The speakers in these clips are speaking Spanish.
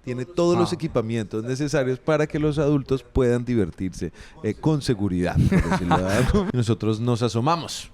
tiene todos los equipamientos necesarios para que los adultos puedan divertirse con seguridad, por decirlo de algo. Nosotros nos asomamos.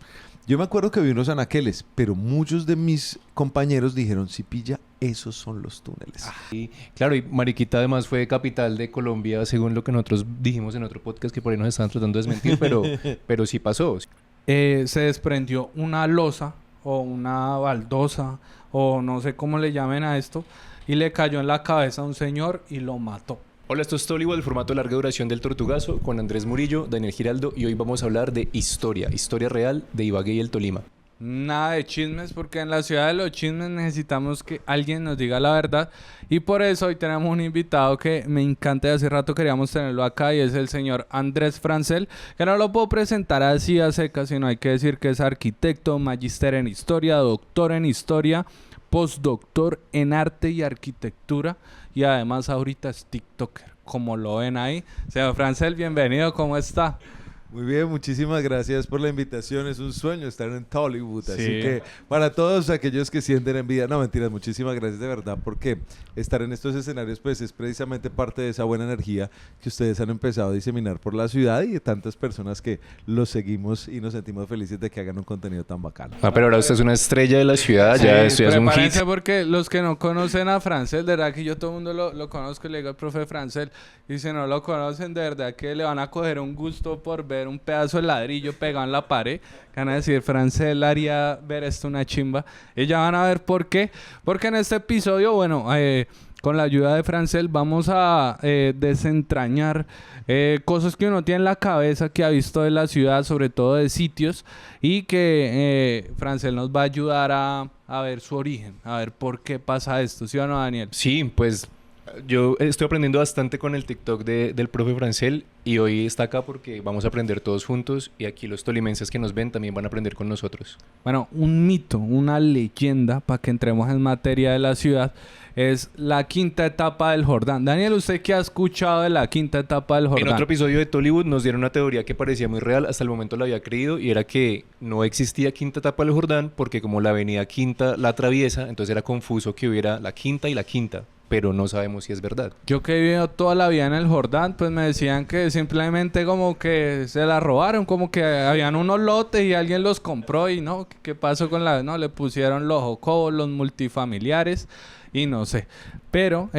Yo me acuerdo que vi unos anaqueles, pero muchos de mis compañeros dijeron, si pilla, esos son los túneles. Y, claro, y Mariquita además fue capital de Colombia, según lo que nosotros dijimos en otro podcast, que por ahí nos estaban tratando de desmentir, pero sí pasó. Se desprendió una losa o una baldosa o no sé cómo le llamen a esto y le cayó en la cabeza a un señor y lo mató. Hola, esto es Tollywood, el formato de larga duración del Tortugazo, con Andrés Murillo, Daniel Giraldo, y hoy vamos a hablar de historia real de Ibagué y el Tolima. Nada de chismes, porque en la ciudad de los chismes necesitamos que alguien nos diga la verdad. Y por eso hoy tenemos un invitado que me encanta y hace rato queríamos tenerlo acá, y es el señor Andrés Francel, que no lo puedo presentar así a secas, sino hay que decir que es arquitecto, magíster en historia, doctor en historia, postdoctor en arte y arquitectura, y además ahorita es TikToker, como lo ven ahí. Señor Francel, bienvenido, ¿cómo está? Muy bien, muchísimas gracias por la invitación. Es un sueño estar en Tollywood, Sí. así que para todos aquellos que sienten envidia, no mentiras, muchísimas gracias de verdad, porque estar en estos escenarios pues es precisamente parte de esa buena energía que ustedes han empezado a diseminar por la ciudad y de tantas personas que los seguimos y nos sentimos felices de que hagan un contenido tan bacano. Pero ahora usted es una estrella de la ciudad, Sí, ya esto ya es un hit. prepárense porque los que no conocen a Francel, de verdad que yo todo el mundo lo conozco, le digo al profe Francel, y si no lo conocen, de verdad que le van a coger un gusto por ver un pedazo de ladrillo pegado en la pared, que van a decir, Francel haría ver esto una chimba, y ya van a ver por qué, porque en este episodio, bueno, con la ayuda de Francel vamos a desentrañar cosas que uno tiene en la cabeza que ha visto de la ciudad, sobre todo de sitios, y que Francel nos va a ayudar a ver su origen, a ver por qué pasa esto, ¿sí o no, Daniel? Sí, pues yo estoy aprendiendo bastante con el TikTok del profe Francel, y hoy está acá porque vamos a aprender todos juntos, y aquí los tolimenses que nos ven también van a aprender con nosotros. Bueno, un mito, una leyenda, para que entremos en materia de la ciudad, es la quinta etapa del Jordán. Daniel, ¿usted qué ha escuchado de la quinta etapa del Jordán? En otro episodio de Tollywood nos dieron una teoría que parecía muy real, hasta el momento la había creído, y era que no existía quinta etapa del Jordán porque como la avenida Quinta la atraviesa, entonces era confuso que hubiera la quinta y la quinta, pero no sabemos si es verdad. Yo que he vivido toda la vida en el Jordán, pues me decían que simplemente como que se la robaron, como que habían unos lotes y alguien los compró y no, ¿qué pasó con la...? No, le pusieron los jocobos, los multifamiliares y no sé. Pero,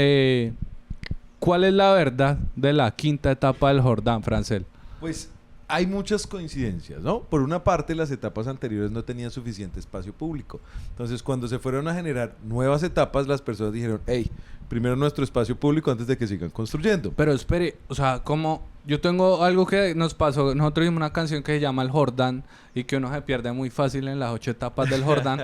¿cuál es la verdad de la quinta etapa del Jordán, Francel? Pues hay muchas coincidencias, ¿no? Por una parte, las etapas anteriores no tenían suficiente espacio público. Entonces, cuando se fueron a generar nuevas etapas, las personas dijeron, hey, primero nuestro espacio público antes de que sigan construyendo. Pero espere, o sea, como yo tengo algo que nos pasó, nosotros hicimos una canción que se llama El Jordán y que uno se pierde muy fácil en las 8 etapas del Jordán.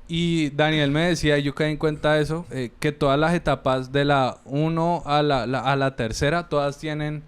Y Daniel me decía, y yo caí en cuenta de eso, que todas las etapas de la 1 a la tercera, todas tienen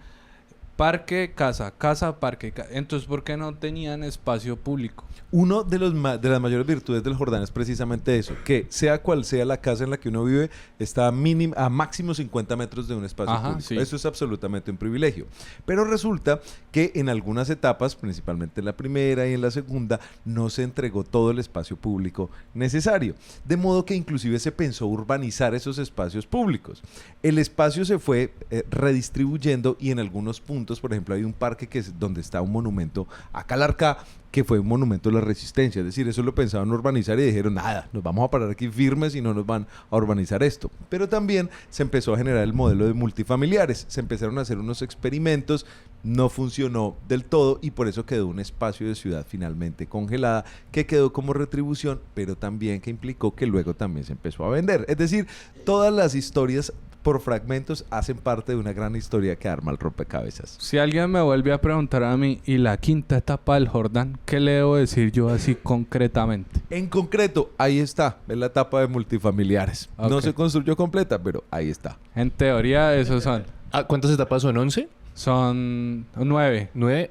parque, casa, casa, parque. Entonces, ¿por qué no tenían espacio público? Uno de las mayores virtudes del Jordán es precisamente eso, que sea cual sea la casa en la que uno vive, está a máximo 50 metros de un espacio público. Sí. Eso es absolutamente un privilegio. Pero resulta que en algunas etapas, principalmente en la primera y en la segunda, no se entregó todo el espacio público necesario. De modo que inclusive se pensó urbanizar esos espacios públicos. El espacio se fue redistribuyendo y en algunos puntos, por ejemplo, hay un parque que es donde está un monumento a Calarcá, que fue un monumento de la resistencia, es decir, eso lo pensaban urbanizar y dijeron, nada, nos vamos a parar aquí firmes y no nos van a urbanizar esto. Pero también se empezó a generar el modelo de multifamiliares, se empezaron a hacer unos experimentos, no funcionó del todo y por eso quedó un espacio de ciudad finalmente congelada, que quedó como retribución, pero también que implicó que luego también se empezó a vender. Es decir, todas las historias por fragmentos hacen parte de una gran historia que arma el rompecabezas. Si alguien me vuelve a preguntar a mí, ¿y la quinta etapa del Jordán? ¿Qué le debo decir yo así concretamente? En concreto, ahí está, es la etapa de multifamiliares. Okay. No se construyó completa, pero ahí está. En teoría, esos son. ¿Cuántas etapas son? ¿11? Son 9. ¿9?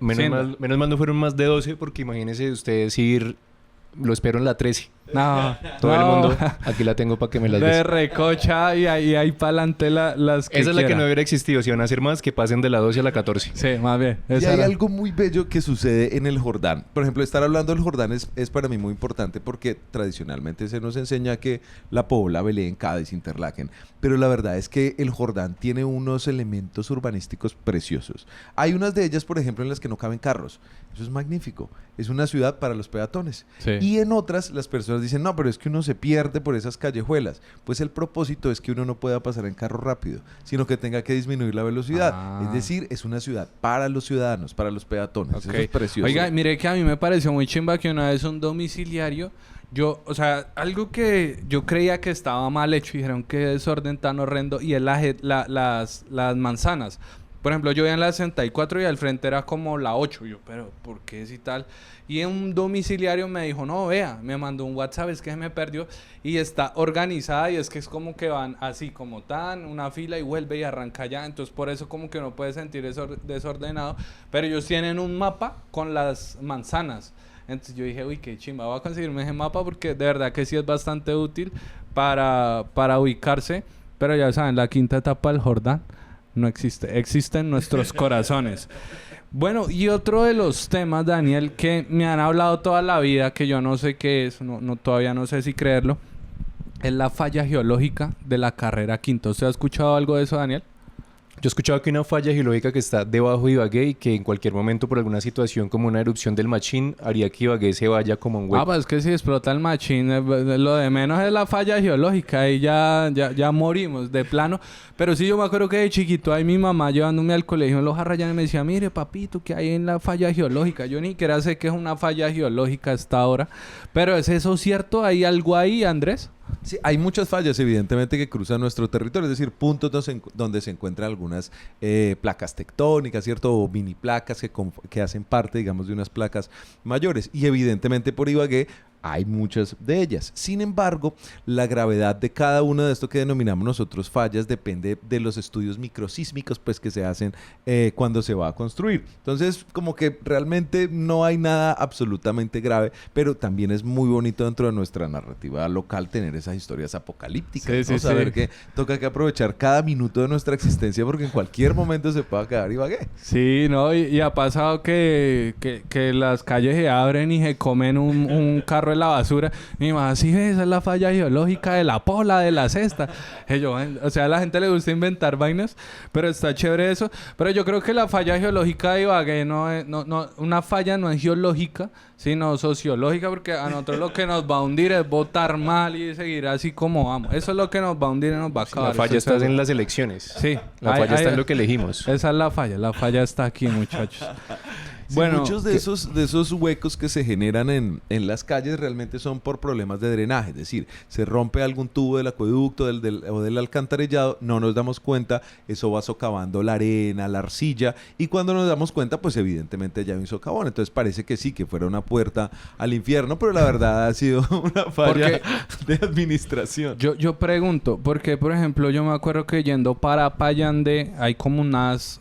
Menos mal no fueron más de 12 porque imagínense ustedes ir, lo espero en la 13. No, Todo el no. mundo, aquí la tengo para que me las De des. recocha y ahí para adelante las que Esa es la que quiera. no hubiera existido. Si van a hacer más, que pasen de la 12 a la 14. Sí, más bien. Y Esa hay era. algo muy bello que sucede en el Jordán. Por ejemplo, estar hablando del Jordán es para mí muy importante porque tradicionalmente se nos enseña que la Pobla, Belén, Cádiz, Interlaken. Pero la verdad es que el Jordán tiene unos elementos urbanísticos preciosos. Hay unas de ellas, por ejemplo, en las que no caben carros. Eso es magnífico. Es una ciudad para los peatones. Sí. Y en otras las personas dicen, no, pero es que uno se pierde por esas callejuelas. Pues el propósito es que uno no pueda pasar en carro rápido, sino que tenga que disminuir la velocidad. Ah. Es decir, es una ciudad para los ciudadanos, para los peatones. Ok. Eso es precioso. Oiga, mire que a mí me pareció muy chimba que una vez un domiciliario, o sea, algo que yo creía que estaba mal hecho y dijeron que desorden tan horrendo y es las manzanas. Por ejemplo, yo iba en la 64 y al frente era como la 8. Yo, pero ¿por qué es y tal? Y un domiciliario me dijo, no, vea, me mandó un WhatsApp, es que se me perdió y está organizada y es que es como que van así como tan, una fila y vuelve y arranca ya. Entonces por eso como que uno puede sentir desordenado, pero ellos tienen un mapa con las manzanas. Entonces yo dije, uy, qué chimba, voy a conseguirme ese mapa porque de verdad que sí es bastante útil para ubicarse. Pero ya saben, la quinta etapa del Jordán no existe, existe en nuestros corazones. Bueno, y otro de los temas, Daniel, que me han hablado toda la vida, que yo no sé qué es, todavía no sé si creerlo, es la falla geológica de la carrera quinta. ¿Usted ha escuchado algo de eso, Daniel? Yo he escuchado que una falla geológica que está debajo de Ibagué y que en cualquier momento por alguna situación como una erupción del Machín haría que Ibagué se vaya como un hueco. Pues es que si explota el Machín, lo de menos es la falla geológica y ya morimos de plano. Pero sí, yo me acuerdo que de chiquito ahí mi mamá llevándome al colegio en Los Arrayanes me decía, mire papito, ¿qué hay en la falla geológica? Yo ni siquiera sé qué es una falla geológica hasta ahora. Pero ¿es eso cierto? ¿Hay algo ahí, Andrés? Sí, hay muchas fallas, evidentemente, que cruzan nuestro territorio, es decir, puntos donde se encuentran algunas placas tectónicas, ¿cierto? O mini placas que hacen parte, digamos, de unas placas mayores. Y evidentemente por Ibagué hay muchas de ellas. Sin embargo, la gravedad de cada una de esto que denominamos nosotros fallas depende de los estudios microsísmicos pues, que se hacen cuando se va a construir. Entonces, como que realmente no hay nada absolutamente grave, pero también es muy bonito dentro de nuestra narrativa local tener esas historias apocalípticas, Sí, ¿no? sí, Saber sí. que toca que aprovechar cada minuto de nuestra existencia porque en cualquier momento se puede quedar Ibagué. Sí, ¿no? Y ha pasado que las calles se abren y se comen un carro de la basura. Mi mamá, sí, esa es la falla geológica de la pola, de la cesta. Y yo, o sea, a la gente le gusta inventar vainas, pero está chévere eso. Pero yo creo que la falla geológica de Ibagué una falla no es geológica, sino sociológica, porque a nosotros lo que nos va a hundir es votar mal y seguir así como vamos. Eso es lo que nos va a hundir y nos va a acabar. La falla está en las elecciones. Sí. La falla está en lo que elegimos. Esa es la falla está aquí, muchachos. Sí, Bueno, muchos de esos huecos que se generan en las calles realmente son por problemas de drenaje, es decir, se rompe algún tubo del acueducto o del alcantarillado, no nos damos cuenta, eso va socavando la arena, la arcilla, y cuando nos damos cuenta, pues evidentemente ya hay un socavón, entonces parece que sí, que fuera una puerta al infierno, pero la verdad ha sido una falla de administración. Yo pregunto, porque por ejemplo yo me acuerdo que yendo para Payande hay como unas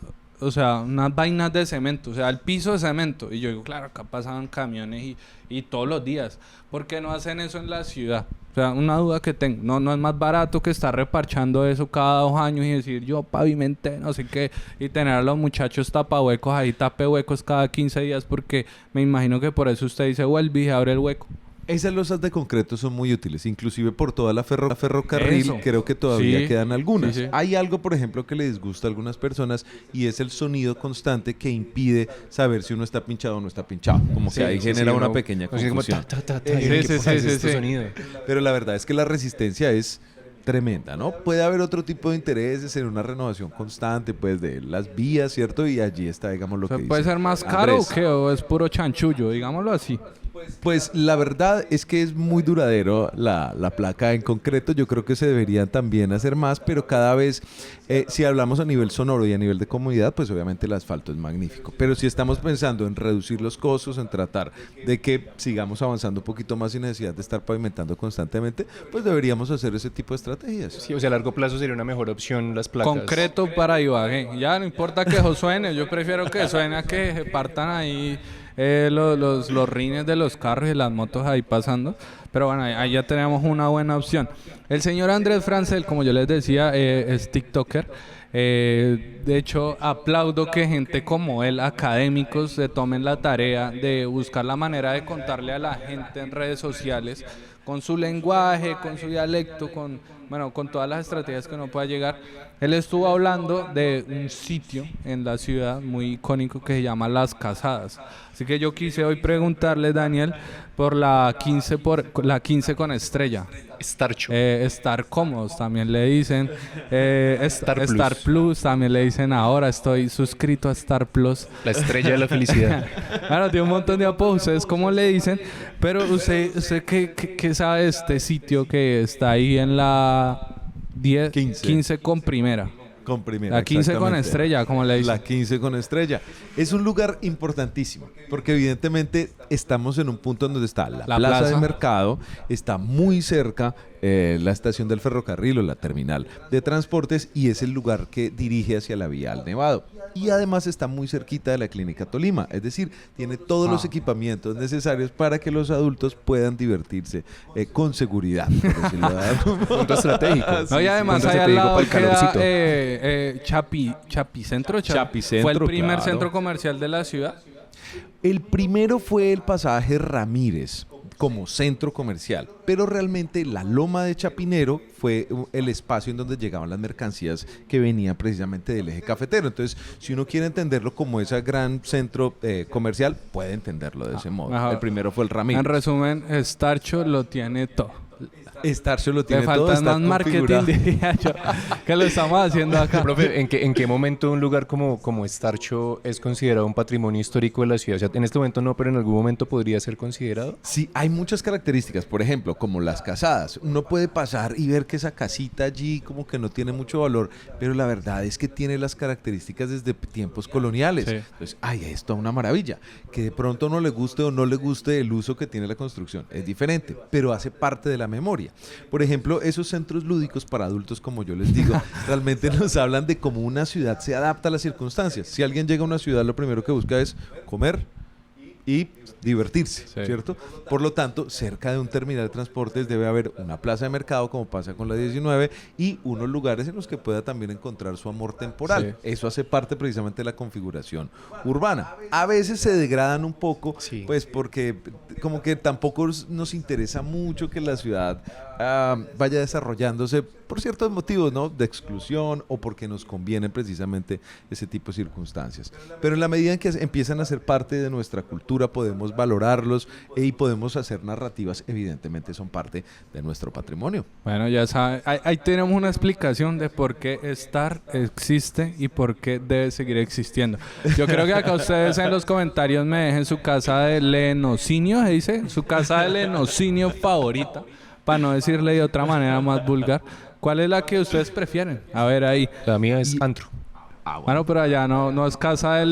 vainas de cemento, o sea, el piso de cemento. Y yo digo, claro, acá pasaban camiones y todos los días. ¿Por qué no hacen eso en la ciudad? O sea, una duda que tengo. No es más barato que estar reparchando eso cada 2 años y decir, yo pavimenté, no sé qué, y tener a los muchachos tapahuecos ahí, tape huecos cada 15 días, porque me imagino que por eso usted dice, vuelve y abre el hueco. Esas losas de concreto son muy útiles, inclusive por toda la ferrocarril, Eso. creo que todavía Sí. quedan algunas. Sí, sí. Hay algo, por ejemplo, que le disgusta a algunas personas y es el sonido constante que impide saber si uno está pinchado o no está pinchado. Como que ahí genera una pequeña Así como confusión. este sonido. Pero la verdad es que la resistencia es tremenda, ¿no? Puede haber otro tipo de intereses en una renovación constante, pues, de las vías, ¿cierto? Y allí está, digamos, lo O sea, que ¿puede dice ser más caro Andrés. o qué? ¿O es puro chanchullo? Digámoslo así. Pues la verdad es que es muy duradero la placa en concreto. Yo creo que se deberían también hacer más, pero cada vez, si hablamos a nivel sonoro y a nivel de comodidad, pues obviamente el asfalto es magnífico. Pero si estamos pensando en reducir los costos, en tratar de que sigamos avanzando un poquito más sin necesidad de estar pavimentando constantemente, pues deberíamos hacer ese tipo de estrategias. Sí, o sea, a largo plazo sería una mejor opción las placas. Concreto para Ibagué. Ya no importa que eso suene, yo prefiero que suene a que se partan ahí los rines de los carros y las motos ahí pasando. Pero bueno, ahí ya tenemos una buena opción. El señor Andrés Francel, como yo les decía, es TikToker. De hecho, aplaudo que gente como él, académicos, se tomen la tarea de buscar la manera de contarle a la gente en redes sociales, con su lenguaje, con su dialecto, con todas las estrategias que uno pueda llegar. Él estuvo hablando de un sitio en la ciudad muy icónico que se llama Las Casadas. Así que yo quise hoy preguntarle, Daniel, por la 15 con estrella. Starcho. Estar cómodos también le dicen. Star Plus. Star Plus también le dicen ahora. Estoy suscrito a Star Plus. La estrella de la felicidad. Bueno, tiene un montón de apodos. ¿Ustedes cómo le dicen? Pero usted ¿qué sabe de este sitio que está ahí en la 15 con primera? Con primera, La 15 con exactamente. estrella, como le dicen. La 15 con estrella. Es un lugar importantísimo, porque evidentemente estamos en un punto en donde está la plaza de mercado, está muy cerca la estación del ferrocarril o la terminal de transportes y es el lugar que dirige hacia la vía al Nevado. Y además está muy cerquita de la Clínica Tolima, es decir, tiene todos los equipamientos necesarios para que los adultos puedan divertirse con seguridad. Por decirlo de algún modo. Punto estratégico. No, y además Punto allá al estratégico lado para el calorcito. queda Chapicentro. Chapicentro, fue el primer claro. centro comercial de la ciudad. El primero fue el pasaje Ramírez como centro comercial, pero realmente la Loma de Chapinero fue el espacio en donde llegaban las mercancías que venían precisamente del eje cafetero. Entonces, si uno quiere entenderlo como ese gran centro comercial, puede entenderlo de ese modo. Mejor. El primero fue el Ramírez. En resumen, Starcho lo tiene todo. Starcho lo Le tiene todo, falta está más marketing, configurado. diría yo, que lo estamos haciendo acá. Profe, ¿en qué momento un lugar como Starcho es considerado un patrimonio histórico de la ciudad? O sea, en este momento no, pero en algún momento podría ser considerado. Sí, hay muchas características, por ejemplo, como las casadas. Uno puede pasar y ver que esa casita allí como que no tiene mucho valor, pero la verdad es que tiene las características desde tiempos coloniales. Sí. Entonces, es toda una maravilla. Que de pronto no le guste o no le guste el uso que tiene la construcción. Es diferente, pero hace parte de la memoria. Por ejemplo, esos centros lúdicos para adultos, como yo les digo, realmente nos hablan de cómo una ciudad se adapta a las circunstancias. Si alguien llega a una ciudad, lo primero que busca es comer y divertirse, Sí. ¿cierto? Por lo tanto, cerca de un terminal de transportes debe haber una plaza de mercado, como pasa con la 19, y unos lugares en los que pueda también encontrar su amor temporal. Sí. Eso hace parte precisamente de la configuración urbana. A veces se degradan un poco, Sí. pues porque como que tampoco nos interesa mucho que la ciudad vaya desarrollándose por ciertos motivos, ¿no? De exclusión o porque nos convienen precisamente ese tipo de circunstancias. Pero en la medida en que empiezan a ser parte de nuestra cultura, podemos valorarlos y podemos hacer narrativas, evidentemente son parte de nuestro patrimonio. Bueno, ya saben, ahí tenemos una explicación de por qué Star existe y por qué debe seguir existiendo. Yo creo que acá ustedes en los comentarios me dejen su casa de lenocinio, se dice, su casa de lenocinio favorita, para no decirle de otra manera más vulgar. ¿Cuál es la que ustedes prefieren? A ver ahí. La mía es antro. Bueno, pero allá no es casa de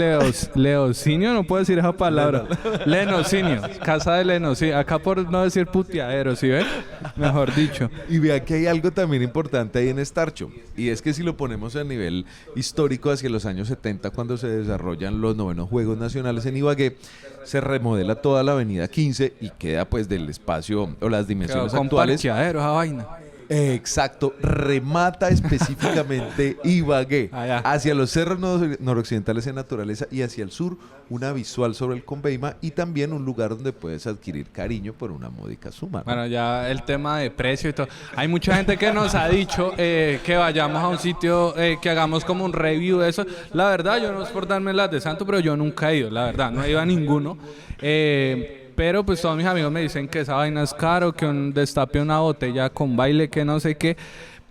leocinio, no puedo decir esa palabra. Lenocinio, casa de lenocinio. Acá por no decir puteadero, ¿sí ve? Mejor dicho. Y vea que hay algo también importante ahí en Starcho, y es que si lo ponemos a nivel histórico hacia los años 70, cuando se desarrollan los 9º Juegos Nacionales en Ibagué, se remodela toda la avenida 15 y queda pues del espacio o las dimensiones Con actuales. parqueadero esa vaina. Exacto, remata específicamente Ibagué Allá. hacia los cerros noroccidentales en naturaleza y hacia el sur una visual sobre el Conveima y también un lugar donde puedes adquirir cariño por una módica suma, ¿no? Bueno, ya el tema de precio y todo. Hay mucha gente que nos ha dicho que vayamos a un sitio, que hagamos como un review de eso. La verdad, yo no es por darme las de santo, pero yo nunca he ido, la verdad, no he ido a ninguno. Pero pues todos mis amigos me dicen que esa vaina es caro, que un destape una botella con baile, que no sé qué.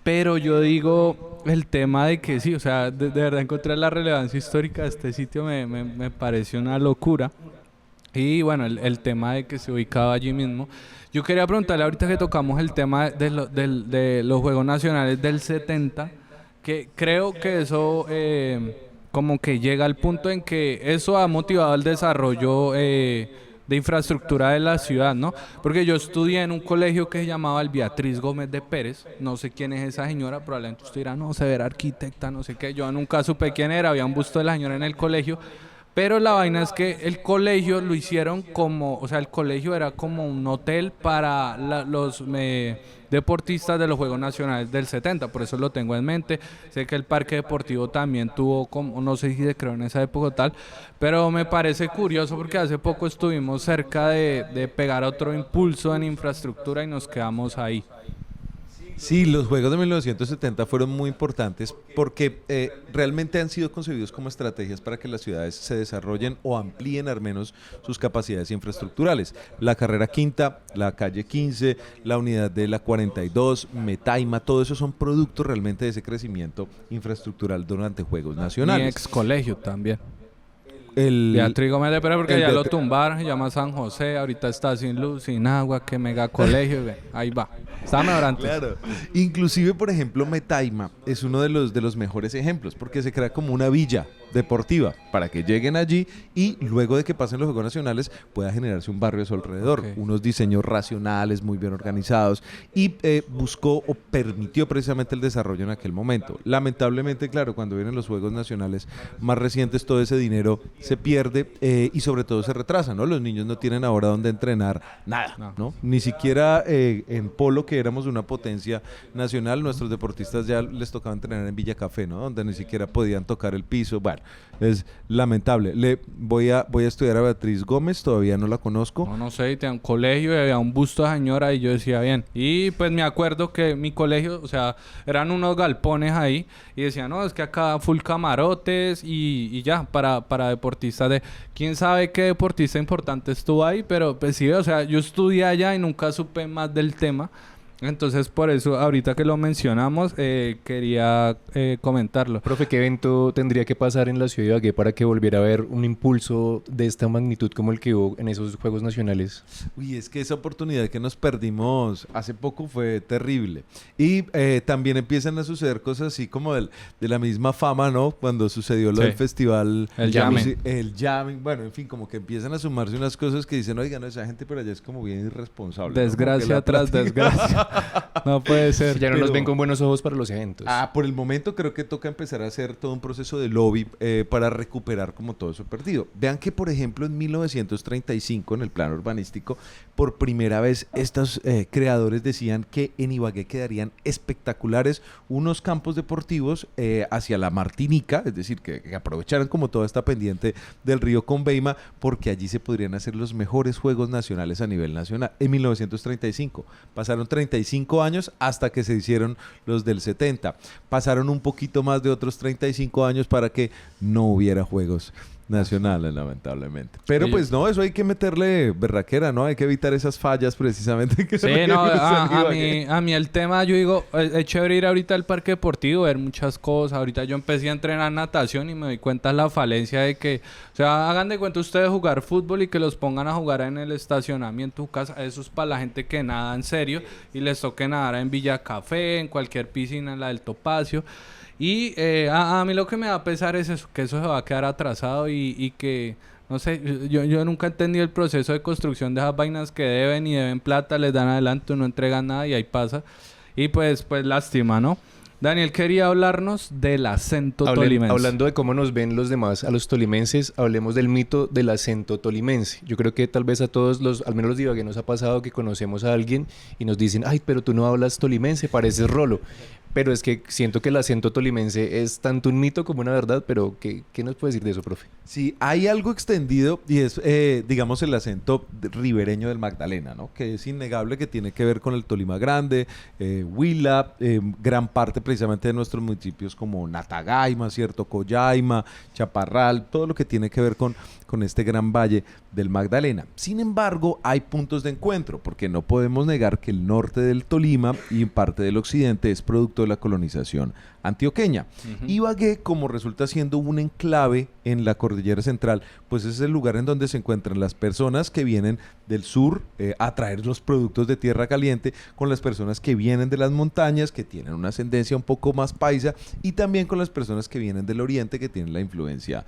Pero yo digo el tema de que sí, o sea, de verdad encontrar la relevancia histórica de este sitio me pareció una locura. Y bueno, el tema de que se ubicaba allí mismo. Yo quería preguntarle ahorita que tocamos el tema de los Juegos Nacionales del 70, que creo que eso como que llega al punto en que eso ha motivado el desarrollo de infraestructura de la ciudad, ¿no? Porque yo estudié en un colegio que se llamaba el Beatriz Gómez de Pérez, no sé quién es esa señora, probablemente usted dirá, no, severa arquitecta, no sé qué, yo nunca supe quién era, había un busto de la señora en el colegio, Pero la vaina es que el colegio lo hicieron como, o sea, el colegio era como un hotel para los deportistas de los Juegos Nacionales del 70, por eso lo tengo en mente. Sé que el parque deportivo también tuvo, como, no sé si se creó en esa época o tal, pero me parece curioso porque hace poco estuvimos cerca de pegar otro impulso en infraestructura y nos quedamos ahí. Sí, los Juegos de 1970 fueron muy importantes porque realmente han sido concebidos como estrategias para que las ciudades se desarrollen o amplíen al menos sus capacidades infraestructurales. La carrera quinta, la calle 15, la unidad de la 42, Metaima, todo eso son productos realmente de ese crecimiento infraestructural durante Juegos Mi Nacionales. ex colegio también. El, Beatriz Gómez de Pérez, porque el ya lo Beatri- tumbaron, se llama San José, ahorita está sin luz, sin agua, que mega colegio, ve, ahí va. Estaba mejor antes. Claro. Inclusive, por ejemplo, Metaima es uno de los mejores ejemplos porque se crea como una villa deportiva para que lleguen allí y luego de que pasen los Juegos Nacionales pueda generarse un barrio a su alrededor, Ok. unos diseños racionales muy bien organizados y buscó o permitió precisamente el desarrollo en aquel momento. Lamentablemente, claro, cuando vienen los Juegos Nacionales más recientes todo ese dinero se pierde y sobre todo se retrasa, ¿no? Los niños no tienen ahora donde entrenar nada, ¿no? Ni siquiera en polo, que éramos una potencia nacional, nuestros deportistas ya les tocaba entrenar en Villa Café, ¿no? Donde ni siquiera podían tocar el piso. Bueno, es lamentable. Voy a estudiar a Beatriz Gómez, todavía no la conozco. No sé, tenía un colegio y había un busto de señora y yo decía bien. Y pues me acuerdo que mi colegio, o sea, eran unos galpones ahí y decían, no, es que acá full camarotes y ya, para deportistas de... Quién sabe qué deportista importante estuvo ahí, pero pues sí, o sea, yo estudié allá y nunca supe más del tema. Entonces, por eso, ahorita que lo mencionamos, quería comentarlo. Profe, ¿qué evento tendría que pasar en la ciudad de Ibagué para que volviera a haber un impulso de esta magnitud como el que hubo en esos Juegos Nacionales? Uy, es que esa oportunidad que nos perdimos hace poco fue terrible. Y también empiezan a suceder cosas así como de la misma fama, ¿no? Cuando sucedió lo Sí. del festival. El jamming. El jamming, bueno, en fin, como que empiezan a sumarse unas cosas que dicen, oigan, no, esa gente por allá es como bien irresponsable, ¿no? Como que Desgracia la tras práctica- desgracia. No puede ser. Ya no nos pero- ven con buenos ojos para los eventos. Por el momento creo que toca empezar a hacer todo un proceso de lobby para recuperar como todo eso perdido. Vean que, por ejemplo, en 1935, en el plano urbanístico, por primera vez estos creadores decían que en Ibagué quedarían espectaculares unos campos deportivos hacia la Martinica, es decir, que aprovecharan como toda esta pendiente del río Conveima, porque allí se podrían hacer los mejores Juegos Nacionales a nivel nacional. En 1935 pasaron 35 años hasta que se hicieron los del 70. Pasaron un poquito más de otros 35 años para que no hubiera Juegos Nacionales, lamentablemente. Pero Sí. pues no, eso hay que meterle berraquera, ¿no? Hay que evitar esas fallas precisamente que Sí, son no, que usan Ibagué. a mí el tema, yo digo, es chévere ir ahorita al parque deportivo, ver muchas cosas. Ahorita yo empecé a entrenar natación y me doy cuenta de la falencia de que, o sea, hagan de cuenta ustedes jugar fútbol y que los pongan a jugar en el estacionamiento de su casa. Eso es para la gente que nada en serio y les toque nadar en Villa Café, en cualquier piscina, en la del Topacio. Y a mí lo que me da pesar es eso, que eso se va a quedar atrasado y que, no sé, yo nunca he entendido el proceso de construcción de esas vainas que deben y deben plata, les dan adelanto, no entregan nada y ahí pasa. Y pues lástima, ¿no? Daniel quería hablarnos del acento tolimense. Hablando de cómo nos ven los demás, a los tolimenses, hablemos del mito del acento tolimense. Yo creo que tal vez a todos los, al menos los de Ibagué nos ha pasado que conocemos a alguien y nos dicen, ay, pero tú no hablas tolimense, pareces rolo. Pero es que siento que el acento tolimense es tanto un mito como una verdad, pero ¿qué nos puede decir de eso, profe? Sí, hay algo extendido y es, digamos, el acento ribereño del Magdalena, ¿no? Que es innegable que tiene que ver con el Tolima Grande, Huila, gran parte precisamente de nuestros municipios como Natagaima, ¿cierto? Collaima, Chaparral, todo lo que tiene que ver con este gran valle del Magdalena. Sin embargo, hay puntos de encuentro, porque no podemos negar que el norte del Tolima y parte del occidente es producto de la colonización antioqueña. Ibagué, como resulta siendo un enclave en la cordillera central, pues es el lugar en donde se encuentran las personas que vienen del sur a traer los productos de tierra caliente, con las personas que vienen de las montañas, que tienen una ascendencia un poco más paisa, y también con las personas que vienen del oriente, que tienen la influencia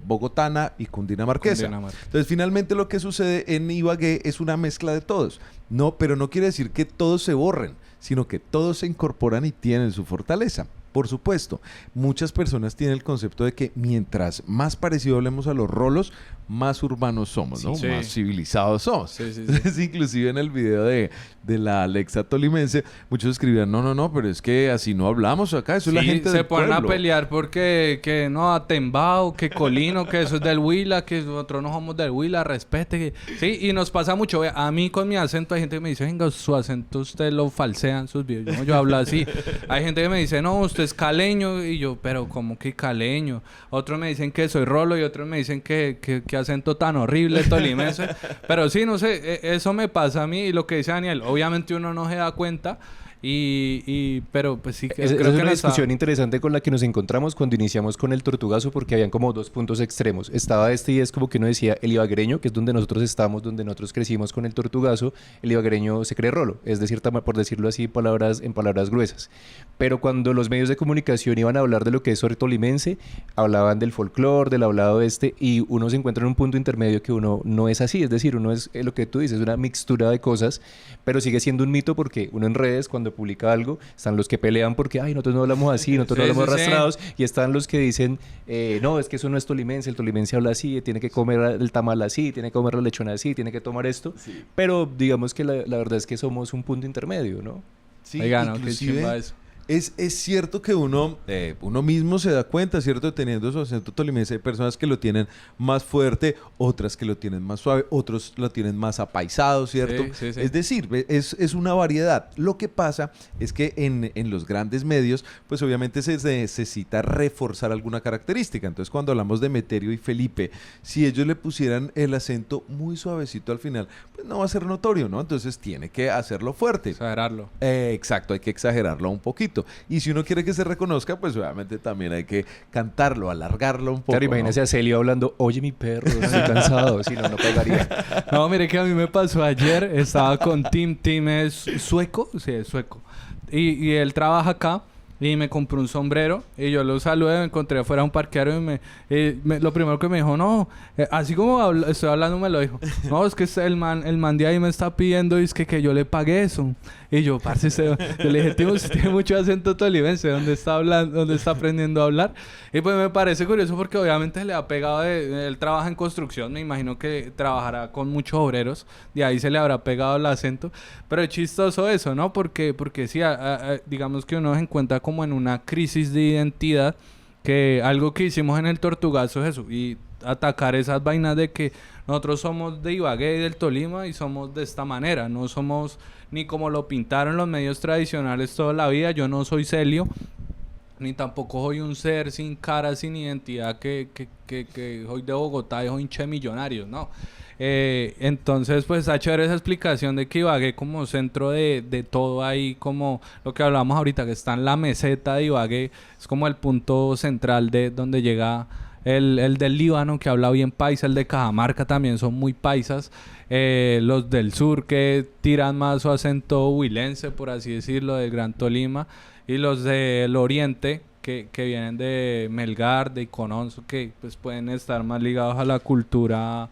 bogotana y cundinamarquesa. Entonces, finalmente lo que sucede en Ibagué es una mezcla de todos. No, pero no quiere decir que todos se borren, sino que todos se incorporan y tienen su fortaleza. Por supuesto, muchas personas tienen el concepto de que mientras más parecido hablemos a los rolos, más urbanos somos, ¿no? Sí. Más civilizados somos. Sí. Entonces, inclusive en el video de la Alexa tolimense, muchos escribían, no, pero es que así no hablamos acá, eso es la gente se del ponen pueblo. a pelear porque que no, Atembao, que Colino, que eso es del Huila, que nosotros no somos del Huila, respete. Sí, y nos pasa mucho. Vea, a mí con mi acento hay gente que me dice, venga, su acento usted lo falsea en sus videos. Yo hablo así. Hay gente que me dice, no, usted es caleño. Y yo, pero ¿cómo que caleño? Otros me dicen que soy rolo y otros me dicen que acento tan horrible tolimense. Pero sí, no sé, eso me pasa a mí. Y lo que dice Daniel, obviamente uno no se da cuenta. Pero pues sí, Es creo que una nos discusión interesante con la que nos encontramos cuando iniciamos con el Tortugazo, porque habían como dos puntos extremos. Estaba y es como que uno decía el ibaguereño, que es donde nosotros estamos, donde nosotros crecimos con el Tortugazo. El ibaguereño se cree rolo, es decir, por decirlo así, en palabras gruesas. Pero cuando los medios de comunicación iban a hablar de lo que es tolimense, hablaban del folclore, del hablado y uno se encuentra en un punto intermedio que uno no es así. Es decir, uno es lo que tú dices, una mixtura de cosas, pero sigue siendo un mito porque uno en redes, cuando publica algo, están los que pelean porque, ay, nosotros no hablamos así, nosotros no hablamos arrastrados, y están los que dicen, no, es que eso no es tolimense, el tolimense habla así, tiene que comer el tamal así, tiene que comer la lechona así, tiene que tomar esto, pero digamos que la verdad es que somos un punto intermedio, ¿no? Sí, Oiga, no, qué inclusive chimba eso. es cierto que uno mismo se da cuenta, ¿cierto? Teniendo su acento tolimense, hay personas que lo tienen más fuerte, otras que lo tienen más suave, otros lo tienen más apaisado, ¿cierto? Sí. Es decir, es una variedad. Lo que pasa es que en los grandes medios, pues obviamente se necesita reforzar alguna característica. Entonces, cuando hablamos de Meterio y Felipe, si ellos le pusieran el acento muy suavecito al final, pues no va a ser notorio, ¿no? Entonces, tiene que hacerlo fuerte. Exagerarlo. Exacto, hay que exagerarlo un poquito. Y si uno quiere que se reconozca, pues obviamente también hay que cantarlo, alargarlo un poco. Claro, imagínese a Celio hablando, oye, mi perro, estoy cansado, si no pegaría. No, mire que a mí me pasó ayer, estaba con Tim. Tim es sueco, sí, es sueco. Y él trabaja acá y me compró un sombrero y yo lo saludé, me encontré afuera un parqueadero y lo primero que me dijo, no, así como estoy hablando me lo dijo, no, es que el man de ahí me está pidiendo y es que yo le pague eso. Y yo, parce, yo le dije, tío, usted tiene mucho acento tolimense, ¿dónde está hablando, dónde está aprendiendo a hablar? Y pues me parece curioso porque obviamente le ha pegado él trabaja en construcción, me imagino que trabajará con muchos obreros, de ahí se le habrá pegado el acento, pero es chistoso eso, ¿no? Porque sí, digamos que uno se encuentra como en una crisis de identidad, que algo que hicimos en el Tortugazo es eso, y atacar esas vainas de que nosotros somos de Ibagué y del Tolima y somos de esta manera, no somos ni como lo pintaron los medios tradicionales toda la vida. Yo no soy Celio, ni tampoco soy un ser sin cara, sin identidad, que soy de Bogotá y soy hincha de Millonarios, no. Entonces, pues está chévere esa explicación de que Ibagué como centro de todo ahí, como lo que hablamos ahorita, que está en la meseta de Ibagué, es como el punto central de donde llega el del Líbano, que habla bien paisa, el de Cajamarca también son muy paisas, los del sur que tiran más su acento huilense, por así decirlo, del Gran Tolima, y los del oriente que vienen de Melgar, de Icononso, que pues pueden estar más ligados a la cultura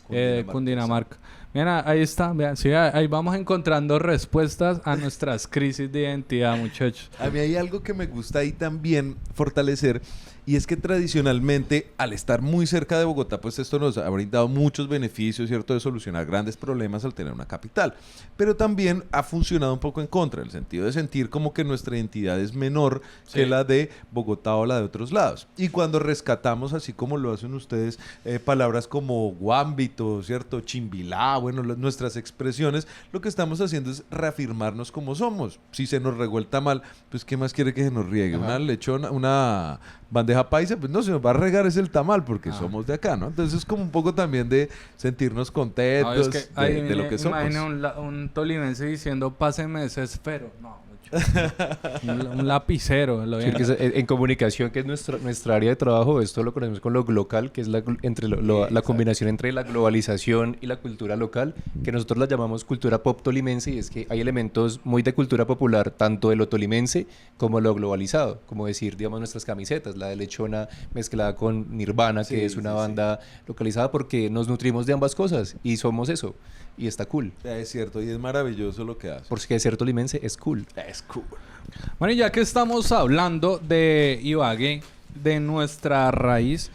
de Cundinamarca. Mira, ahí está, vean, sí, ahí vamos encontrando respuestas a nuestras crisis de identidad, muchachos. A mí hay algo que me gusta ahí también fortalecer, y es que tradicionalmente, al estar muy cerca de Bogotá, pues esto nos ha brindado muchos beneficios, ¿cierto?, de solucionar grandes problemas al tener una capital. Pero también ha funcionado un poco en contra, en el sentido de sentir como que nuestra identidad es menor que la de Bogotá o la de otros lados. Y cuando rescatamos, así como lo hacen ustedes, palabras como guámbito, ¿cierto?, chimbilá, bueno, nuestras expresiones, lo que estamos haciendo es reafirmarnos como somos. Si se nos regó el tamal, pues ¿qué más quiere que se nos riegue? Una lechona, una bandeja paisa, pues no, se nos va a regar es el tamal porque somos de acá, ¿no? Entonces es como un poco también de sentirnos contentos, No, es que de lo que somos. Imagina un tolimense diciendo, páseme ese esfero. No, un lapicero. Sí, en comunicación, que es nuestra área de trabajo, esto lo conocemos con lo local, que es la combinación entre la globalización y la cultura local, que nosotros la llamamos cultura pop tolimense, y es que hay elementos muy de cultura popular, tanto de lo tolimense como lo globalizado, como decir, digamos, nuestras camisetas, la de lechona mezclada con Nirvana, que es una banda localizada, porque nos nutrimos de ambas cosas y somos eso, y está cool. Es cierto, y es maravilloso lo que hace. Porque ser tolimense es cool. Es es cool. Bueno, y ya que estamos hablando de Ibagué, de nuestra raíz,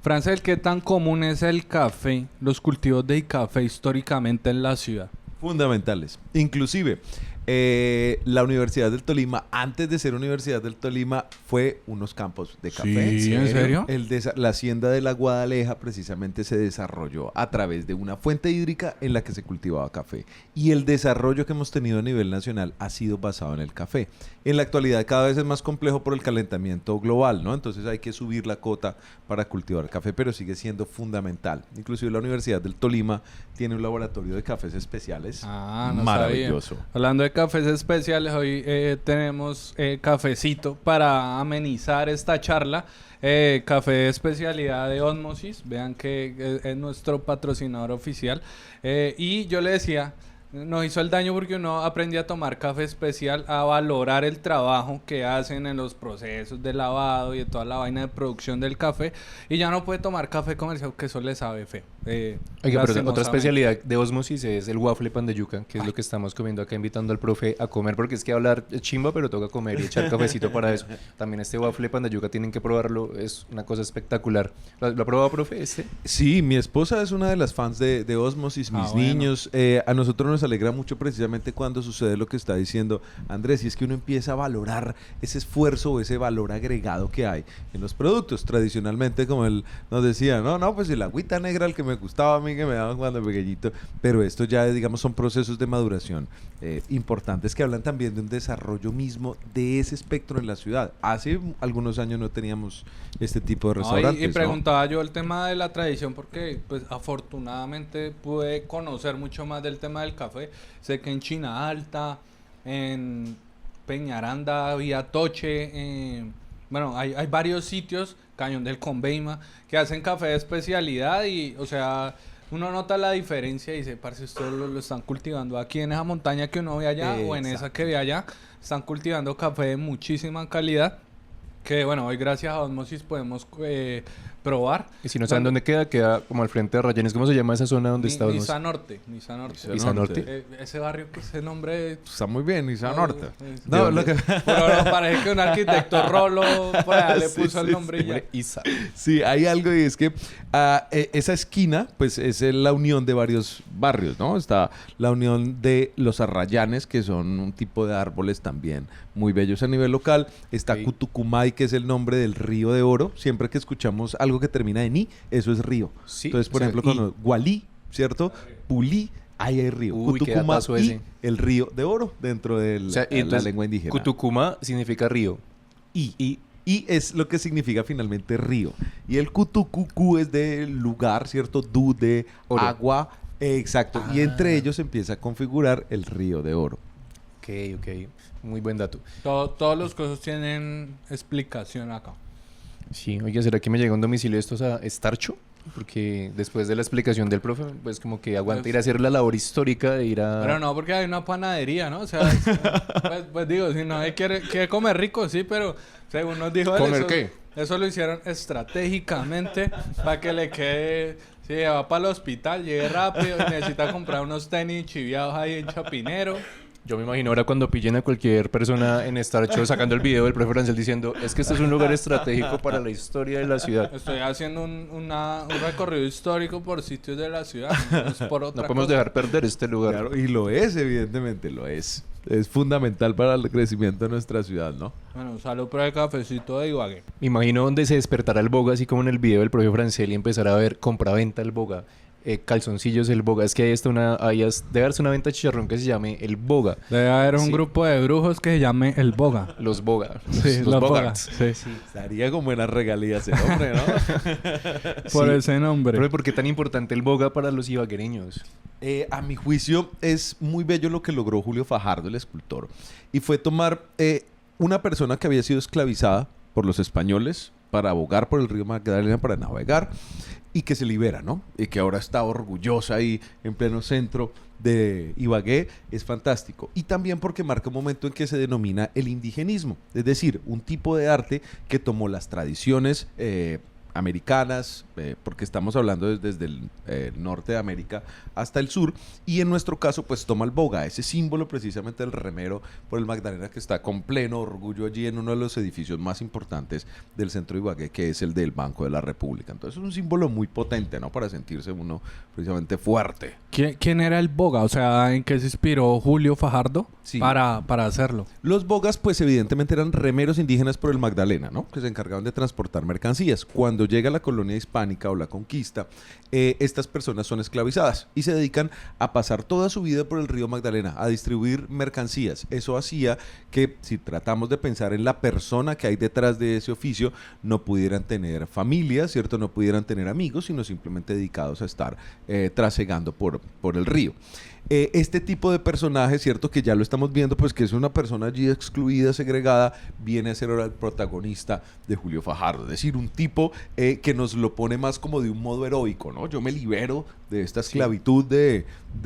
Francel, ¿qué tan común es el café, los cultivos de café históricamente en la ciudad? Fundamentales. Inclusive, la Universidad del Tolima, antes de ser Universidad del Tolima, fue unos campos de café. Sí, ¿en serio? La hacienda de la Guadaleja precisamente se desarrolló a través de una fuente hídrica en la que se cultivaba café. Y el desarrollo que hemos tenido a nivel nacional ha sido basado en el café. En la actualidad cada vez es más complejo por el calentamiento global, ¿no? Entonces hay que subir la cota para cultivar café, pero sigue siendo fundamental. Inclusive la Universidad del Tolima tiene un laboratorio de cafés especiales. Ah, no maravilloso. sabía. Hablando de cafés especiales, hoy tenemos cafecito para amenizar esta charla. Café de especialidad de Ósmosis. Vean que es nuestro patrocinador oficial. Y yo le decía, nos hizo el daño porque uno aprendía a tomar café especial, a valorar el trabajo que hacen en los procesos de lavado y de toda la vaina de producción del café, y ya no puede tomar café comercial, que eso le sabe feo. Oiga, pero otra lastimosamente. especialidad de Osmosis es el waffle pan de yuca, que es lo que estamos comiendo acá, invitando al profe a comer, porque es que hablar es chimba, pero toca comer y echar cafecito para eso. También este waffle pan de yuca tienen que probarlo, es una cosa espectacular. ¿Lo ha probado, profe, este? Sí, mi esposa es una de las fans de Ósmosis, mis bueno. niños. A nosotros nos alegra mucho precisamente cuando sucede lo que está diciendo Andrés, y es que uno empieza a valorar ese esfuerzo o ese valor agregado que hay en los productos. Tradicionalmente, como él nos decía, no, pues el agüita negra, el que me gustaba a mí, que me daban cuando pequeñito, pero esto ya, digamos, son procesos de maduración importantes que hablan también de un desarrollo mismo de ese espectro en la ciudad. Hace algunos años no teníamos este tipo de restaurantes, Y ¿no? preguntaba yo el tema de la tradición porque pues afortunadamente pude conocer mucho más del tema del café. Sé que en China Alta, en Peñaranda, Viatoche, bueno, hay varios sitios, Cañón del Conveima, que hacen café de especialidad y, o sea, uno nota la diferencia y dice, parce, esto lo están cultivando aquí en esa montaña que uno ve allá o en esa que ve allá, están cultivando café de muchísima calidad. Que bueno, hoy gracias a Osmosis podemos probar. Y si no saben dónde queda, queda como al frente de Rayanes. ¿Cómo se llama esa zona donde está Osmosis? Niza Norte. Niza Niza Norte. Ese barrio, que ese nombre... Está muy bien, Niza Norte. No, lo que... pero parece que un arquitecto rolo por allá le Sí, puso el sí, nombre y ya. Isa. Sí, hay algo y es que esa esquina, pues es la unión de varios barrios, ¿no? Está la unión de los arrayanes, que son un tipo de árboles también muy bellos a nivel local. Está Sí. Cutucumay, que es el nombre del río de oro. Siempre que escuchamos algo que termina en i, eso es río. Sí, Entonces, por o sea, ejemplo, cuando Gualí, ¿cierto? Pulí, ahí hay río. Uy, qué Cutucumá datazo y ese. el río de oro dentro de O sea, la entonces, lengua indígena. Cutucumá significa río. Y es lo que significa finalmente río. Y el cutucucú es de lugar, ¿cierto? Du de Oro. agua. Exacto. Y entre ellos se empieza a configurar el río de oro. Ok. Muy buen dato. Todos los cosas tienen explicación acá. Sí, oye, ¿será que me llega un domicilio de estos a Estarcho? Porque después de la explicación del profe, pues como que aguanta ir a hacer la labor histórica de ir a... Pero no, porque hay una panadería, ¿no? O sea, pues digo, si no quiere comer rico, sí, pero según nos dijo él, ¿Comer eso, qué? eso lo hicieron estratégicamente para que le quede... Si va para el hospital, llegue rápido, necesita comprar unos tenis chiviados ahí en Chapinero. Yo me imagino ahora cuando pillen a cualquier persona en Estarcho sacando el video del profe Francel diciendo es que este es un lugar estratégico para la historia de la ciudad. Estoy haciendo un recorrido histórico por sitios de la ciudad, no es por otra No podemos cosa. dejar perder este lugar. Claro, y lo es, evidentemente, lo es. Es fundamental para el crecimiento de nuestra ciudad, ¿no? Bueno, salud por el cafecito de Ibagué. Me imagino donde se despertará el boga, así como en el video del profe Francel y empezará a ver compra-venta el boga. Calzoncillos el boga. Es que ahí está debe haberse una venta de chicharrón que se llame el boga. Debe haber un Sí. grupo de brujos que se llame el Boga. Los boga. Sí, los los bogarts. Boga. Sí. Daría con buenas regalías el hombre, ¿no? Por Sí. ese nombre. Profe, ¿por qué tan importante el boga para los ibaguereños? A mi juicio es muy bello lo que logró Julio Fajardo, el escultor. Y fue tomar una persona que había sido esclavizada por los españoles para abogar por el río Magdalena, para navegar, y que se libera, ¿no? Y que ahora está orgullosa ahí en pleno centro de Ibagué. Es fantástico. Y también porque marca un momento en que se denomina el indigenismo. Es decir, un tipo de arte que tomó las tradiciones americanas, porque estamos hablando desde el norte de América hasta el sur, y en nuestro caso pues toma el boga, ese símbolo precisamente del remero por el Magdalena, que está con pleno orgullo allí en uno de los edificios más importantes del centro de Ibagué, que es el del Banco de la República. Entonces es un símbolo muy potente, ¿no? Para sentirse uno precisamente fuerte. ¿Quién era el boga? O sea, ¿en qué se inspiró Julio Fajardo Sí. para hacerlo? Los bogas, pues evidentemente eran remeros indígenas por el Magdalena, ¿no? Que se encargaban de transportar mercancías. Cuando llega la colonia hispánica o la conquista, estas personas son esclavizadas y se dedican a pasar toda su vida por el río Magdalena, a distribuir mercancías. Eso hacía que, si tratamos de pensar en la persona que hay detrás de ese oficio, no pudieran tener familia, ¿cierto? No pudieran tener amigos, sino simplemente dedicados a estar trasegando por el río. Este tipo de personaje, cierto, que ya lo estamos viendo, pues que es una persona allí excluida, segregada, viene a ser ahora el protagonista de Julio Fajardo, es decir, un tipo que nos lo pone más como de un modo heroico, ¿no? Yo me libero de esta esclavitud de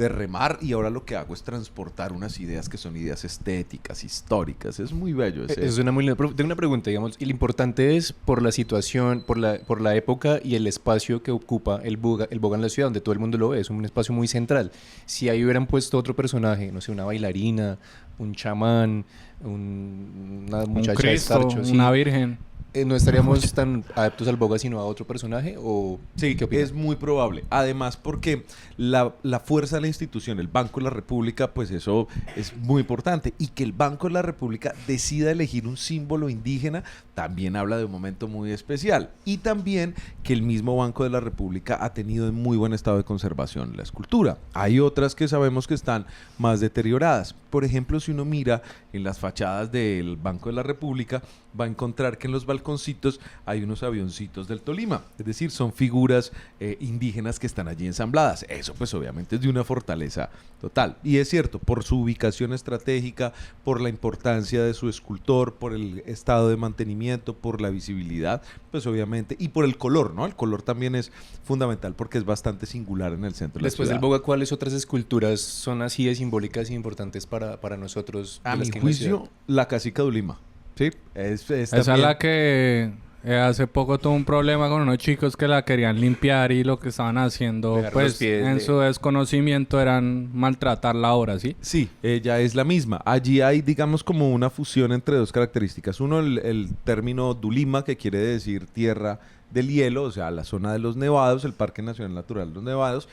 remar y ahora lo que hago es transportar unas ideas que son ideas estéticas, históricas. Es muy bello ese. Es una muy linda. Tengo una pregunta, digamos, y lo importante es por la situación, por la época y el espacio que ocupa el boga en la ciudad, donde todo el mundo lo ve, es un espacio muy central. Si ahí hubieran puesto otro personaje, no sé, una bailarina, un chamán, una muchacha de Cristo, escarcho, sí, una virgen. ¿no estaríamos tan adeptos al boga sino a otro personaje? ¿O Sí, qué opinas? es muy probable. Además, porque la fuerza de la institución, el Banco de la República, pues eso es muy importante. Y que el Banco de la República decida elegir un símbolo indígena también habla de un momento muy especial. Y también que el mismo Banco de la República ha tenido en muy buen estado de conservación la escultura. Hay otras que sabemos que están más deterioradas. Por ejemplo, si uno mira en las fachadas del Banco de la República, va a encontrar que en los balconcitos hay unos avioncitos del Tolima, es decir, son figuras indígenas que están allí ensambladas. Eso pues obviamente es de una fortaleza total. Y es cierto, por su ubicación estratégica, por la importancia de su escultor, por el estado de mantenimiento, por la visibilidad, pues obviamente, y por el color, ¿no? El color también es fundamental porque es bastante singular en el centro de la Después ciudad. del boga, ¿cuáles otras esculturas son así de simbólicas e importantes para nosotros? A de las mi que hay en la ciudad? juicio, la Casica de Ulima. Sí, Esa es también- la que hace poco tuvo un problema con unos chicos que la querían limpiar y lo que estaban haciendo, Dejar los pues pies en de- su desconocimiento eran maltratar la obra, ¿sí? Sí, ella es la misma. Allí hay, digamos, como una fusión entre dos características. Uno, el término Dulima, que quiere decir tierra del hielo, o sea, la zona de los nevados, el Parque Nacional Natural de los Nevados,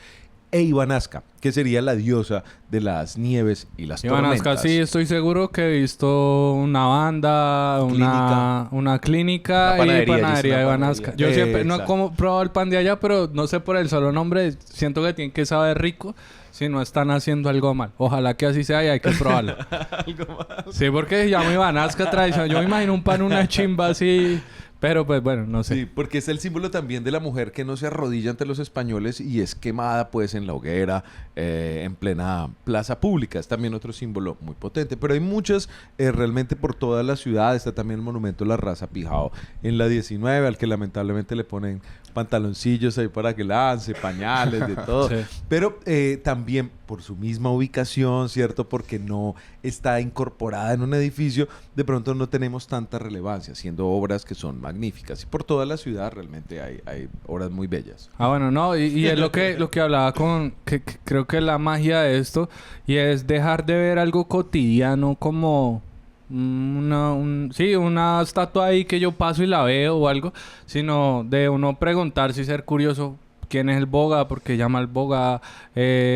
e Ivanasca, que sería la diosa de las nieves y las Ivanasca, tormentas. sí, estoy seguro que he visto una banda, una clínica Una y panadería, panadería de una Ivanasca. panadería. Yo siempre no he Exacto. probado el pan de allá, pero no sé por el solo nombre, siento que tiene que saber rico si no están haciendo algo mal. Ojalá que así sea y hay que probarlo. Sí, porque se llama Ivanasca tradicional. Yo me imagino un pan, una chimba así, pero pues bueno, no sé. Sí, porque es el símbolo también de la mujer que no se arrodilla ante los españoles y es quemada pues en la hoguera, en plena plaza pública. Es también otro símbolo muy potente. Pero hay muchas realmente por toda la ciudad. Está también el monumento a la raza Pijao en la 19, al que lamentablemente le ponen pantaloncillos ahí para que lance, pañales, de todo. Sí. Pero también por su misma ubicación, ¿cierto? Porque no está incorporada en un edificio, de pronto no tenemos tanta relevancia, siendo obras que son magníficas. Y por toda la ciudad realmente hay obras muy bellas. Ah, bueno, no, y es lo que hablaba que creo que la magia de esto, y es dejar de ver algo cotidiano como una estatua ahí que yo paso y la veo o algo, sino de uno preguntarse y ser curioso quién es el boga, por qué llama el boga,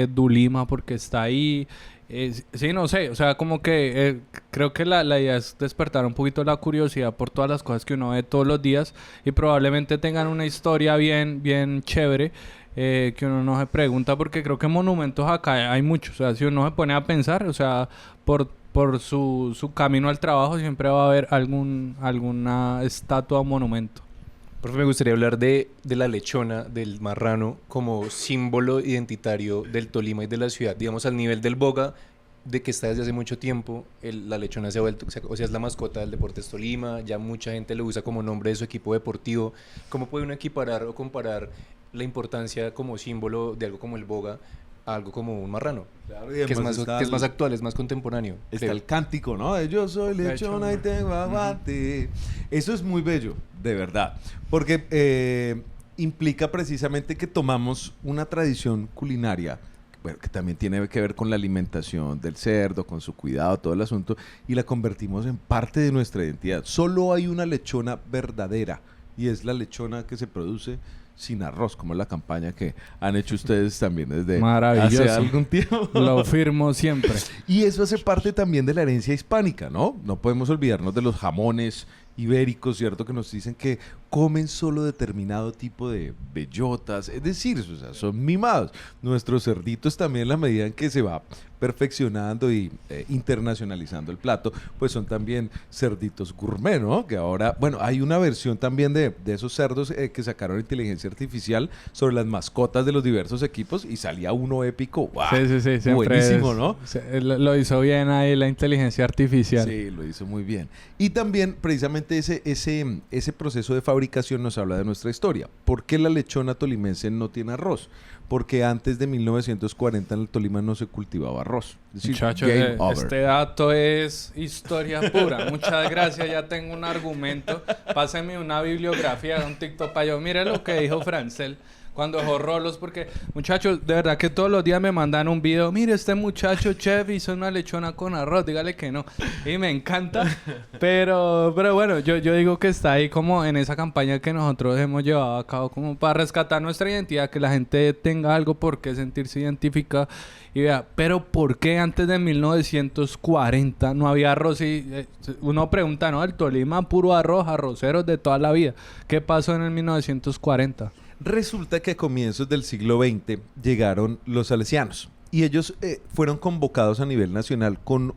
Dulima, porque está ahí. Sí, no sé, o sea, como que creo que la idea es despertar un poquito la curiosidad por todas las cosas que uno ve todos los días y probablemente tengan una historia bien chévere que uno no se pregunta, porque creo que monumentos acá hay muchos. O sea, si uno se pone a pensar, o sea, por su camino al trabajo siempre va a haber alguna estatua o monumento. Profe, me gustaría hablar de la lechona, del marrano, como símbolo identitario del Tolima y de la ciudad. Digamos, al nivel del boga, de que está desde hace mucho tiempo, la lechona se ha vuelto, o sea, es la mascota del Deportes Tolima, ya mucha gente lo usa como nombre de su equipo deportivo. ¿Cómo puede uno equiparar o comparar la importancia como símbolo de algo como el boga a algo como un marrano. Claro, y Que es, además más, está que es más el- actual, es más contemporáneo. Está creo. el cántico, ¿no? De yo soy lechona y tengo aguante. Eso es muy bello, de verdad. Porque implica precisamente que tomamos una tradición culinaria, bueno, que también tiene que ver con la alimentación del cerdo, con su cuidado, todo el asunto, y la convertimos en parte de nuestra identidad. Solo hay una lechona verdadera, y es la lechona que se produce sin arroz, como la campaña que han hecho ustedes también desde Maravilloso. hace algún tiempo. Lo firmo siempre. Y eso hace parte también de la herencia hispánica, ¿no? No podemos olvidarnos de los jamones ibéricos, ¿cierto? Que nos dicen que comen solo determinado tipo de bellotas, es decir, o sea, son mimados. Nuestros cerditos también, en la medida en que se va perfeccionando y internacionalizando el plato, pues son también cerditos gourmet, ¿no? Que ahora, bueno, hay una versión también de esos cerdos que sacaron inteligencia artificial sobre las mascotas de los diversos equipos y salía uno épico, ¡wow! Sí. Siempre Buenísimo, es- ¿no? Lo hizo bien ahí la inteligencia artificial. Sí, lo hizo muy bien. Y también, precisamente, ese proceso de fabricación nos habla de nuestra historia. ¿Por qué la lechona tolimense no tiene arroz? Porque antes de 1940 en el Tolima no se cultivaba arroz. Es decir, Muchachos, game over. este dato es historia pura. Muchas gracias, ya tengo un argumento. Pásenme una bibliografía, un TikTok para yo. Mire lo que dijo Francel cuando dejó rolos, porque muchachos, de verdad que todos los días me mandan un video. Mire, este muchacho chef hizo una lechona con arroz, dígale que no. Y me encanta. Pero bueno, yo digo que está ahí como en esa campaña que nosotros hemos llevado a cabo como para rescatar nuestra identidad, que la gente tenga algo por qué sentirse identificada. Y vea, pero ¿por qué antes de 1940 no había arroz? Y uno pregunta, ¿no? El Tolima, puro arroz, arroceros de toda la vida. ¿Qué pasó en el 1940? Resulta que a comienzos del siglo XX llegaron los salesianos y ellos fueron convocados a nivel nacional con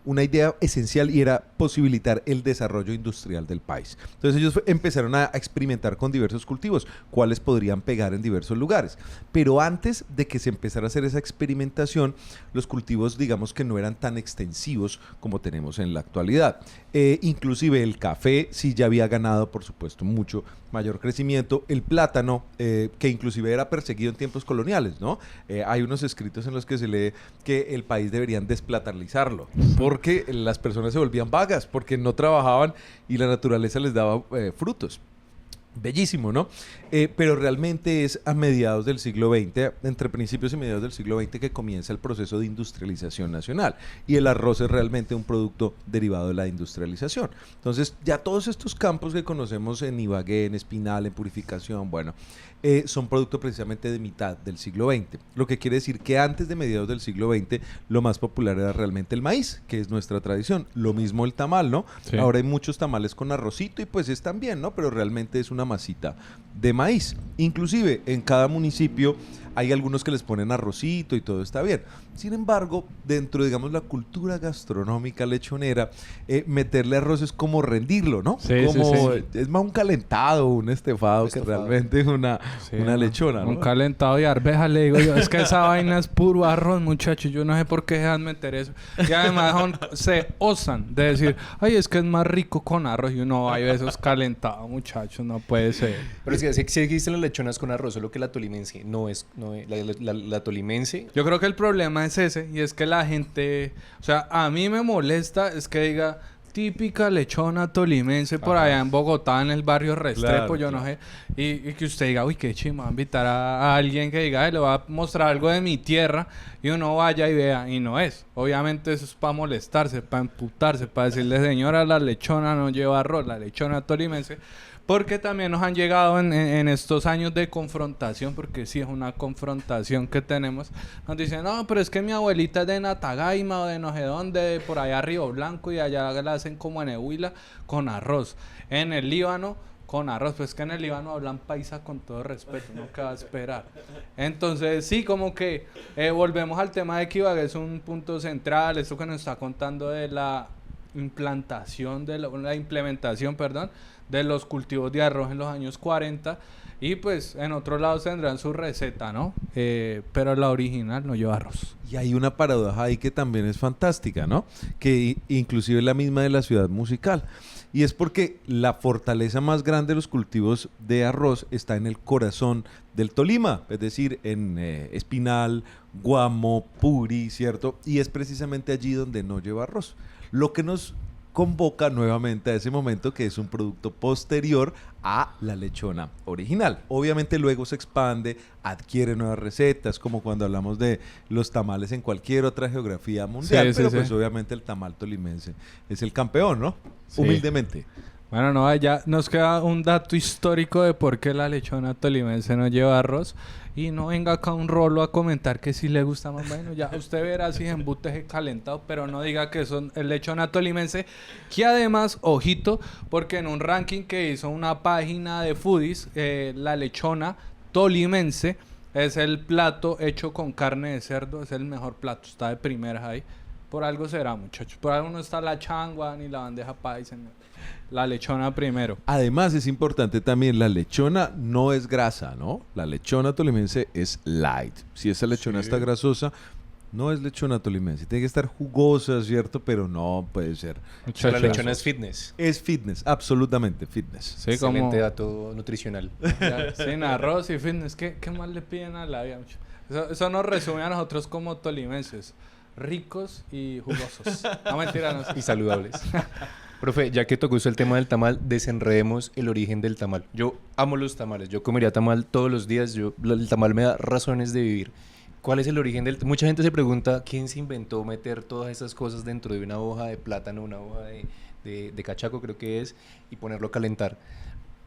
una idea esencial y era posibilitar el desarrollo industrial del país. Entonces ellos empezaron a experimentar con diversos cultivos, cuáles podrían pegar en diversos lugares. Pero antes de que se empezara a hacer esa experimentación, los cultivos digamos que no eran tan extensivos como tenemos en la actualidad. Inclusive el café sí ya había ganado, por supuesto, mucho mayor crecimiento. El plátano, que inclusive era perseguido en tiempos coloniales, ¿no? Hay unos escritos en los que se lee que el país deberían desplatalizarlo, porque las personas se volvían vagas, porque no trabajaban y la naturaleza les daba frutos. Bellísimo, ¿no? Pero realmente es a mediados del siglo XX, entre principios y mediados del siglo XX, que comienza el proceso de industrialización nacional. Y el arroz es realmente un producto derivado de la industrialización. Entonces, ya todos estos campos que conocemos en Ibagué, en Espinal, en Purificación, bueno, son producto precisamente de mitad del siglo XX. Lo que quiere decir que antes de mediados del siglo XX, lo más popular era realmente el maíz, que es nuestra tradición. Lo mismo el tamal, ¿no? Sí. Ahora hay muchos tamales con arrocito y pues están bien, ¿no? Pero realmente es una masita de maíz. Inclusive en cada municipio hay algunos que les ponen arrocito y todo está bien. Sin embargo, dentro, digamos, la cultura gastronómica lechonera, meterle arroz es como rendirlo, ¿no? Sí, como, sí. es más un calentado, un estofado, que realmente es una lechona, ¿no? Un calentado de arvejas, le digo yo. Es que esa vaina es puro arroz, muchachos. Yo no sé por qué dejan meter eso. Y además se osan de decir, ay, es que es más rico con arroz. Y uno, ay, eso es calentado, muchachos. No puede ser. Pero es que sí existen las lechonas con arroz, solo que la tolimense no es. La tolimense. Yo creo que el problema es ese. Y es que la gente... O sea, a mí me molesta es que diga... Típica lechona tolimense por allá en Bogotá, en el barrio Restrepo, Claro, yo no sé. Y que usted diga, uy, qué chimba, invitar a alguien que diga, le va a mostrar algo de mi tierra. Y uno vaya y vea, y no es. Obviamente eso es para molestarse, para emputarse, para decirle, señora, la lechona no lleva arroz, la lechona tolimense. Porque también nos han llegado en estos años de confrontación, porque sí es una confrontación que tenemos. Nos dicen, no, pero es que mi abuelita es de Natagaima o de no sé dónde, de por allá Río Blanco, y allá la hacen como en Ehuila con arroz. En el Líbano con arroz, pues que en el Líbano hablan paisa con todo respeto, ¿no? ¿Qué va a esperar? Entonces, sí, como que volvemos al tema de que Ibagué es un punto central, esto que nos está contando de la implementación, perdón, de los cultivos de arroz en los años 40 y pues en otros lados tendrán su receta, ¿no? Pero la original no lleva arroz. Y hay una paradoja ahí que también es fantástica, ¿no? Que inclusive es la misma de la ciudad musical. Y es porque la fortaleza más grande de los cultivos de arroz está en el corazón del Tolima, es decir, en Espinal, Guamo, Puri, ¿cierto? Y es precisamente allí donde no lleva arroz. Lo que nos convoca nuevamente a ese momento que es un producto posterior a la lechona original. Obviamente luego se expande, adquiere nuevas recetas, como cuando hablamos de los tamales en cualquier otra geografía mundial, pero pues obviamente el tamal tolimense es el campeón, ¿no? Sí. Humildemente. Bueno, no, ya nos queda un dato histórico de por qué la lechona tolimense no lleva arroz. Y no venga acá un rolo a comentar que sí le gusta más. Bueno, ya usted verá si embute calentado, pero no diga que son el lechona tolimense. Que además, ojito, porque en un ranking que hizo una página de foodies, la lechona tolimense es el plato hecho con carne de cerdo. Es el mejor plato, está de primeras ahí. Por algo será, muchachos. Por algo no está la changua ni la bandeja paisa. La lechona primero. Además es importante también, la lechona no es grasa, ¿no? La lechona tolimense es light. Si esa lechona está grasosa, no es lechona tolimense. Tiene que estar jugosa, ¿cierto? Pero no puede ser. La lechona es fitness. Es fitness, absolutamente fitness. Sí, Excelente dato nutricional. Ya, sin arroz y fitness. ¿Qué más le piden a la vida? Eso nos resume a nosotros como tolimenses. Ricos y jugosos. No, mentira, no. Y saludables. Profe, ya que tocó usted el tema del tamal, desenredemos el origen del tamal. Yo amo los tamales, yo comería tamal todos los días, el tamal me da razones de vivir. ¿Cuál es el origen del tamal? Mucha gente se pregunta, ¿quién se inventó meter todas esas cosas dentro de una hoja de plátano, una hoja de cachaco creo que es, y ponerlo a calentar?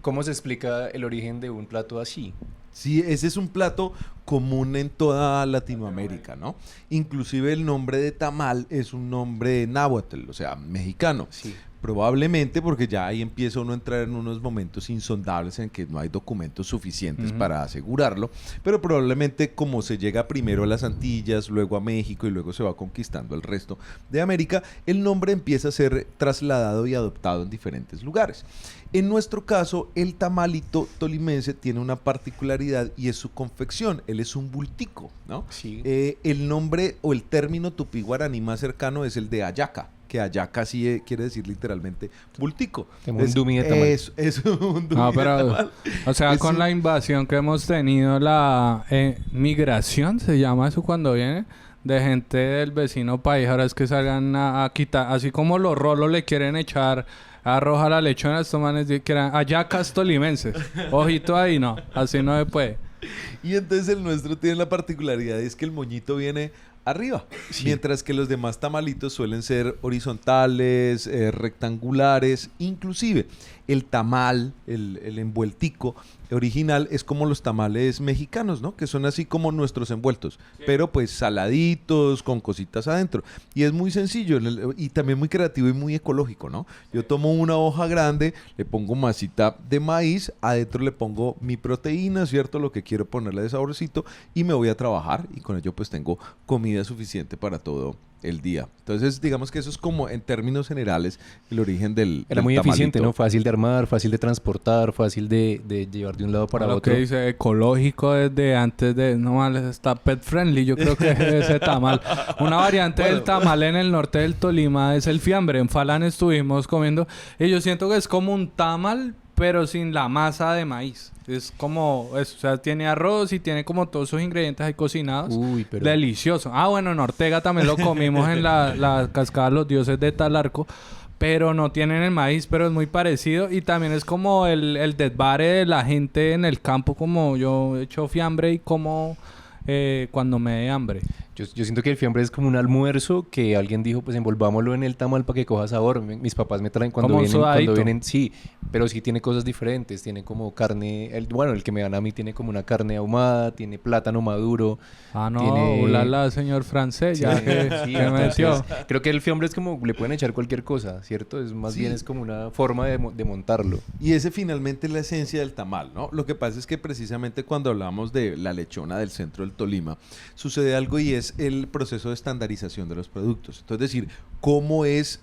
¿Cómo se explica el origen de un plato así? Sí, ese es un plato común en toda Latinoamérica, ¿no? Inclusive el nombre de tamal es un nombre náhuatl, o sea, mexicano. Sí. Probablemente porque ya ahí empieza uno a entrar en unos momentos insondables en que no hay documentos suficientes para asegurarlo, pero probablemente como se llega primero a las Antillas, luego a México y luego se va conquistando el resto de América, el nombre empieza a ser trasladado y adoptado en diferentes lugares. En nuestro caso, el tamalito tolimense tiene una particularidad y es su confección. Él es un bultico, ¿no? Sí. El nombre o el término tupí-guaraní más cercano es el de ayaca, que ayaca sí quiere decir literalmente bultico. Como un dummy de tamal. Es un dummy No, de pero, tamal. o sea, Es con un- la invasión que hemos tenido, la migración, se llama eso cuando viene, de gente del vecino país, ahora es que salgan a quitar, así como los rolos le quieren echar arroz a la lechona, estos manes quieren hallacas tolimenses. Ojito ahí, no, así no se puede. Y entonces el nuestro tiene la particularidad es que el moñito viene arriba, mientras que los demás tamalitos suelen ser horizontales, rectangulares, inclusive el tamal, el envueltico original es como los tamales mexicanos, ¿no? Que son así como nuestros envueltos, pero pues saladitos, con cositas adentro. Y es muy sencillo y también muy creativo y muy ecológico, ¿no? Yo tomo una hoja grande, le pongo masita de maíz, adentro le pongo mi proteína, ¿cierto? Lo que quiero ponerle de saborcito y me voy a trabajar y con ello pues tengo comida suficiente para todo el día. Entonces, digamos que eso es como en términos generales el origen Era del muy eficiente, tamalito. ¿no? Fácil de armar, fácil de transportar, fácil de llevar de un lado para Lo otro. que dice ecológico desde antes de... No mal, está pet friendly. Yo creo que es ese tamal. Una variante del tamal en el norte del Tolima es el fiambre. En Falan estuvimos comiendo. Y yo siento que es como un tamal, pero sin la masa de maíz. Es como... o sea, tiene arroz y tiene como todos sus ingredientes ahí cocinados. Uy, pero... Delicioso. Ah, bueno, en Ortega también lo comimos en la cascada de los dioses de Talarco. Pero no tienen el maíz, pero es muy parecido. Y también es como el desvare de la gente en el campo, como yo echo fiambre y como cuando me dé hambre. Yo siento que el fiambre es como un almuerzo que alguien dijo, pues envolvámoslo en el tamal para que coja sabor. Mis papás me traen Como un sudadito. cuando vienen, sí, pero sí tiene cosas diferentes. Tiene como carne, el que me dan a mí tiene como una carne ahumada, tiene plátano maduro. Ah, no, Tiene- ulala, señor francés, ya que, Sí, que metió. entonces, creo que el fiambre es como, le pueden echar cualquier cosa, ¿cierto? Es más Sí. bien es como una forma de montarlo. Y ese finalmente es la esencia del tamal, ¿no? Lo que pasa es que precisamente cuando hablamos de la lechona del centro del Tolima, sucede algo y es es el proceso de estandarización de los productos. Entonces, decir, cómo es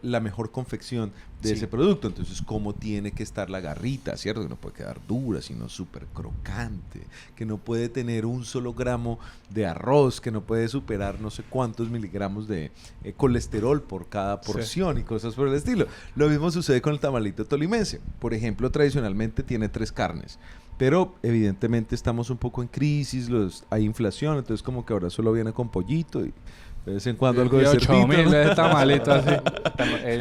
la mejor confección de Sí. ese producto. Entonces, cómo tiene que estar la garrita, ¿cierto? Que no puede quedar dura, sino súper crocante, que no puede tener un solo gramo de arroz, que no puede superar no sé cuántos miligramos de colesterol por cada porción y cosas por el estilo. Lo mismo sucede con el tamalito tolimense. Por ejemplo, tradicionalmente tiene 3 carnes. Pero evidentemente estamos un poco en crisis, hay inflación, entonces como que ahora solo viene con pollito y de vez en cuando algo de 8.000 cerdito. de tamalito así.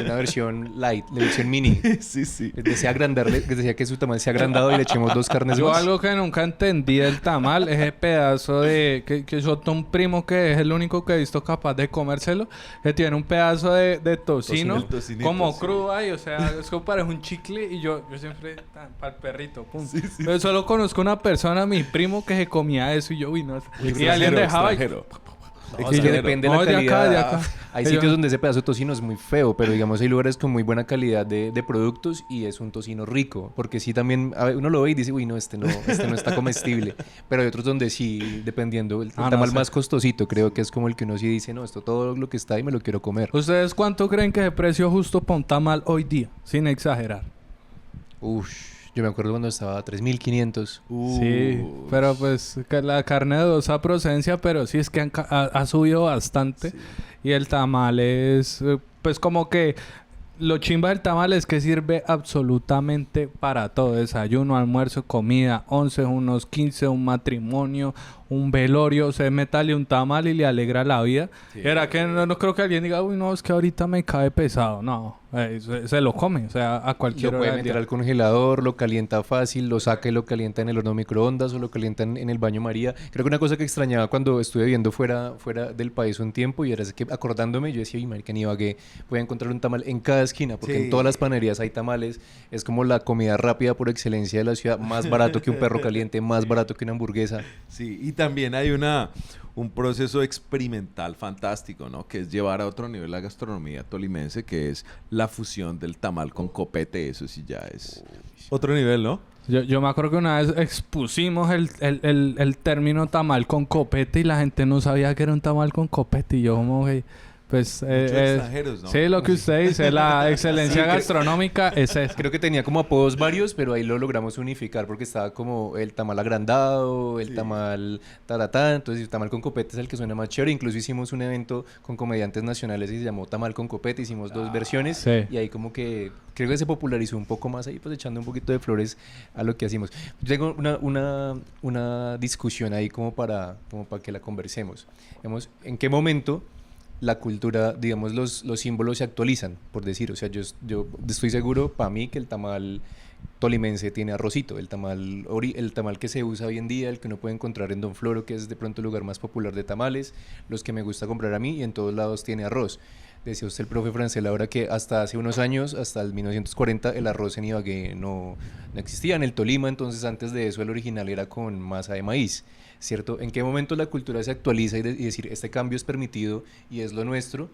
Una versión light, la versión mini. Sí, sí. Decía agrandarle, que decía que su tamal sea agrandado y le echemos 2 carnes Yo más. algo que nunca entendí del tamal es ese pedazo de... Que yo tengo un primo que es el único que he visto capaz de comérselo. Que tiene un pedazo de tocino. El tocinito, Como sí. crudo ahí. O sea, es como parece un chicle. Y yo siempre... Para el perrito. Pum. Pero solo conozco una persona, mi primo, que se comía eso. Y yo, uy, no. Y alguien dejaba... y- No, es que depende de la No, de acá, calidad. de acá. Hay Ellos- sitios donde ese pedazo de tocino es muy feo, pero digamos hay lugares con muy buena calidad de productos y es un tocino rico. Porque sí también uno lo ve y dice, uy, no, este no está comestible. Pero hay otros donde sí, dependiendo, el no tamal sé. más costosito, creo que es como el que uno sí dice, no, esto todo lo que está ahí me lo quiero comer. ¿Ustedes cuánto creen que es el precio justo para un tamal hoy día? Sin exagerar. Yo me acuerdo cuando estaba a 3.500. Sí, pero pues que la carne de dudosa procedencia, pero sí es que ha subido bastante. Y el tamal es, pues como que lo chimba del tamal es que sirve absolutamente para todo. Desayuno, almuerzo, comida, 11, unos 15, un matrimonio, un velorio. Se métale un tamal y le alegra la vida. Era que no creo que alguien diga, uy, no, es que ahorita me cae pesado. No, se lo come, o sea, a cualquier Lo hora puede del meter día. al congelador, lo calienta fácil, lo saca y lo calienta en el horno microondas o lo calienta en el baño María. Creo que una cosa que extrañaba cuando estuve viviendo fuera del país un tiempo y era que acordándome, yo decía, ay, marica, en Ibagué voy a encontrar un tamal en cada esquina, porque Sí. en todas las panaderías hay tamales. Es como la comida rápida por excelencia de la ciudad, más barato que un perro caliente, más barato que una hamburguesa. Sí, y también hay un proceso experimental fantástico, ¿no? Que es llevar a otro nivel la gastronomía tolimense, que es la fusión del tamal con copete. Eso sí ya es otro nivel, ¿no? Yo me acuerdo que una vez expusimos el término tamal con copete y la gente no sabía que era un tamal con copete. Y yo como que, pues... Muchos extranjeros, ¿no? Sí, lo que usted dice, la excelencia gastronómica es eso. Creo que tenía como apodos varios, pero ahí lo logramos unificar porque estaba como el tamal agrandado, el tamal taratá, entonces el tamal con copete es el que suena más chévere. Incluso hicimos un evento con comediantes nacionales y se llamó Tamal con Copete, hicimos 2 versiones sí. y ahí como que creo que se popularizó un poco más ahí, pues echando un poquito de flores a lo que hacemos. Yo tengo una discusión ahí como para que la conversemos. Digamos, ¿en qué momento la cultura, digamos, los símbolos se actualizan, por decir? O sea, yo estoy seguro, para mí, que el tamal tolimense tiene arrocito, el tamal que se usa hoy en día, el que uno puede encontrar en Don Floro, que es de pronto el lugar más popular de tamales, los que me gusta comprar a mí, y en todos lados tiene arroz. Decía usted el profe Francel ahora que hasta hace unos años, hasta el 1940, el arroz en Ibagué no existía. En el Tolima, entonces antes de eso el original era con masa de maíz, ¿cierto? ¿En qué momento la cultura se actualiza y decir este cambio es permitido y es lo nuestro?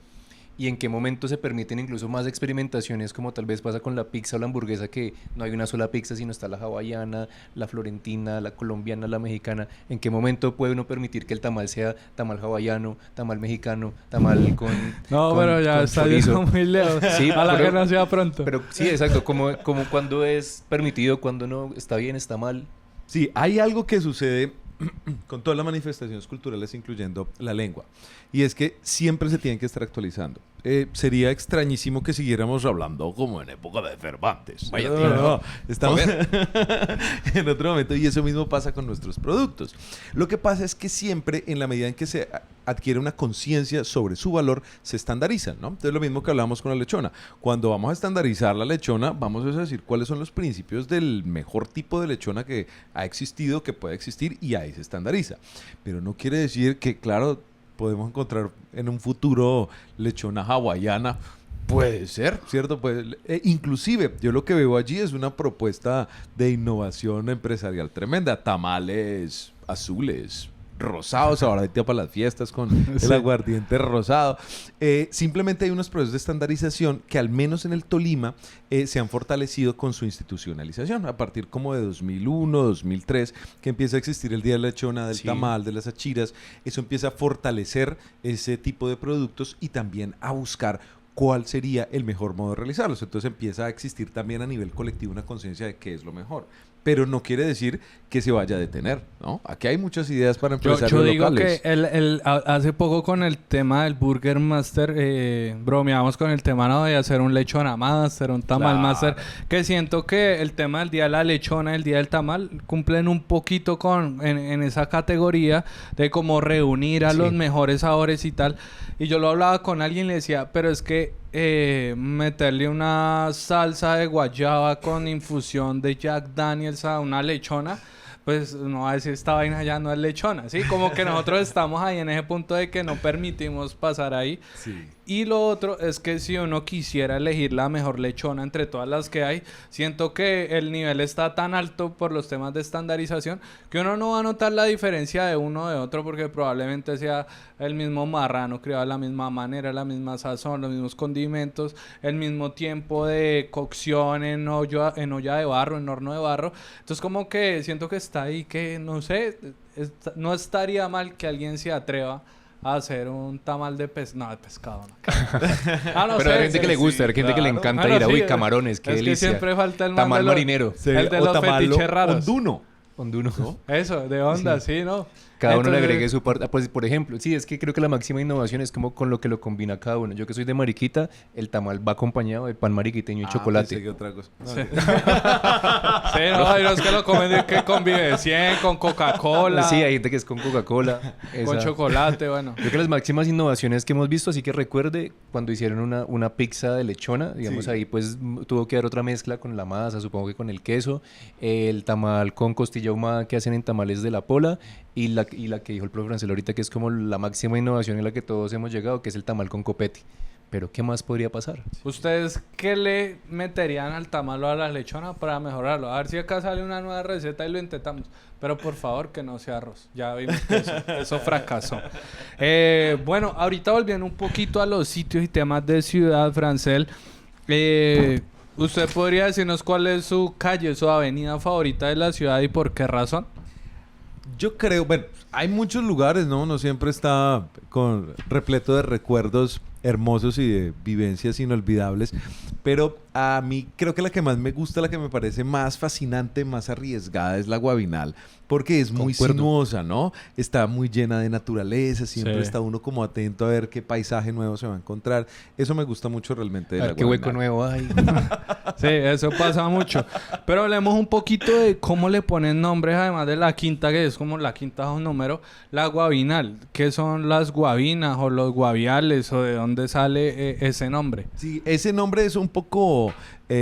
¿Y en qué momento se permiten incluso más experimentaciones, como tal vez pasa con la pizza o la hamburguesa, que no hay una sola pizza, sino está la hawaiana, la florentina, la colombiana, la mexicana? ¿En qué momento puede uno permitir que el tamal sea tamal hawaiano, tamal mexicano, tamal con No, con- pero ya con está chorizo? yendo muy lejos. Sí, a la pero- que no sea pronto. Pero sí, exacto, como cuando es permitido, cuando no, está bien, está mal. Sí, hay algo que sucede con todas las manifestaciones culturales, incluyendo la lengua, y es que siempre se tienen que estar actualizando. Sería extrañísimo que siguiéramos hablando como en época de Cervantes. Vaya No, tío, no, ¿no? no. Estamos en otro momento, y eso mismo pasa con nuestros productos. Lo que pasa es que siempre, en la medida en que se adquiere una conciencia sobre su valor, se estandarizan, ¿no? Entonces, lo mismo que hablábamos con la lechona. Cuando vamos a estandarizar la lechona, vamos a decir cuáles son los principios del mejor tipo de lechona que ha existido, que puede existir, y ahí se estandariza. Pero no quiere decir que, claro, podemos encontrar en un futuro lechona hawaiana. Puede ser, ¿cierto? Pues, inclusive, yo lo que veo allí es una propuesta de innovación empresarial tremenda. Tamales azules, rosados, ahora para las fiestas con Sí. el aguardiente rosado. Simplemente hay unos procesos de estandarización que al menos en el Tolima se han fortalecido con su institucionalización. A partir como de 2001, 2003, que empieza a existir el Día de la Lechona, del Sí. tamal, de las achiras, eso empieza a fortalecer ese tipo de productos y también a buscar cuál sería el mejor modo de realizarlos. Entonces empieza a existir también a nivel colectivo una conciencia de qué es lo mejor. Pero no quiere decir que se vaya a detener, ¿no? Aquí hay muchas ideas para empresarios Yo digo locales. que hace poco con el tema del Burger Master, bromeamos con el tema, ¿no? De hacer un lechona master, un tamal Claro. master, que siento que el tema del día de la lechona, el día del tamal, cumplen un poquito en esa categoría de como reunir a Sí. los mejores sabores y tal. Y yo lo hablaba con alguien y le decía, pero es que meterle una salsa de guayaba con infusión de Jack Daniels a una lechona, pues no va a decir esta vaina ya no es lechona, ¿sí? Como que nosotros estamos ahí en ese punto de que no permitimos pasar ahí. Sí. Y lo otro es que si uno quisiera elegir la mejor lechona entre todas las que hay, siento que el nivel está tan alto por los temas de estandarización que uno no va a notar la diferencia de uno de otro porque probablemente sea el mismo marrano criado de la misma manera, la misma sazón, los mismos condimentos, el mismo tiempo de cocción en olla de barro, en horno de barro. Entonces como que siento que está ahí, que no sé, no estaría mal que alguien se atreva a hacer un tamal de pescado. No, de pescado, no. No Pero hay sé, gente que le gusta, hay gente que le claro. encanta Bueno, ir a, sí, uy, camarones, qué es que delicia. siempre falta el man Tamal de los- marinero. El de O los tamal fetiches raros. honduno. Honduno. Eso, de onda, sí, ¿no? Cada uno le Entonces, agregue su parte. Pues, por ejemplo, sí, es que creo que la máxima innovación es como con lo que lo combina cada uno. Yo que soy de Mariquita, el tamal va acompañado de pan mariquiteño y chocolate. Pensé que otra cosa. Sí, no, hay los que lo comen de que con Vive 100, con Coca-Cola, Sí, hay gente que es con Coca-Cola. con esa. chocolate, bueno. Creo que las máximas innovaciones que hemos visto, así que recuerde cuando hicieron una pizza de lechona, digamos Sí. ahí pues tuvo que dar otra mezcla con la masa, supongo que con el queso, el tamal con costilla ahumada que hacen en tamales de la Pola y la que dijo el profe Francel ahorita que es como la máxima innovación en la que todos hemos llegado, que es el tamal con copete. Pero ¿qué más podría pasar? ¿Ustedes qué le meterían al tamal o a la lechona para mejorarlo? A ver si acá sale una nueva receta y lo intentamos. Pero por favor, que no sea arroz. Ya vimos que eso fracasó. Bueno, ahorita volviendo un poquito a los sitios y temas de ciudad, Francel. ¿Usted podría decirnos cuál es su calle, su avenida favorita de la ciudad y por qué razón? Yo creo, bueno, hay muchos lugares, ¿no? Uno siempre está repleto de recuerdos hermosos y de vivencias inolvidables, pero a mí creo que la que más me gusta, la que me parece más fascinante, más arriesgada es la Guavinal, porque es muy Concuerdo. sinuosa, ¿no? Está muy llena de naturaleza, siempre Sí. está uno como atento a ver qué paisaje nuevo se va a encontrar. Eso me gusta mucho realmente de A la ver, qué hueco Guavinal. nuevo hay. Sí, eso pasa mucho. Pero hablemos un poquito de cómo le ponen nombres, además de la quinta, que es como la quinta es un número, la Guavinal. ¿Qué son las guavinas o los guaviales o de dónde sale ese nombre? Sí, ese nombre es un poco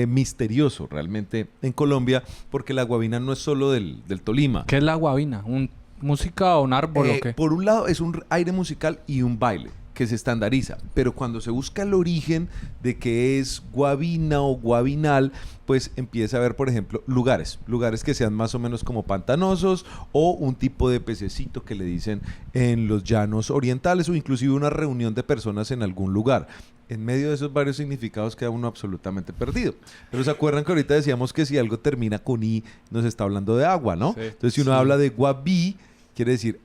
misterioso realmente en Colombia, porque la Guavinal no es solo del Tolima. ¿Qué es la guavina? ¿Un música o un árbol o qué? Por un lado es un aire musical y un baile que se estandariza, pero cuando se busca el origen de qué es guavina o guavinal, pues empieza a haber, por ejemplo, lugares que sean más o menos como pantanosos o un tipo de pececito que le dicen en los llanos orientales o inclusive una reunión de personas en algún lugar. En medio de esos varios significados queda uno absolutamente perdido. Pero se acuerdan que ahorita decíamos que si algo termina con I, nos está hablando de agua, ¿no? Sí. Entonces si uno habla de guaví, quiere decir,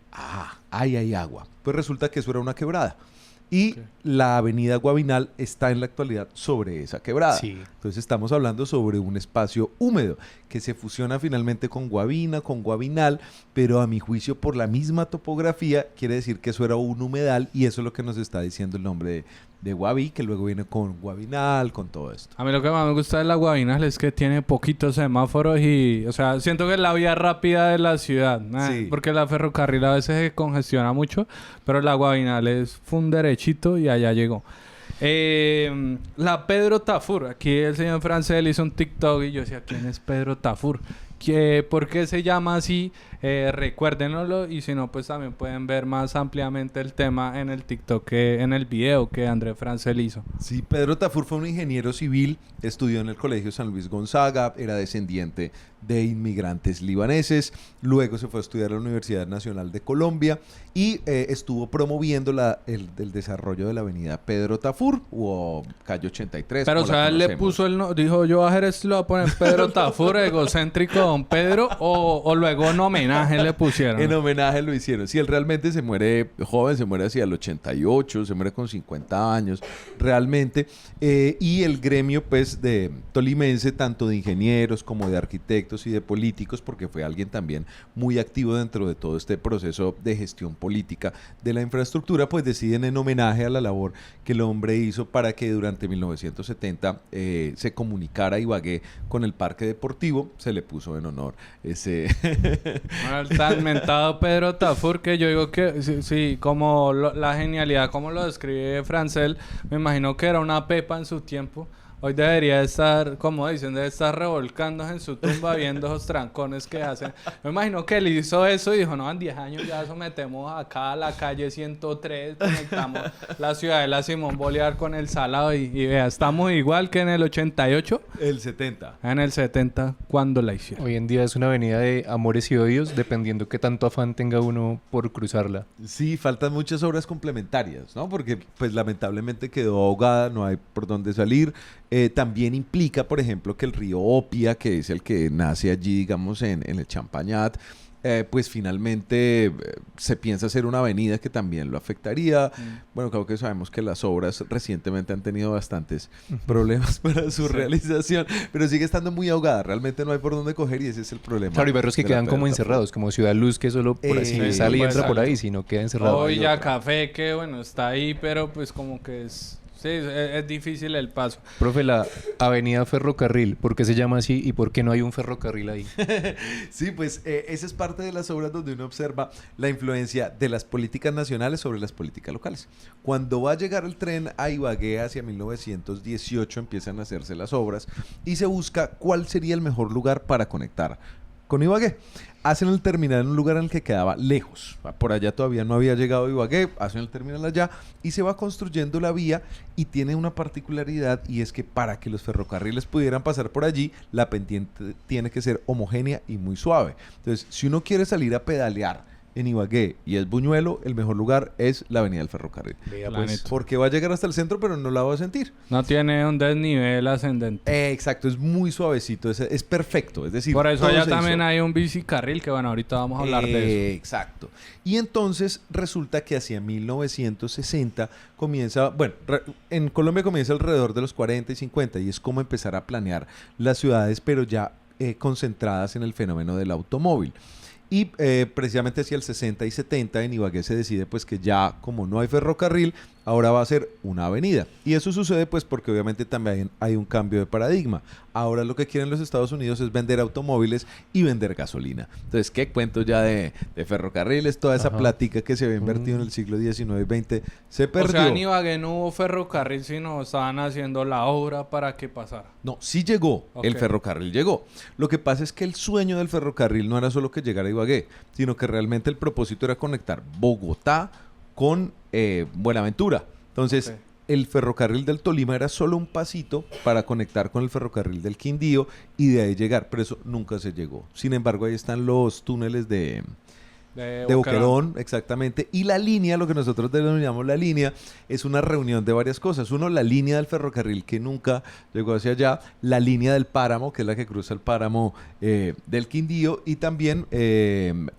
ahí hay agua. Pues resulta que eso era una quebrada. Y Ok. la avenida Guavinal está en la actualidad sobre esa quebrada. Sí. Entonces estamos hablando sobre un espacio húmedo que se fusiona finalmente con Guavina, con Guavinal, pero a mi juicio por la misma topografía quiere decir que eso era un humedal y eso es lo que nos está diciendo el nombre de Guaví, que luego viene con Guavinal, con todo esto. A mí lo que más me gusta de la Guavinal es que tiene poquitos semáforos y, o sea, siento que es la vía rápida de la ciudad, ¿no? Sí. Porque la ferrocarril a veces se congestiona mucho, pero la Guavinal fue un derechito y allá llegó. La Pedro Tafur, aquí el señor Francel hizo un TikTok y yo decía, ¿quién es Pedro Tafur? por qué se llama así, recuérdenoslo, y si no, pues también pueden ver más ampliamente el tema en el TikTok, en el video que André Francel hizo. Sí, Pedro Tafur fue un ingeniero civil, estudió en el Colegio San Luis Gonzaga, era descendiente de inmigrantes libaneses, luego se fue a estudiar a la Universidad Nacional de Colombia y estuvo promoviendo el desarrollo de la avenida Pedro Tafur o calle 83. Pero, o sea, él le puso dijo, yo a Jerez lo voy a poner Pedro Tafur, egocéntrico don Pedro, o luego en homenaje le pusieron. En homenaje lo hicieron. Sí, él realmente se muere joven, se muere hacia el 88, se muere con 50 años, realmente. Y el gremio, pues, de tolimense, tanto de ingenieros como de arquitectos y de políticos, porque fue alguien también muy activo dentro de todo este proceso de gestión política de la infraestructura, pues deciden en homenaje a la labor que el hombre hizo para que durante 1970 se comunicara Ibagué con el parque deportivo. Se le puso en honor ese... Bueno, el tan mentado Pedro Tafur, que yo digo que sí, como la genialidad, como lo describe Francel, me imagino que era una pepa en su tiempo. Hoy debería estar, como dicen, debe estar revolcándose en su tumba viendo esos trancones que hacen. Me imagino que él hizo eso y dijo, no, en 10 años ya sometemos acá a la calle 103, conectamos la ciudadela Simón Bolívar con el Salado y vea, estamos igual que en el 88. El 70. En el 70, cuando la hicieron. Hoy en día es una avenida de amores y odios, dependiendo qué tanto afán tenga uno por cruzarla. Sí, faltan muchas obras complementarias, ¿no? Porque, pues, lamentablemente quedó ahogada, no hay por dónde salir. También implica, por ejemplo, que el río Opia, que es el que nace allí, digamos, en el Champañat, pues finalmente se piensa hacer una avenida que también lo afectaría. Bueno, creo que sabemos que las obras recientemente han tenido bastantes problemas para su realización, pero sigue estando muy ahogada. Realmente no hay por dónde coger y ese es el problema. Claro, y barrios que quedan como encerrados, como Ciudad Luz, que solo por así sale y entra por ahí, sino queda encerrado. O Villa Café, que bueno, está ahí, pero pues como que es... Sí, es difícil el paso. Profe, la avenida Ferrocarril, ¿por qué se llama así y por qué no hay un ferrocarril ahí? Sí, pues esa es parte de las obras donde uno observa la influencia de las políticas nacionales sobre las políticas locales. Cuando va a llegar el tren a Ibagué hacia 1918 empiezan a hacerse las obras y se busca cuál sería el mejor lugar para conectar con Ibagué. Hacen el terminal en un lugar en el que quedaba lejos. Por allá todavía no había llegado Ibagué, hacen el terminal allá y se va construyendo la vía y tiene una particularidad y es que para que los ferrocarriles pudieran pasar por allí, la pendiente tiene que ser homogénea y muy suave. Entonces, si uno quiere salir a pedalear en Ibagué y es Buñuelo, el mejor lugar es la avenida del ferrocarril. Pues, porque va a llegar hasta el centro, pero no la va a sentir. No tiene un desnivel ascendente. Exacto, es muy suavecito, es perfecto. Es decir, por eso allá también hay un bicicarril, que bueno, ahorita vamos a hablar de eso. Exacto. Y entonces resulta que hacia 1960 comienza, bueno, en Colombia comienza alrededor de los 40 y 50 y es como empezar a planear las ciudades, pero ya concentradas en el fenómeno del automóvil. Y precisamente hacia el 60 y 70 en Ibagué se decide pues que ya como no hay ferrocarril, ahora va a ser una avenida. Y eso sucede pues porque obviamente también hay un cambio de paradigma. Ahora lo que quieren los Estados Unidos es vender automóviles y vender gasolina. Entonces, ¿qué cuento ya de ferrocarriles? Toda esa plática que se había invertido en el siglo XIX y XX se perdió. O sea, en Ibagué no hubo ferrocarril, sino estaban haciendo la obra para que pasara. No, sí llegó. El ferrocarril llegó. Lo que pasa es que el sueño del ferrocarril no era solo que llegara a Ibagué, sino que realmente el propósito era conectar Bogotá con Buenaventura. Entonces, el ferrocarril del Tolima era solo un pasito para conectar con el ferrocarril del Quindío y de ahí llegar, pero eso nunca se llegó. Sin embargo, ahí están los túneles de Boquerón, exactamente. Y la línea, lo que nosotros denominamos la línea, es una reunión de varias cosas. Uno, la línea del ferrocarril que nunca llegó hacia allá, la línea del páramo, que es la que cruza el páramo del Quindío, y también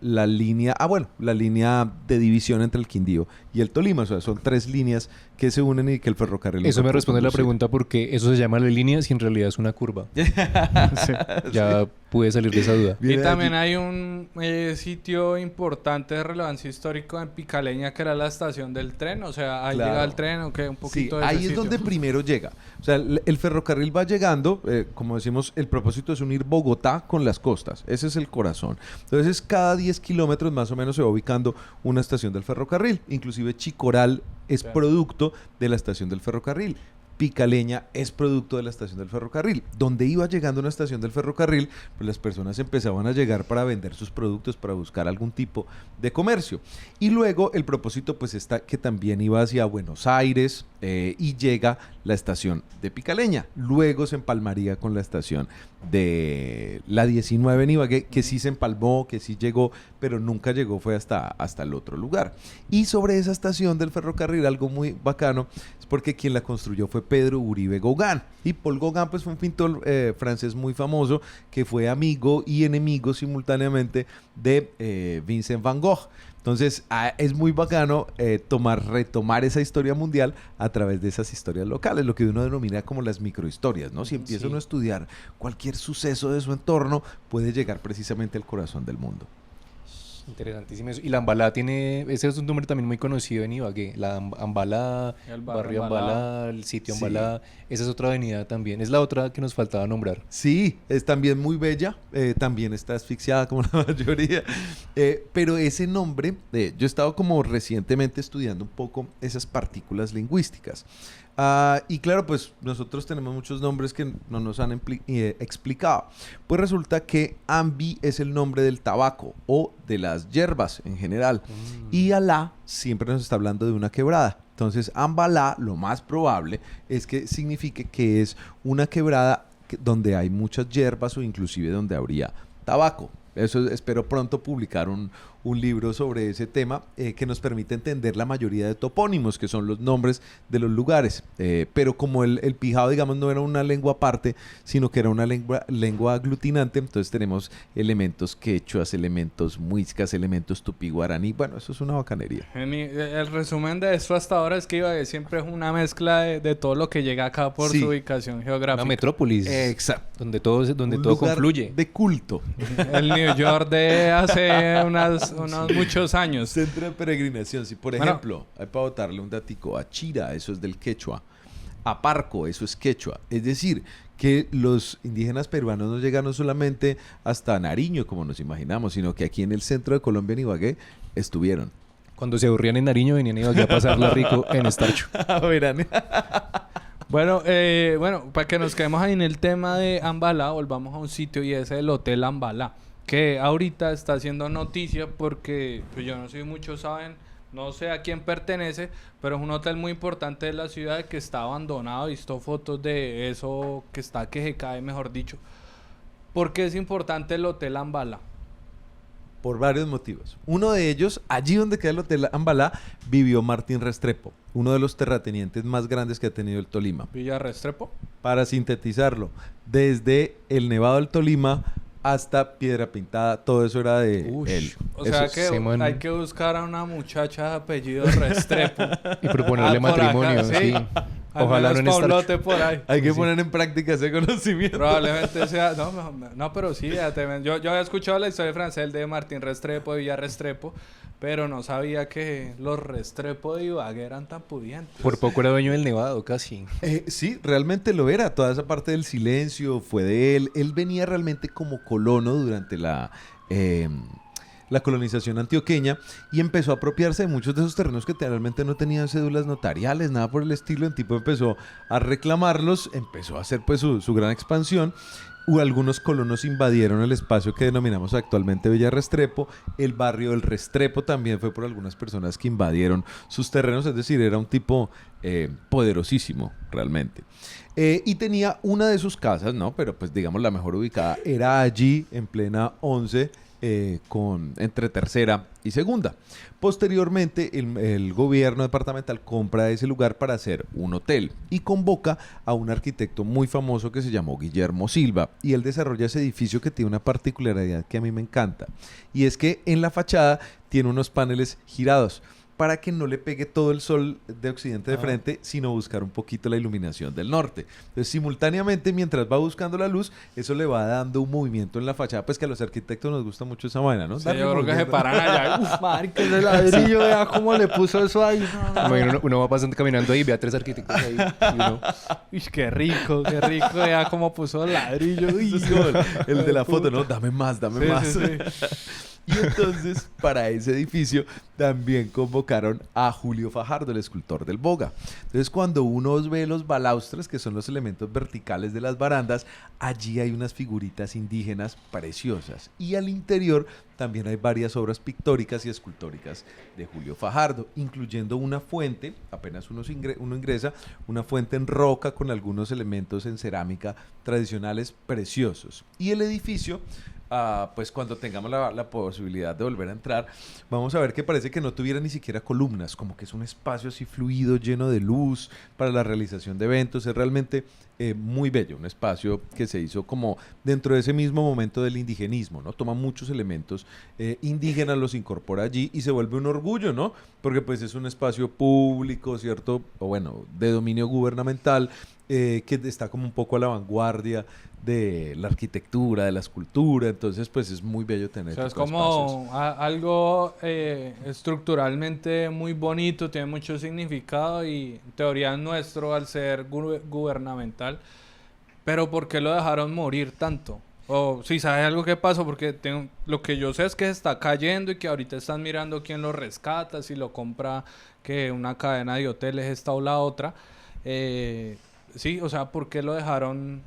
la línea, la línea de división entre el Quindío y el Tolima. O sea, son 3 líneas que se unen y que el ferrocarril... Eso me responde la pregunta porque eso se llama la línea si en realidad es una curva. Sí. Ya pude salir de esa duda. Y también hay un sitio importante de relevancia histórica en Picaleña que era la estación del tren. O sea, ahí llega el tren o qué, un poquito de ese ahí es sitio. donde primero llega. O sea, el ferrocarril va llegando, como decimos, el propósito es unir Bogotá con las costas. Ese es el corazón. Entonces, cada 10 kilómetros más o menos se va ubicando una estación del ferrocarril. Inclusive Chicoral es producto de la estación del ferrocarril. Picaleña es producto de la estación del ferrocarril. Donde iba llegando una estación del ferrocarril, pues las personas empezaban a llegar para vender sus productos, para buscar algún tipo de comercio. Y luego el propósito pues está que también iba hacia Buenos Aires y llega la estación de Picaleña. Luego se empalmaría con la estación de la 19 en Ibagué, que sí se empalmó, que sí llegó, pero nunca llegó, fue hasta el otro lugar. Y sobre esa estación del ferrocarril, algo muy bacano, es porque quien la construyó fue Pedro Uribe Gauguin. Y Paul Gauguin pues fue un pintor francés muy famoso que fue amigo y enemigo simultáneamente de Vincent Van Gogh. Entonces es muy bacano retomar esa historia mundial a través de esas historias locales, lo que uno denomina como las microhistorias, ¿no? Si empieza uno a estudiar cualquier suceso de su entorno, puede llegar precisamente al corazón del mundo. Interesantísimo eso. Y la Ambalá ese es un nombre también muy conocido en Ibagué. La Ambalá, El barrio Ambalá, el sitio Sí. Ambalá. Esa es otra avenida también. Es la otra que nos faltaba nombrar. Sí, es también muy bella, también está asfixiada como la mayoría, pero ese nombre, yo he estado como recientemente estudiando un poco esas partículas lingüísticas. Y claro, pues nosotros tenemos muchos nombres que no nos han explicado. Pues resulta que Ambi es el nombre del tabaco o de las hierbas en general. Y Alá siempre nos está hablando de una quebrada. Entonces, Ambalá, lo más probable es que signifique que es una quebrada donde hay muchas hierbas o inclusive donde habría tabaco. Eso espero pronto publicar un libro sobre ese tema que nos permite entender la mayoría de topónimos, que son los nombres de los lugares. Pero como el pijao, digamos, no era una lengua aparte, sino que era una lengua aglutinante, entonces tenemos elementos quechuas, elementos muiscas, elementos tupí-guaraní. Bueno, eso es una bacanería. El resumen de esto hasta ahora es que Ibagué siempre es una mezcla de todo lo que llega acá por Sí. su ubicación geográfica. Una metrópolis. Exacto. Donde todo Un todo lugar confluye. de culto. El New York de hace unos muchos años. Centro de peregrinación. Si, por Bueno. ejemplo, hay para botarle un datico a Chira, eso es del quechua. A Parco, eso es quechua. Es decir, que los indígenas peruanos no llegaron solamente hasta Nariño, como nos imaginamos, sino que aquí en el centro de Colombia, en Ibagué, estuvieron. Cuando se aburrían en Nariño, venían a Ibagué a pasarla rico en Estarcho. Verán. Bueno, para que nos quedemos ahí en el tema de Ambalá, volvamos a un sitio y es el Hotel Ambalá, que ahorita está haciendo noticia porque, pues yo no sé si muchos saben, no sé a quién pertenece, pero es un hotel muy importante de la ciudad que está abandonado. He visto fotos de eso que está que se cae, mejor dicho. ¿Por qué es importante el Hotel Ambalá? Por varios motivos. Uno de ellos, allí donde queda el Hotel Ambalá, vivió Martín Restrepo, uno de los terratenientes más grandes que ha tenido el Tolima. Villa Restrepo. Para sintetizarlo, desde el Nevado del Tolima hasta Piedra Pintada, todo eso era de Ush. él. O sea Eso- que Simón. hay que buscar a una muchacha de apellido Restrepo. Y proponerle por acá, matrimonio, sí. sí. Al Ojalá menos no en Estarcho. Paulote por ahí. Hay que Sí. poner en práctica ese conocimiento. Probablemente sea... No, pero sí, yo había escuchado la historia de Francel de Martín Restrepo, de Villa Restrepo, pero no sabía que los Restrepo de Ibagué eran tan pudientes. Por poco era dueño del Nevado, casi. Sí, realmente lo era. Toda esa parte del silencio fue de él. Él venía realmente como colono durante la colonización antioqueña y empezó a apropiarse de muchos de esos terrenos que realmente no tenían cédulas notariales, nada por el estilo. El tipo empezó a reclamarlos, empezó a hacer pues su gran expansión. Algunos colonos invadieron el espacio que denominamos actualmente Villa Restrepo. El barrio del Restrepo también fue por algunas personas que invadieron sus terrenos. Es decir, era un tipo poderosísimo realmente. Y tenía una de sus casas, ¿no? Pero pues digamos la mejor ubicada era allí en plena 11 entre tercera y segunda. Posteriormente, el gobierno departamental compra ese lugar para hacer un hotel y convoca a un arquitecto muy famoso que se llamó Guillermo Silva, y él desarrolla ese edificio que tiene una particularidad que a mí me encanta, y es que en la fachada tiene unos paneles girados para que no le pegue todo el sol de occidente de frente, sino buscar un poquito la iluminación del norte. Entonces, simultáneamente, mientras va buscando la luz, eso le va dando un movimiento en la fachada, pues que a los arquitectos nos gusta mucho esa vaina, ¿no? Sí, Darle yo creo que se movimiento. paran allá. Uf, marica, ese ladrillo, vea cómo le puso eso ahí. Imagino uno va pasando caminando ahí y ve a tres arquitectos ahí. Y uno, Uy, qué rico, vea cómo puso el ladrillo. Uy, Eso es como el de la foto, ¿no? Dame más, dame Sí, más. sí, sí. Y entonces, para ese edificio, también convocaron a Julio Fajardo, el escultor del Boga. Entonces, cuando uno ve los balaustres, que son los elementos verticales de las barandas, allí hay unas figuritas indígenas preciosas. Y al interior también hay varias obras pictóricas y escultóricas de Julio Fajardo, incluyendo una fuente, apenas uno ingresa, una fuente en roca con algunos elementos en cerámica tradicionales preciosos. Y el edificio, pues cuando tengamos la posibilidad de volver a entrar, vamos a ver que parece que no tuviera ni siquiera columnas, como que es un espacio así fluido, lleno de luz para la realización de eventos. Es realmente muy bello, un espacio que se hizo como dentro de ese mismo momento del indigenismo, ¿no? Toma muchos elementos indígenas, los incorpora allí y se vuelve un orgullo, ¿no? Porque pues es un espacio público, ¿cierto? O bueno, de dominio gubernamental, que está como un poco a la vanguardia de la arquitectura, de la escultura. Entonces pues es muy bello tener O sea, es estos como algo estructuralmente muy bonito, tiene mucho significado y en teoría es nuestro al ser gubernamental. Pero ¿por qué lo dejaron morir tanto? O si sabes algo que pasó, porque lo que yo sé es que se está cayendo y que ahorita están mirando quién lo rescata, si lo compra que una cadena de hoteles esta o la otra. Sí, o sea, ¿por qué lo dejaron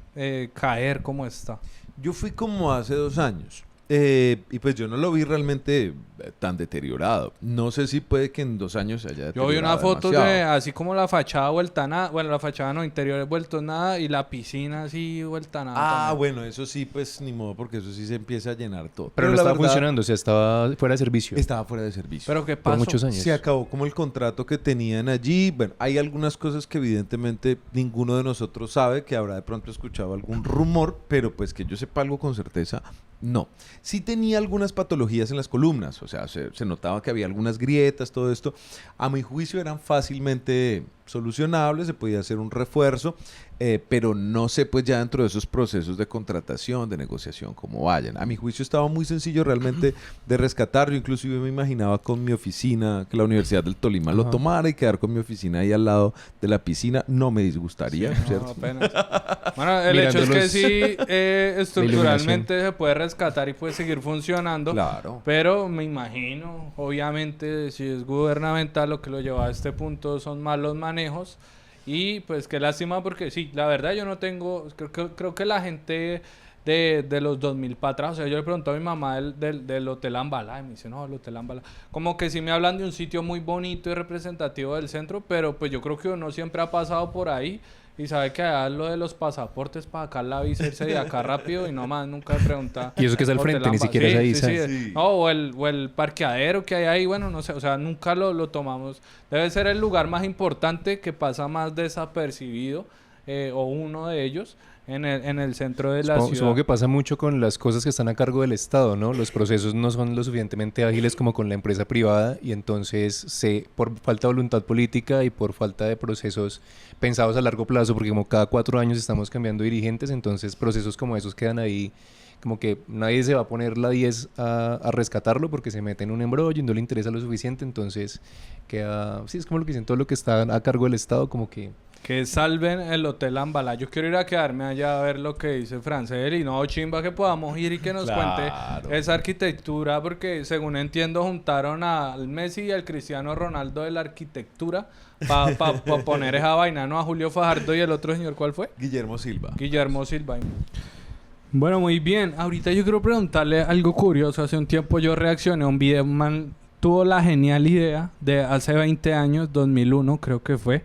caer como está? Yo fui como hace 2 años y pues yo no lo vi realmente tan deteriorado. No sé si puede que en 2 años se haya Yo vi deteriorado una foto demasiado. de así como la fachada vuelta a nada, bueno, la fachada no, interiores vueltos nada y la piscina así vuelta a nada. Ah, también. bueno, eso sí, pues ni modo, porque eso sí se empieza a llenar todo. Pero no la estaba verdad, funcionando, o sea, estaba fuera de servicio. estaba fuera de servicio. Pero ¿qué por pasó? muchos años. Se acabó como el contrato que tenían allí. Bueno, hay algunas cosas que evidentemente ninguno de nosotros sabe, que habrá de pronto escuchado algún rumor, pero pues que yo sepa algo con certeza, no. Sí tenía algunas patologías en las columnas, o sea, se notaba que había algunas grietas, todo esto. A mi juicio eran fácilmente solucionables, se podía hacer un refuerzo, pero no sé pues ya dentro de esos procesos de contratación, de negociación, cómo vayan. A mi juicio estaba muy sencillo realmente de rescatar. Yo inclusive me imaginaba con mi oficina, que la Universidad del Tolima lo tomara y quedar con mi oficina ahí al lado de la piscina. No me disgustaría, Sí, no, ¿cierto? apenas. Bueno, el Mirando hecho es que los- sí, la estructuralmente se puede rescatar y puede seguir funcionando. Claro. Pero me imagino, obviamente, si es gubernamental, lo que lo lleva a este punto son malos manejos. Y pues qué lástima porque sí, la verdad yo no tengo, creo que la gente de los 2000 para atrás, o sea, yo le pregunto a mi mamá del Hotel Ambala y me dice, no, el Hotel Ambala. Como que sí me hablan de un sitio muy bonito y representativo del centro, pero pues yo creo que uno siempre ha pasado por ahí. Y sabe que allá lo de los pasaportes para acá la visa irse de acá rápido y no más nunca me pregunta. Y eso que es al Hotel frente, ni Amba. siquiera es ahí, Sí, ¿sabes? Sí. No, o el parqueadero que hay ahí, bueno, no sé, o sea, nunca lo tomamos. Debe ser el lugar más importante que pasa más desapercibido, o uno de ellos, en el centro de la ciudad. Supongo que pasa mucho con las cosas que están a cargo del Estado, ¿no? Los procesos no son lo suficientemente ágiles como con la empresa privada y entonces por falta de voluntad política y por falta de procesos pensados a largo plazo, porque como cada 4 años estamos cambiando dirigentes, entonces procesos como esos quedan ahí, como que nadie se va a poner la 10 a rescatarlo porque se mete en un embrollo y no le interesa lo suficiente, entonces queda, sí, es como lo que dicen, todo lo que está a cargo del Estado, como que... Que salven el Hotel Ambala. Yo quiero ir a quedarme allá a ver lo que dice Francel y no, chimba que podamos ir y que nos Claro. cuente esa arquitectura, porque según entiendo juntaron al Messi y al Cristiano Ronaldo de la arquitectura para poner esa vaina, ¿no? A Julio Fajardo y el otro señor, ¿cuál fue? Guillermo Silva. Guillermo Silva. Bueno, muy bien. Ahorita yo quiero preguntarle algo curioso. Hace un tiempo yo reaccioné a un video. Un man tuvo la genial idea de hace 20 años, 2001 creo que fue,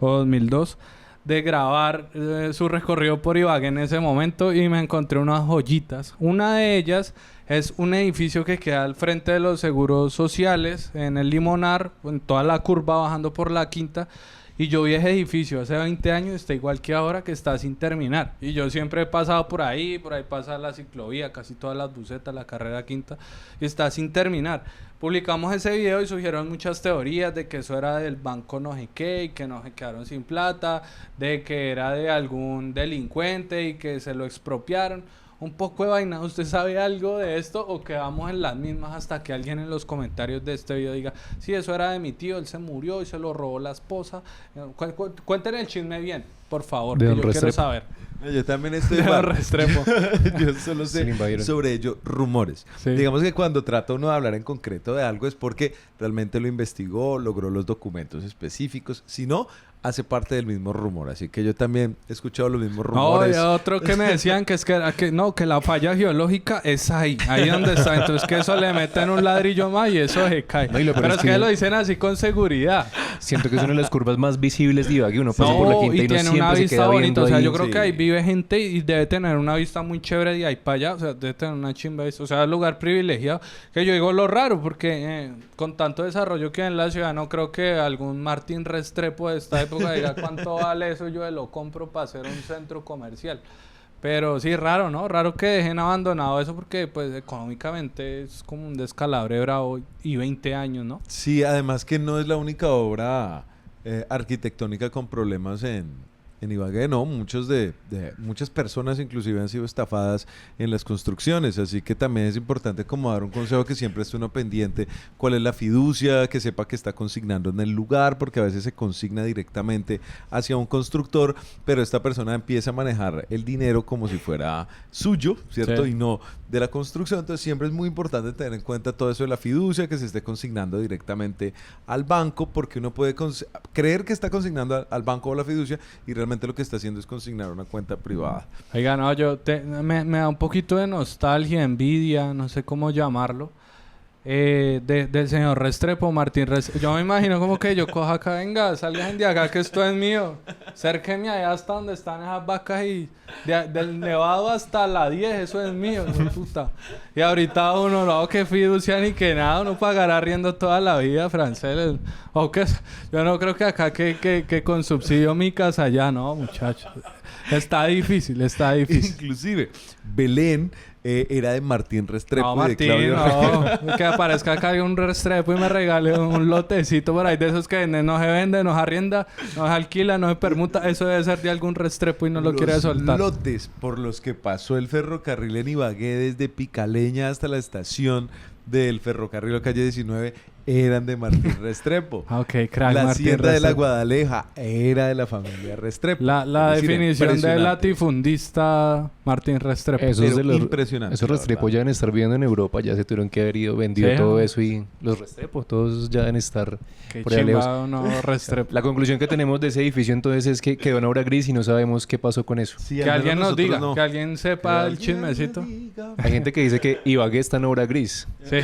o 2002, de grabar su recorrido por Ibagué en ese momento y me encontré unas joyitas. Una de ellas es un edificio que queda al frente de los seguros sociales en el Limonar, en toda la curva bajando por la Quinta. Y yo vi ese edificio hace 20 años, está igual que ahora, que está sin terminar. Y yo siempre he pasado por ahí pasa la ciclovía, casi todas las busetas, la carrera quinta, y está sin terminar. Publicamos ese video y surgieron muchas teorías de que eso era del banco no sé qué, y que no se quedaron sin plata, de que era de algún delincuente y que se lo expropiaron. Un poco de vaina. ¿Usted sabe algo de esto o quedamos en las mismas hasta que alguien en los comentarios de este video diga, sí, eso era de mi tío, él se murió y se lo robó la esposa? Cuéntenme el chisme bien, por favor, De que Don yo quiero Restrepo. saber. Yo también estoy De igual. Restrepo. Yo solo Se le sé invadieron. sobre ello rumores. Sí. Digamos que cuando trata uno de hablar en concreto de algo es porque realmente lo investigó, logró los documentos específicos. Si no, hace parte del mismo rumor. Así que yo también he escuchado los mismos No, rumores. y otro que me decían que la falla geológica es ahí donde está. Entonces que eso le meten un ladrillo más y eso se cae. No, y lo peor Pero es es que que- lo dicen así con seguridad. Siento que es una de las curvas más visibles de Ibagué. Uno pasa No, por la quinta y y uno tiene una siempre se vista queda bonita. viendo O sea, ahí. yo creo sí. que ahí vive gente y debe tener una vista muy chévere de ahí para allá. O sea, debe tener una chimba vista. O sea, es lugar privilegiado. Que yo digo lo raro, porque con tanto desarrollo que hay en la ciudad, no creo que algún Martín Restrepo de esta época diga cuánto vale eso, yo lo compro para hacer un centro comercial. Pero sí, raro, ¿no? Raro que dejen abandonado eso porque, pues, económicamente es como un descalabre bravo y 20 años, ¿no? Sí, además que no es la única obra arquitectónica con problemas en Ibagué, no, muchas personas inclusive han sido estafadas en las construcciones, así que también es importante como dar un consejo que siempre esté uno pendiente, cuál es la fiducia, que sepa que está consignando en el lugar, porque a veces se consigna directamente hacia un constructor, pero esta persona empieza a manejar el dinero como si fuera suyo, ¿cierto? Sí. Y no de la construcción, entonces siempre es muy importante tener en cuenta todo eso de la fiducia, que se esté consignando directamente al banco, porque uno puede creer que está consignando al banco o la fiducia y realmente lo que está haciendo es consignar una cuenta privada. Oiga, no, me da un poquito de nostalgia, envidia, no sé cómo llamarlo, del señor Restrepo, Martín Restrepo. Yo me imagino como que yo coja acá, venga, salgan de acá que esto es mío. Cérqueme allá hasta donde están esas vacas y del Nevado hasta la 10, eso es mío, hijo de puta. Y ahorita uno, no, que fiducia ni que nada, uno pagará riendo toda la vida, Franceles. O que, yo no creo que acá que con subsidio mi casa allá, no, muchachos. Está difícil, está difícil. Inclusive, Belén era de Martín Restrepo No, y de Claudio Martín, no. Que aparezca acá un Restrepo y me regale un lotecito por ahí de esos que venden. No se vende, no se arrienda, no se alquila, no se permuta. Eso debe ser de algún Restrepo y no lo quiere soltar. Los lotes por los que pasó el ferrocarril en Ibagué desde Picaleña hasta la estación del ferrocarril o calle 19 eran de Martín Restrepo. Ah, ok, crack, La Martín hacienda de la Restrepo. Guadaleja era de la familia Restrepo. La Es decir, definición de impresionante. latifundista Martín Restrepo. Esos Pero de los impresionante, Esos la Restrepo verdad. ya deben estar viviendo en Europa, ya se tuvieron que haber ido, vendido Sí, todo ¿no? eso y los Restrepo, todos ya deben estar Qué por allá lejos. chimba, no, Restrepo. La conclusión que tenemos de ese edificio entonces es que quedó en obra gris y no sabemos qué pasó con eso. Sí, Que al alguien menos nos diga, nosotros no. que alguien sepa el Que alguien chismecito. me diga. Hay gente que dice que Ibagué está en obra gris. Sí,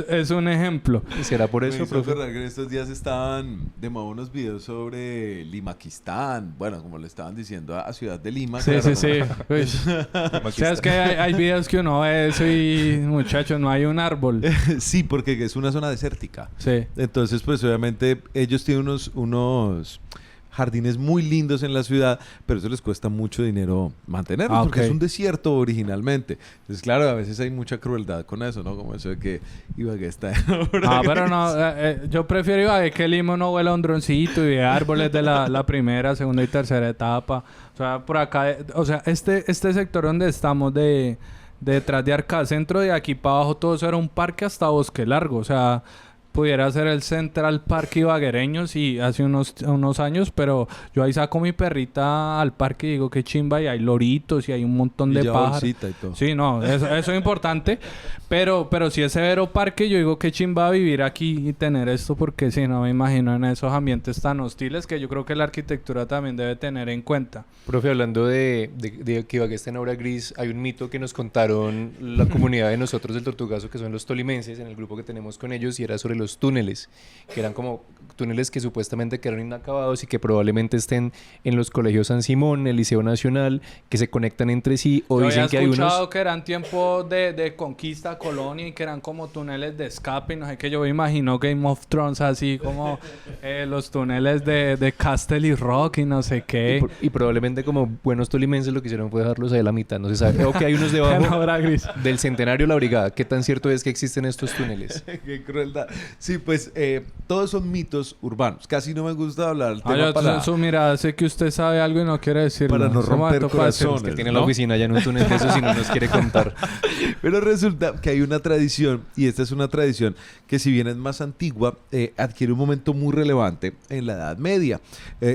es un ejemplo. ¿Y será por Me eso, hizo profe? acordar que en estos días estaban de moda unos videos sobre Limaquistán, bueno, como le estaban diciendo a Ciudad de Lima. Sí, claro, sí, ¿no? sí. Uy. ¿Sabes que hay videos que uno ve eso y, muchachos, no hay un árbol? Sí, porque es una zona desértica. Sí. Entonces, pues obviamente ellos tienen unos jardines muy lindos en la ciudad, pero eso les cuesta mucho dinero mantenerlos, porque ok. es un desierto originalmente. Entonces, claro, a veces hay mucha crueldad con eso, ¿no? Como eso de que Ibagué está en obra Ah, pero gris. no, yo prefiero Ibagué que Lima no huela un droncito y de árboles de la primera, segunda y tercera etapa. O sea, por acá, o sea, este sector donde estamos detrás de Arcacentro, de aquí para abajo todo eso era un parque hasta Bosque Largo. O sea, pudiera ser el Central Park ibaguereño, sí, hace unos años, pero yo ahí saco mi perrita al parque y digo qué chimba y hay loritos y hay un montón Y de ya pájaros. bolsita y todo. Sí, no, eso es importante, pero si es severo parque, yo digo qué chimba vivir aquí y tener esto, porque si no me imagino en esos ambientes tan hostiles que yo creo que la arquitectura también debe tener en cuenta. Profe, hablando de que Ibagué está en obra gris, hay un mito que nos contaron la comunidad de nosotros del Tortugazo, que son los tolimenses, en el grupo que tenemos con ellos, y era sobre los túneles, que eran como túneles que supuestamente quedaron inacabados y que probablemente estén en los colegios San Simón, el Liceo Nacional, que se conectan entre sí, o Yo dicen había que hay escuchado unos... que eran tiempos de conquista, colonia, y que eran como túneles de escape, y no sé qué, yo me imagino Game of Thrones así como los túneles de Castle y Rock y no sé qué. Y probablemente como buenos tolimenses lo que hicieron fue dejarlos ahí a la mitad, no se sabe. O que hay unos En debajo obra gris. del Centenario La Brigada. ¿Qué tan cierto es que existen estos túneles? Qué crueldad. Sí, pues todos son mitos urbanos. Casi no me gusta hablar del tema para, su mirada, sé que usted sabe algo y no quiere decirlo. para no Eso me va a romper tocar hacer. corazones. Que tiene ¿no? la oficina ya en un túnel de esos y no nos quiere contar. Pero resulta que hay una tradición, y esta es una tradición que si bien es más antigua, adquiere un momento muy relevante en la Edad Media.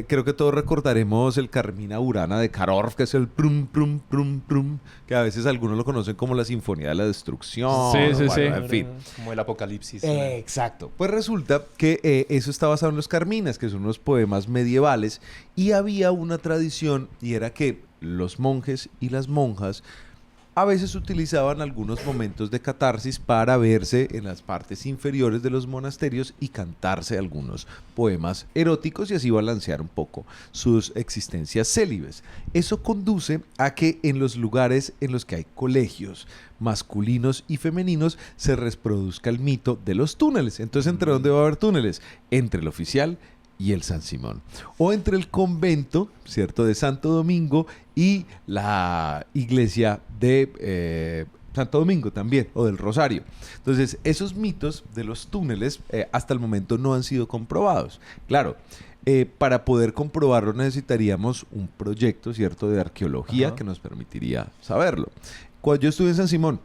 Creo que todos recordaremos el Carmina Burana de Karorf, que es el prum, prum, prum, prum, que a veces algunos lo conocen como la Sinfonía de la Destrucción. Sí, sí, bueno, sí. En fin. Como el apocalipsis. Exacto. Pues resulta que eso está basado en los Carminas, que son unos poemas medievales, y había una tradición, y era que los monjes y las monjas a veces utilizaban algunos momentos de catarsis para verse en las partes inferiores de los monasterios y cantarse algunos poemas eróticos y así balancear un poco sus existencias célibes. Eso conduce a que en los lugares en los que hay colegios masculinos y femeninos se reproduzca el mito de los túneles. Entonces, ¿entre dónde va a haber túneles? Entre el oficial y el San Simón, o entre el convento, ¿cierto?, de Santo Domingo y la iglesia de Santo Domingo también, o del Rosario. Entonces, esos mitos de los túneles hasta el momento no han sido comprobados. Claro, para poder comprobarlo necesitaríamos un proyecto, ¿cierto?, de arqueología que nos permitiría saberlo. Cuando yo estuve en San Simón,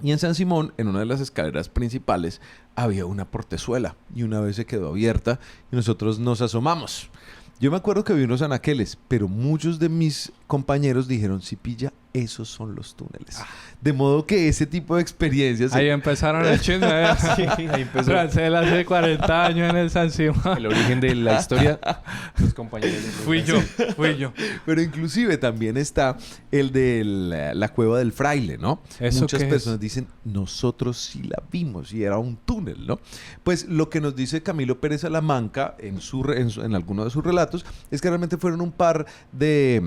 y en San Simón, en una de las escaleras principales, había una portezuela y una vez se quedó abierta y nosotros nos asomamos. Yo me acuerdo que vi unos anaqueles, pero muchos de mis compañeros dijeron, si pilla, esos son los túneles. De modo que ese tipo de experiencias... Ahí empezaron el chisme. Sí, ahí empezó. Francel hace 40 años en el San Simón. El origen de la historia, los compañeros. Fui yo. Pero inclusive también está el de la cueva del fraile, ¿no? ¿Eso Muchas qué es? personas dicen, nosotros sí la vimos y era un túnel, ¿no? Pues lo que nos dice Camilo Pérez Salamanca en alguno de sus relatos es que realmente fueron un par de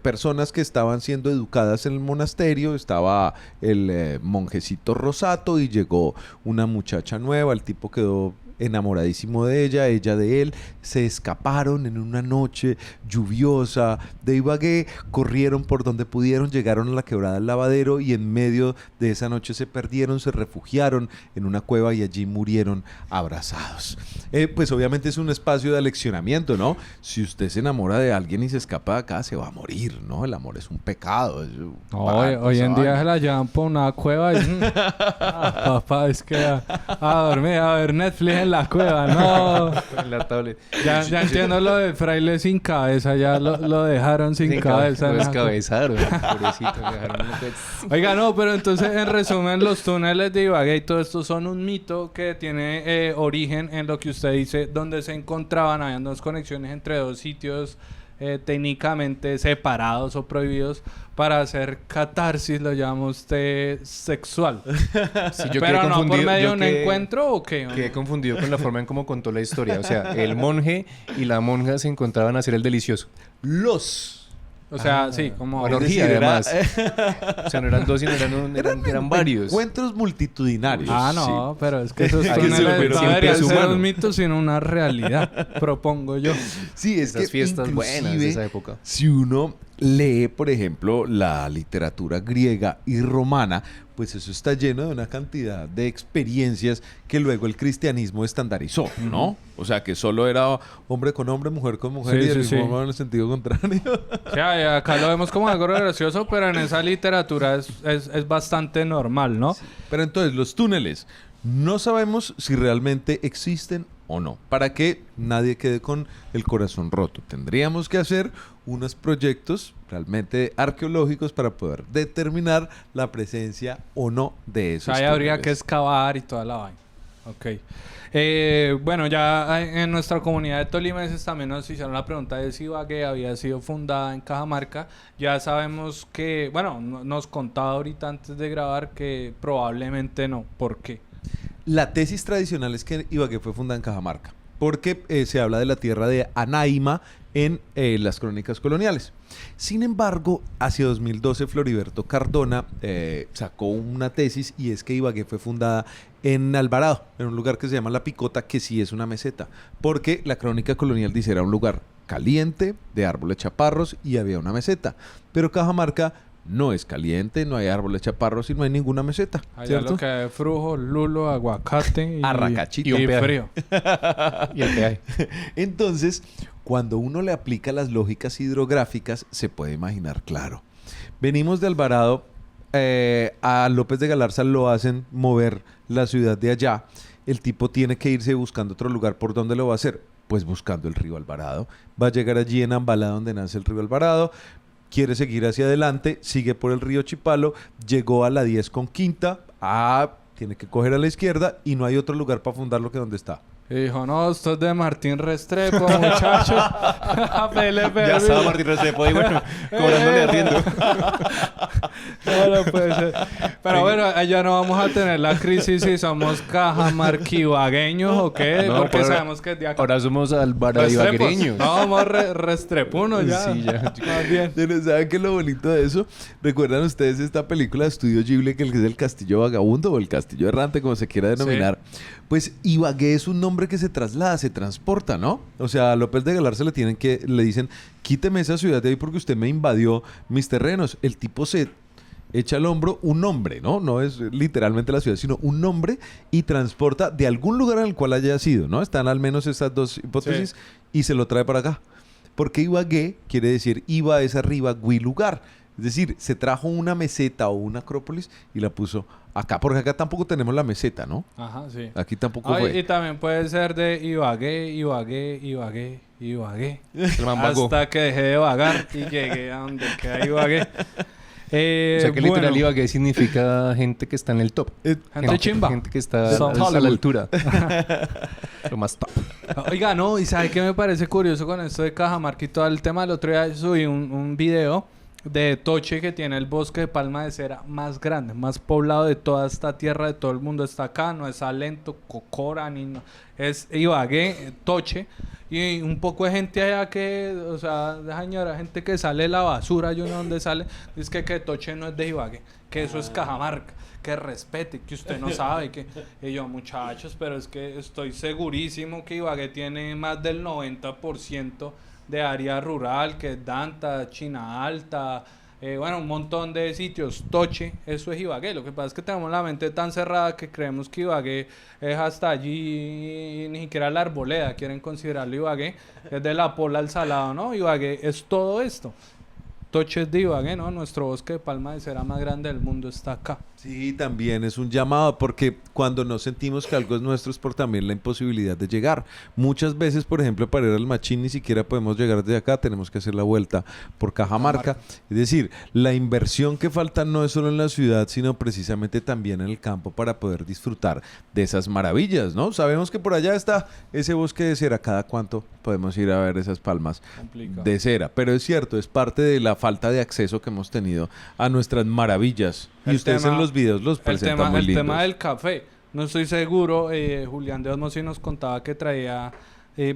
personas que estaban siendo educadas en el monasterio. Estaba el monjecito Rosato y llegó una muchacha nueva, el tipo quedó enamoradísimo de ella de él, se escaparon en una noche lluviosa de Ibagué, corrieron por donde pudieron, llegaron a la quebrada del Lavadero y en medio de esa noche se perdieron, se refugiaron en una cueva y allí murieron abrazados. Pues obviamente es un espacio de aleccionamiento, ¿no? Si usted se enamora de alguien y se escapa de acá, se va a morir, ¿no? El amor es un pecado. Hoy en día se la llevan por una cueva y... papá, es que a dormir, a ver Netflix en la cueva, no. En la tablet. Ya entiendo lo de fraile sin cabeza, ya lo dejaron sin cabeza. Lo en la descabezaron, pobrecito. Lo dejaron Oiga, no, pero entonces en resumen los túneles de Ibagué y todo esto son un mito que tiene origen en lo que usted dice, donde se encontraban, habían dos conexiones entre dos sitios técnicamente separados o prohibidos para hacer catarsis, lo llama usted sexual. Sí, yo pero quedé no por confundido, medio de yo un quedé- encuentro o qué. Quedé confundido con la forma en cómo contó la historia. O sea, el monje y la monja se encontraban a hacer el delicioso. O sea, sí, como... Una Es orgía, decir, era- además. O sea, no eran dos, sino eran varios. Encuentros multitudinarios. Ah, no, pero es que esos Hay que túneles ser- no pero siempre deberían es ser humano. un mito, sino una realidad, propongo yo. Sí, es Esas que fiestas buenas de inclusive, esa época. si uno lee, por ejemplo, la literatura griega y romana, pues eso está lleno de una cantidad de experiencias que luego el cristianismo estandarizó, ¿no? O sea, que solo era hombre con hombre, mujer con mujer Sí, y el sí, mismo sí. amor en el sentido contrario. O sea, y acá lo vemos como algo gracioso, pero en esa literatura es bastante normal, ¿no? Pero entonces, los túneles, no sabemos si realmente existen o no. Para que nadie quede con el corazón roto. Tendríamos que hacer unos proyectos realmente arqueológicos para poder determinar la presencia o no de O esos sea, ahí habría túneles. que excavar y toda la vaina. Ok. Bueno, ya en nuestra comunidad de tolimenses también nos hicieron la pregunta de si Ibagué había sido fundada en Cajamarca. Ya sabemos que, bueno, nos contaba ahorita antes de grabar que probablemente no. ¿Por qué? La tesis tradicional es que Ibagué fue fundada en Cajamarca, porque se habla de la tierra de Anaima en las crónicas coloniales. Sin embargo, hacia 2012 Floriberto Cardona sacó una tesis y es que Ibagué fue fundada en Alvarado, en un lugar que se llama La Picota, que sí es una meseta, porque la crónica colonial dice era un lugar caliente, de árboles chaparros y había una meseta. Pero Cajamarca no es caliente, no hay árboles chaparros y no hay ninguna meseta, Allá ¿cierto? lo que hay es frujo, lulo, aguacate y, Arracachito. y Y un peaje. frío. Y el peaje. Entonces, cuando uno le aplica las lógicas hidrográficas, se puede imaginar claro. Venimos de Alvarado, a López de Galarza lo hacen mover la ciudad de allá. El tipo tiene que irse buscando otro lugar. ¿Por dónde lo va a hacer? Pues buscando el río Alvarado. Va a llegar allí en Ambalá, donde nace el río Alvarado. Quiere seguir hacia adelante, sigue por el río Chipalo, llegó a la 10 con Quinta. Tiene que coger a la izquierda y no hay otro lugar para fundarlo que donde está. Y dijo, no, esto es de Martín Restrepo, muchachos. Ya estaba Martín Restrepo ahí, bueno, cobrándole arriendo. No puede ser. Pero bueno, allá no vamos a tener la crisis si somos cajamarquivagueños o qué, No, porque pero sabemos que es de acá. Ahora somos alvaradibaguereños. No, vamos restrepunos ya. Sí, ya. Más bien. Pero ¿saben qué es lo bonito de eso? ¿Recuerdan ustedes esta película de Estudio Ghibli que es el Castillo Vagabundo o el Castillo Errante, como se quiera denominar? Pues Ibagué es un nombre que se traslada, se transporta, ¿no? O sea, a López de Galarza le dicen, quíteme esa ciudad de ahí porque usted me invadió mis terrenos. El tipo se echa al hombro un nombre, ¿no? No es literalmente la ciudad, sino un nombre y transporta de algún lugar en el cual haya sido, ¿no? Están al menos estas dos hipótesis y se lo trae para acá. Porque Ibagué quiere decir Iba es arriba, Gui lugar. Es decir, se trajo una meseta o una acrópolis y la puso acá. Porque acá tampoco tenemos la meseta, ¿no? Ajá, sí. Aquí tampoco fue. Y también puede ser de Ibagué. El man vagó. Hasta que dejé de vagar y llegué a donde queda Ibagué. O sea que literal bueno, Ibagué significa gente que está en el top. gente chimba. Gente que está Son a la Hollywood. altura. Lo más top. Oiga, no, y ¿sabe qué me parece curioso con esto de Cajamarca y todo el tema? El otro día subí un video de Toche, que tiene el bosque de palma de cera más grande, más poblado de toda esta tierra, de todo el mundo. Está acá, no es Salento, Cocora, ni no. Es Ibagué, Toche. Y un poco de gente allá que, o sea, de señora, gente que sale de la basura, yo no sé dónde sale. Dice que Toche no es de Ibagué, que eso es Cajamarca, que respete, que usted no sabe, que... Y yo, muchachos, pero es que estoy segurísimo que Ibagué tiene más del 90% de área rural, que es Danta, China Alta, bueno, un montón de sitios. Toche, eso es Ibagué. Lo que pasa es que tenemos la mente tan cerrada que creemos que Ibagué es hasta allí, ni siquiera la Arboleda quieren considerarlo Ibagué, es de la Pola al Salado, ¿no? Ibagué es todo esto. Toche es de Ibagué, ¿no? Nuestro bosque de palma de cera más grande del mundo está acá. Sí, también es un llamado, porque cuando no sentimos que algo es nuestro es por también la imposibilidad de llegar. Muchas veces, por ejemplo, para ir al Machín ni siquiera podemos llegar desde acá, tenemos que hacer la vuelta por Cajamarca. Es decir, la inversión que falta no es solo en la ciudad, sino precisamente también en el campo para poder disfrutar de esas maravillas, ¿no? Sabemos que por allá está ese bosque de cera. ¿Cada cuánto podemos ir a ver esas palmas Complicado. de cera? Pero es cierto, es parte de la falta de acceso que hemos tenido a nuestras maravillas. Y El ustedes tema- en los videos los presentan muy el lindos. tema del café, no estoy seguro. Julián de Osmosis nos contaba que traía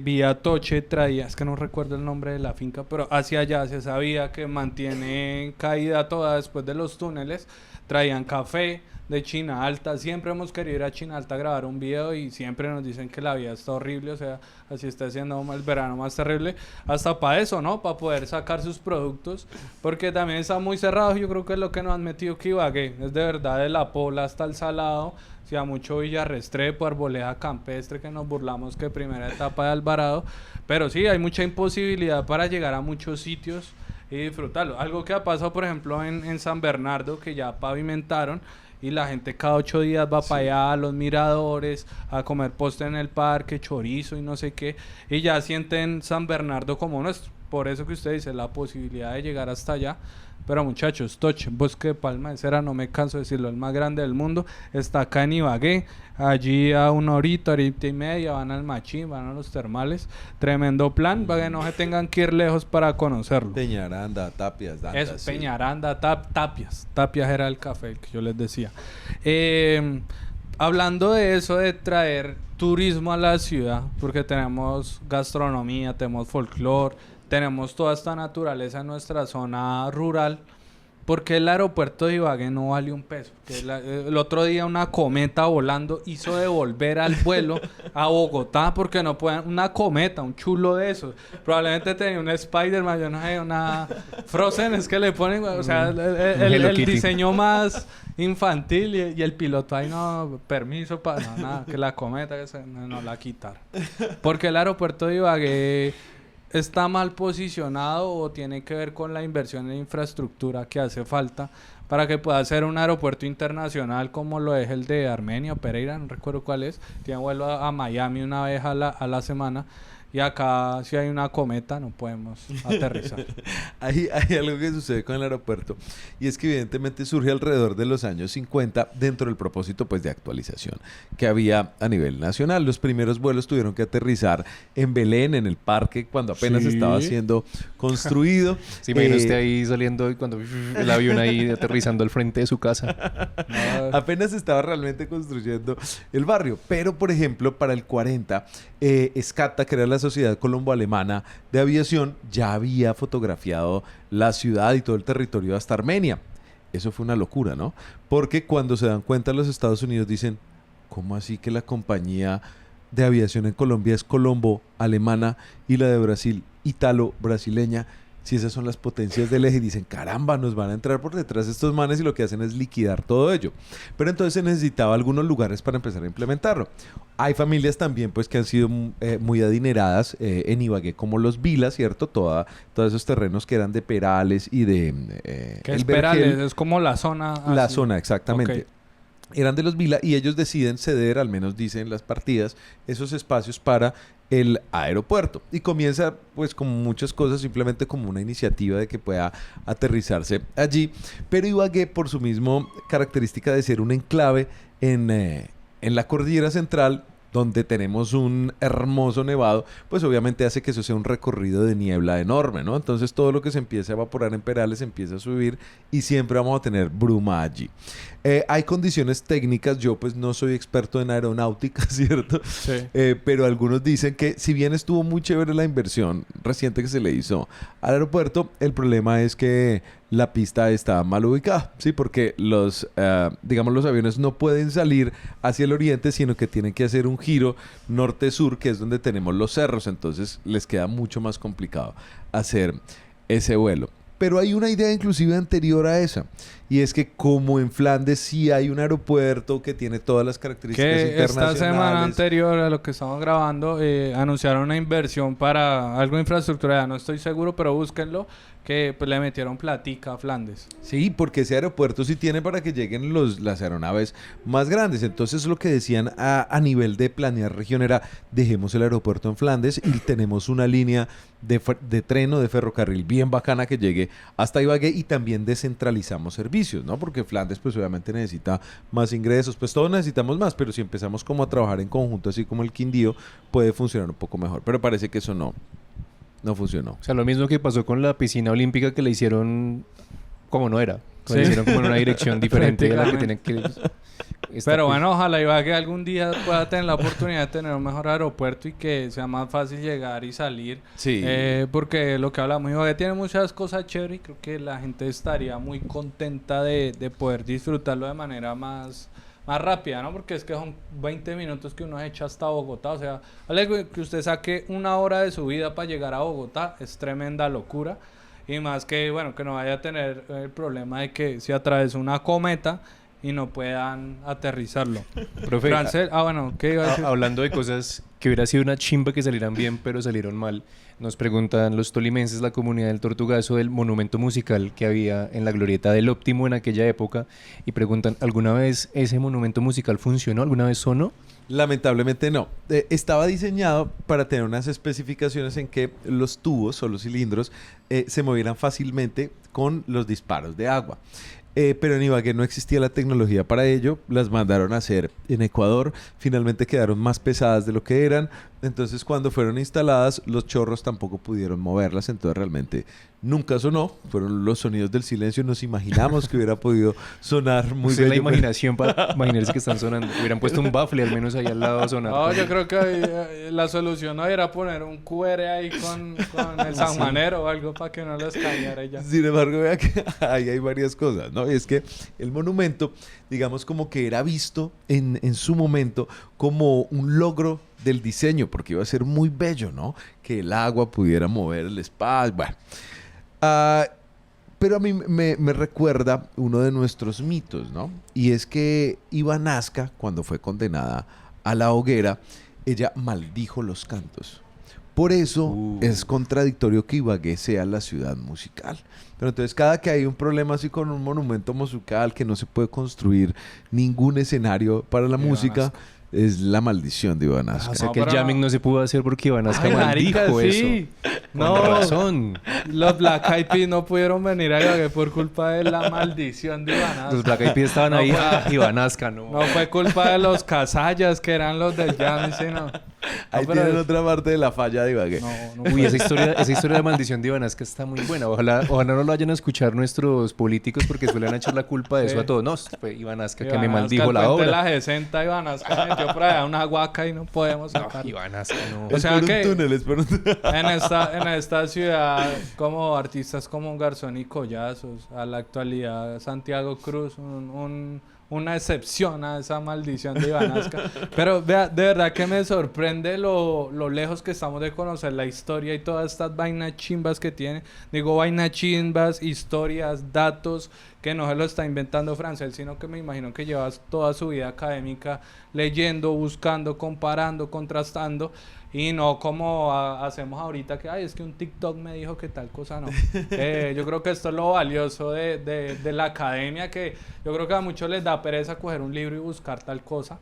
vía Toche, traía, es que no recuerdo el nombre de la finca, pero hacia allá se sabía que mantiene caída toda después de los túneles. Traían café de China Alta. Siempre hemos querido ir a China Alta a grabar un video y siempre nos dicen que la vida está horrible, o sea, así está siendo el verano más terrible, hasta para eso, ¿no? Para poder sacar sus productos, porque también está muy cerrado. Yo creo que es lo que nos han metido que Ibagué es de verdad de la Pola hasta el Salado, o sea, mucho Villarrestrepo, Arboleda Campestre, que nos burlamos que primera etapa de Alvarado, pero sí, hay mucha imposibilidad para llegar a muchos sitios y disfrutarlo. Algo que ha pasado, por ejemplo, en San Bernardo, que ya pavimentaron, y la gente cada 8 días va para allá a los miradores, a comer postre en el parque, chorizo y no sé qué, y ya sienten San Bernardo como nuestro. Por eso que usted dice, la posibilidad de llegar hasta allá. Pero muchachos, Toche, bosque de palma de cera, no me canso de decirlo, el más grande del mundo, está acá en Ibagué. Allí a una horita y media van al Machín, van a los termales. Tremendo plan, para que no se tengan que ir lejos para conocerlo. Peñaranda, Tapias, Danta, Eso, sí. Peñaranda, Tapias. Tapias era el café que yo les decía. Hablando de eso, de traer turismo a la ciudad, porque tenemos gastronomía, tenemos folclore, tenemos toda esta naturaleza en nuestra zona rural. ¿Por qué el aeropuerto de Ibagué no vale un peso? Que el otro día una cometa volando hizo devolver al vuelo a Bogotá porque no pueden... Una cometa, un chulo de esos. Probablemente tenía un Spider-Man, yo no sé, una Frozen, es que le ponen... O sea, el diseño más infantil y el piloto ahí no... Permiso para... No, nada, que la cometa no la quitaron. Porque el aeropuerto de Ibagué... ¿Está mal posicionado o tiene que ver con la inversión en infraestructura que hace falta para que pueda ser un aeropuerto internacional como lo es el de Armenia o Pereira? No recuerdo cuál es. Tiene vuelo a Miami una vez a la semana. Y acá, si hay una cometa, no podemos aterrizar. Hay algo que sucede con el aeropuerto y es que evidentemente surge alrededor de los años 50 dentro del propósito pues de actualización que había a nivel nacional. Los primeros vuelos tuvieron que aterrizar en Belén, en el parque, cuando apenas estaba siendo construido. Sí, imagina usted ahí saliendo y cuando el avión ahí aterrizando al frente de su casa. Apenas estaba realmente construyendo el barrio. Pero, por ejemplo, para el 40, SCATA, que era la Sociedad Colombo-Alemana de Aviación, ya había fotografiado la ciudad y todo el territorio hasta Armenia. Eso fue una locura, ¿no? Porque cuando se dan cuenta los Estados Unidos dicen, ¿cómo así que la compañía de aviación en Colombia es Colombo-Alemana y la de Brasil Ítalo-Brasileña? Si esas son las potencias del eje, y dicen, caramba, nos van a entrar por detrás estos manes y lo que hacen es liquidar todo ello. Pero entonces se necesitaba algunos lugares para empezar a implementarlo. Hay familias también pues que han sido muy adineradas en Ibagué, como los Vila, ¿cierto? Todos esos terrenos que eran de Perales y de... ¿Qué es Perales? Es como la zona... La así. zona, exactamente. Okay. Eran de los Vila y ellos deciden ceder, al menos dicen las partidas, esos espacios para el aeropuerto. Y comienza, pues, como muchas cosas, simplemente como una iniciativa de que pueda aterrizarse allí. Pero Ibagué, por su misma característica de ser un enclave en la cordillera central, donde tenemos un hermoso nevado, pues obviamente hace que eso sea un recorrido de niebla enorme, ¿no? Entonces todo lo que se empieza a evaporar en Perales empieza a subir y siempre vamos a tener bruma allí. Hay condiciones técnicas, yo pues no soy experto en aeronáutica, ¿cierto? Sí. Pero algunos dicen que si bien estuvo muy chévere la inversión reciente que se le hizo al aeropuerto, el problema es que la pista está mal ubicada, ¿sí? Porque los aviones no pueden salir hacia el oriente, sino que tienen que hacer un giro norte-sur, que es donde tenemos los cerros, entonces les queda mucho más complicado hacer ese vuelo. Pero hay una idea inclusive anterior a esa, y es que como en Flandes sí hay un aeropuerto que tiene todas las características que internacionales. Esta semana anterior a lo que estamos grabando, anunciaron una inversión para algo de infraestructura, no estoy seguro, pero búsquenlo, que pues, le metieron platica a Flandes. Sí, porque ese aeropuerto sí tiene para que lleguen las aeronaves más grandes. Entonces lo que decían a nivel de planear región era, dejemos el aeropuerto en Flandes y tenemos una línea de tren o de ferrocarril bien bacana que llegue hasta Ibagué, y también descentralizamos servicios, ¿no? Porque Flandes pues obviamente necesita más ingresos, pues todos necesitamos más, pero si empezamos como a trabajar en conjunto, así como el Quindío, puede funcionar un poco mejor. Pero parece que eso no funcionó. O sea, lo mismo que pasó con la piscina olímpica, que le hicieron como no era. Sí. Le hicieron como en una dirección diferente de la que tienen que... Pero bueno, ojalá Ibagué algún día pueda tener la oportunidad de tener un mejor aeropuerto y que sea más fácil llegar y salir. Sí. Porque lo que hablamos, Ibagué tiene muchas cosas chéveres y creo que la gente estaría muy contenta de poder disfrutarlo de manera más rápida, ¿no? Porque es que son 20 minutos que uno echa hasta Bogotá. O sea, vale que usted saque una hora de su vida para llegar a Bogotá, es tremenda locura. Y más que, bueno, que no vaya a tener el problema de que se atravesó una cometa y no puedan aterrizarlo. Profe, Francel, bueno, ¿qué iba a decir? Hablando de cosas que hubiera sido una chimba que salieran bien, pero salieron mal, nos preguntan los tolimenses, la comunidad del Tortugazo, del monumento musical que había en la glorieta del Óptimo en aquella época, y preguntan, ¿alguna vez ese monumento musical funcionó? ¿Alguna vez sonó? Lamentablemente no. Estaba diseñado para tener unas especificaciones en que los tubos o los cilindros se movieran fácilmente con los disparos de agua. Pero en Ibagué no existía la tecnología para ello, las mandaron a hacer en Ecuador, finalmente quedaron más pesadas de lo que eran, Entonces, cuando fueron instaladas, los chorros tampoco pudieron moverlas. Entonces, realmente nunca sonó. Fueron los sonidos del silencio. Nos imaginamos que hubiera podido sonar muy Usen la bello, pero- imaginación para imaginarse que están sonando. Hubieran puesto un baffle al menos ahí al lado a sonar. No, yo creo que la solución no era poner un QR ahí con el sanjuanero o algo para que no les cayera y ya. Sin embargo, vea que ahí hay varias cosas, ¿no? Y es que el monumento, digamos, como que era visto en su momento como un logro del diseño, porque iba a ser muy bello, ¿no? Que el agua pudiera mover el espacio, bueno. Pero a mí me recuerda uno de nuestros mitos, ¿no? Y es que Iva Nazca, cuando fue condenada a la hoguera, ella maldijo los cantos. Por eso es contradictorio que Ibagué sea la ciudad musical. Pero entonces cada que hay un problema así con un monumento musical que no se puede construir ningún escenario para la música, Nazca. es la maldición de Iva Nazca. O sea No, que el pero jamming no se pudo hacer porque Iván Azca Ay, maldijo marica, eso. sí. Con No, razón. los Black Eyed Peas no pudieron venir a Ibagué por culpa de la maldición de Iván Azca. Los Black Eyed Peas estaban ahí. No, Iván Azca, no. No fue culpa de los Casallas, que eran los del jam, sino... Ahí pero tienen otra parte de la falla de Ibagué. No, Uy, esa historia de la maldición de Iván Azca está muy buena. Ojalá no lo vayan a escuchar nuestros políticos porque suelen echar la culpa de Sí. eso a todos. No, fue Iván Azca que Iván me Azca, maldijo el la puente de obra. la 60, Iván Azca metió por allá una guaca y no podemos sacar. Iván Azca, no. O Es sea por un que- túnel, es por un túnel. En esta ciudad, como artistas como Garzón y Collazos, a la actualidad Santiago Cruz, una excepción a esa maldición de Iván Azca. Pero vea, de verdad que me sorprende lo lejos que estamos de conocer la historia y todas estas vainas chimbas que tiene. Digo vainas chimbas, historias, datos, que no se lo está inventando Francel, sino que me imagino que llevas toda su vida académica leyendo, buscando, comparando, contrastando. Y no como hacemos ahorita que, ay, es que un TikTok me dijo que tal cosa no. Yo creo que esto es lo valioso de la academia, que yo creo que a muchos les da pereza coger un libro y buscar tal cosa.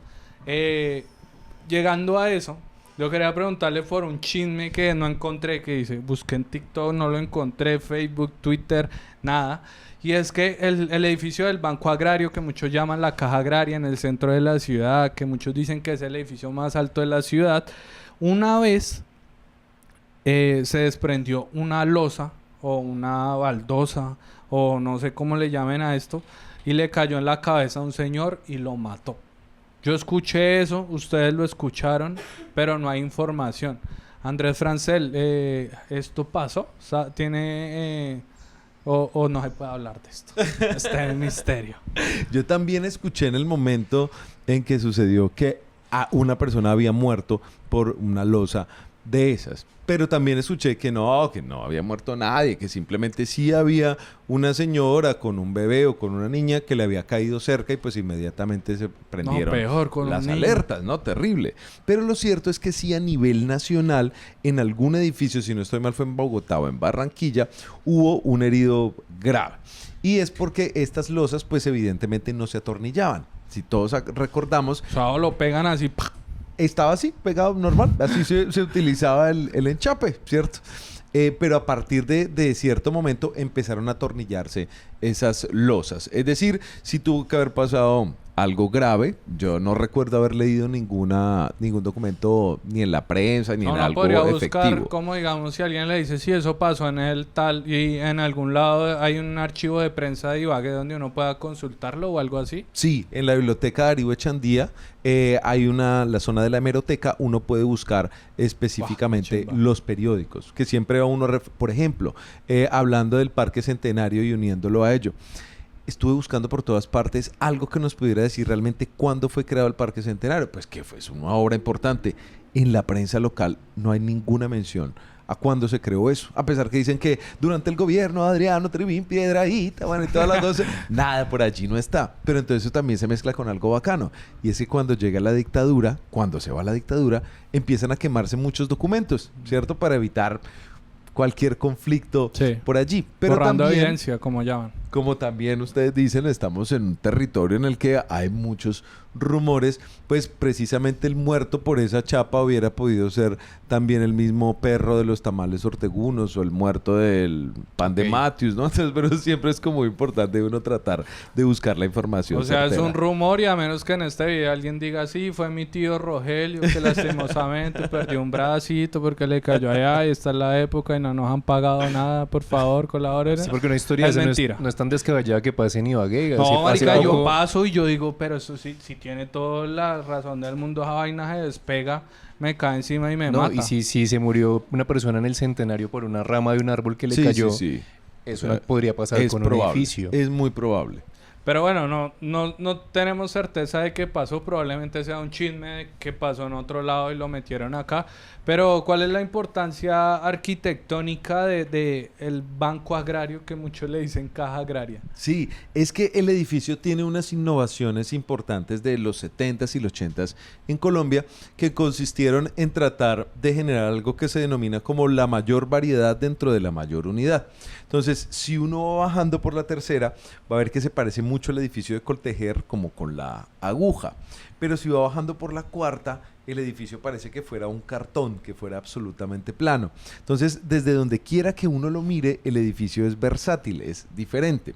Llegando a eso, yo quería preguntarle por un chisme que no encontré, que dice, busqué en TikTok, no lo encontré, Facebook, Twitter, nada. Y es que el edificio del Banco Agrario, que muchos llaman la Caja Agraria en el centro de la ciudad, que muchos dicen que es el edificio más alto de la ciudad, una vez se desprendió una losa o una baldosa o no sé cómo le llamen a esto y le cayó en la cabeza a un señor y lo mató. Yo escuché eso, ustedes lo escucharon, pero no hay información. Andrés Francel, ¿esto pasó? ¿Tiene o no se puede hablar de esto? Está en misterio. Yo también escuché en el momento en que sucedió que una persona había muerto por una losa de esas. Pero también escuché que no había muerto nadie, que simplemente sí había una señora con un bebé o con una niña que le había caído cerca y pues inmediatamente se prendieron peor, con las un niño. alertas, ¿no? Terrible. Pero lo cierto es que sí a nivel nacional, en algún edificio, si no estoy mal fue en Bogotá o en Barranquilla, hubo un herido grave. Y es porque estas losas pues evidentemente no se atornillaban. Si todos recordamos, O sea, lo pegan así. ¡pah! estaba así, pegado normal. Así se utilizaba el enchape, ¿cierto? Pero a partir de cierto momento empezaron a atornillarse esas losas. Es decir, si tuvo que haber pasado algo grave. Yo no recuerdo haber leído ningún documento ni en la prensa ni en No algo podría buscar efectivo. como, digamos, si alguien le dice, sí, eso pasó en el tal, y en algún lado hay un archivo de prensa de Ibagué donde uno pueda consultarlo o algo así. Sí, en la biblioteca de Aribo Echandía hay la zona de la hemeroteca, uno puede buscar específicamente chimba. los periódicos, que siempre va uno, por ejemplo, hablando del Parque Centenario y uniéndolo a ello. Estuve buscando por todas partes algo que nos pudiera decir realmente cuándo fue creado el Parque Centenario. Pues que fue una obra importante. En la prensa local no hay ninguna mención a cuándo se creó eso. A pesar que dicen que durante el gobierno de Adriano Trivín Piedrahíta, bueno, y todas las cosas, nada por allí no está. Pero entonces eso también se mezcla con algo bacano. Y es que cuando llega la dictadura, cuando se va la dictadura, empiezan a quemarse muchos documentos, ¿cierto? Para evitar cualquier conflicto Sí. por allí. Pero Borrando también, evidencia, como llaman. como también ustedes dicen, estamos en un territorio en el que hay muchos rumores, pues precisamente el muerto por esa chapa hubiera podido ser también el mismo perro de los tamales ortegunos o el muerto del pan de Matthews, ¿no? Entonces, pero siempre es como importante uno tratar de buscar la información O sea, es certera. un rumor y a menos que en este video alguien diga, sí, fue mi tío Rogelio que lastimosamente perdió un bracito porque le cayó allá y esta es la época y no nos han pagado nada, por favor, colaboren. Sí, porque una historia Es esa mentira. no es tan descabellada que pase en Ibagué. No, marica, yo poco- paso y yo digo, pero eso sí tiene toda la razón del mundo, esa vaina se despega, me cae encima y me No, mata. y si se murió una persona en el Centenario por una rama de un árbol que le Sí, cayó, sí, sí. eso no podría pasar Es con probable, un edificio. es muy probable. Pero bueno, no tenemos certeza de qué pasó. Probablemente sea un chisme que pasó en otro lado y lo metieron acá. Pero ¿cuál es la importancia arquitectónica de el Banco Agrario, que muchos le dicen Caja Agraria? Sí, es que el edificio tiene unas innovaciones importantes de los 70s y los 80s en Colombia que consistieron en tratar de generar algo que se denomina como la mayor variedad dentro de la mayor unidad. Entonces, si uno va bajando por la tercera, va a ver que se parece mucho al edificio de Coltejer como con la aguja. Pero si va bajando por la cuarta, el edificio parece que fuera un cartón, que fuera absolutamente plano. Entonces, desde donde quiera que uno lo mire, el edificio es versátil, es diferente.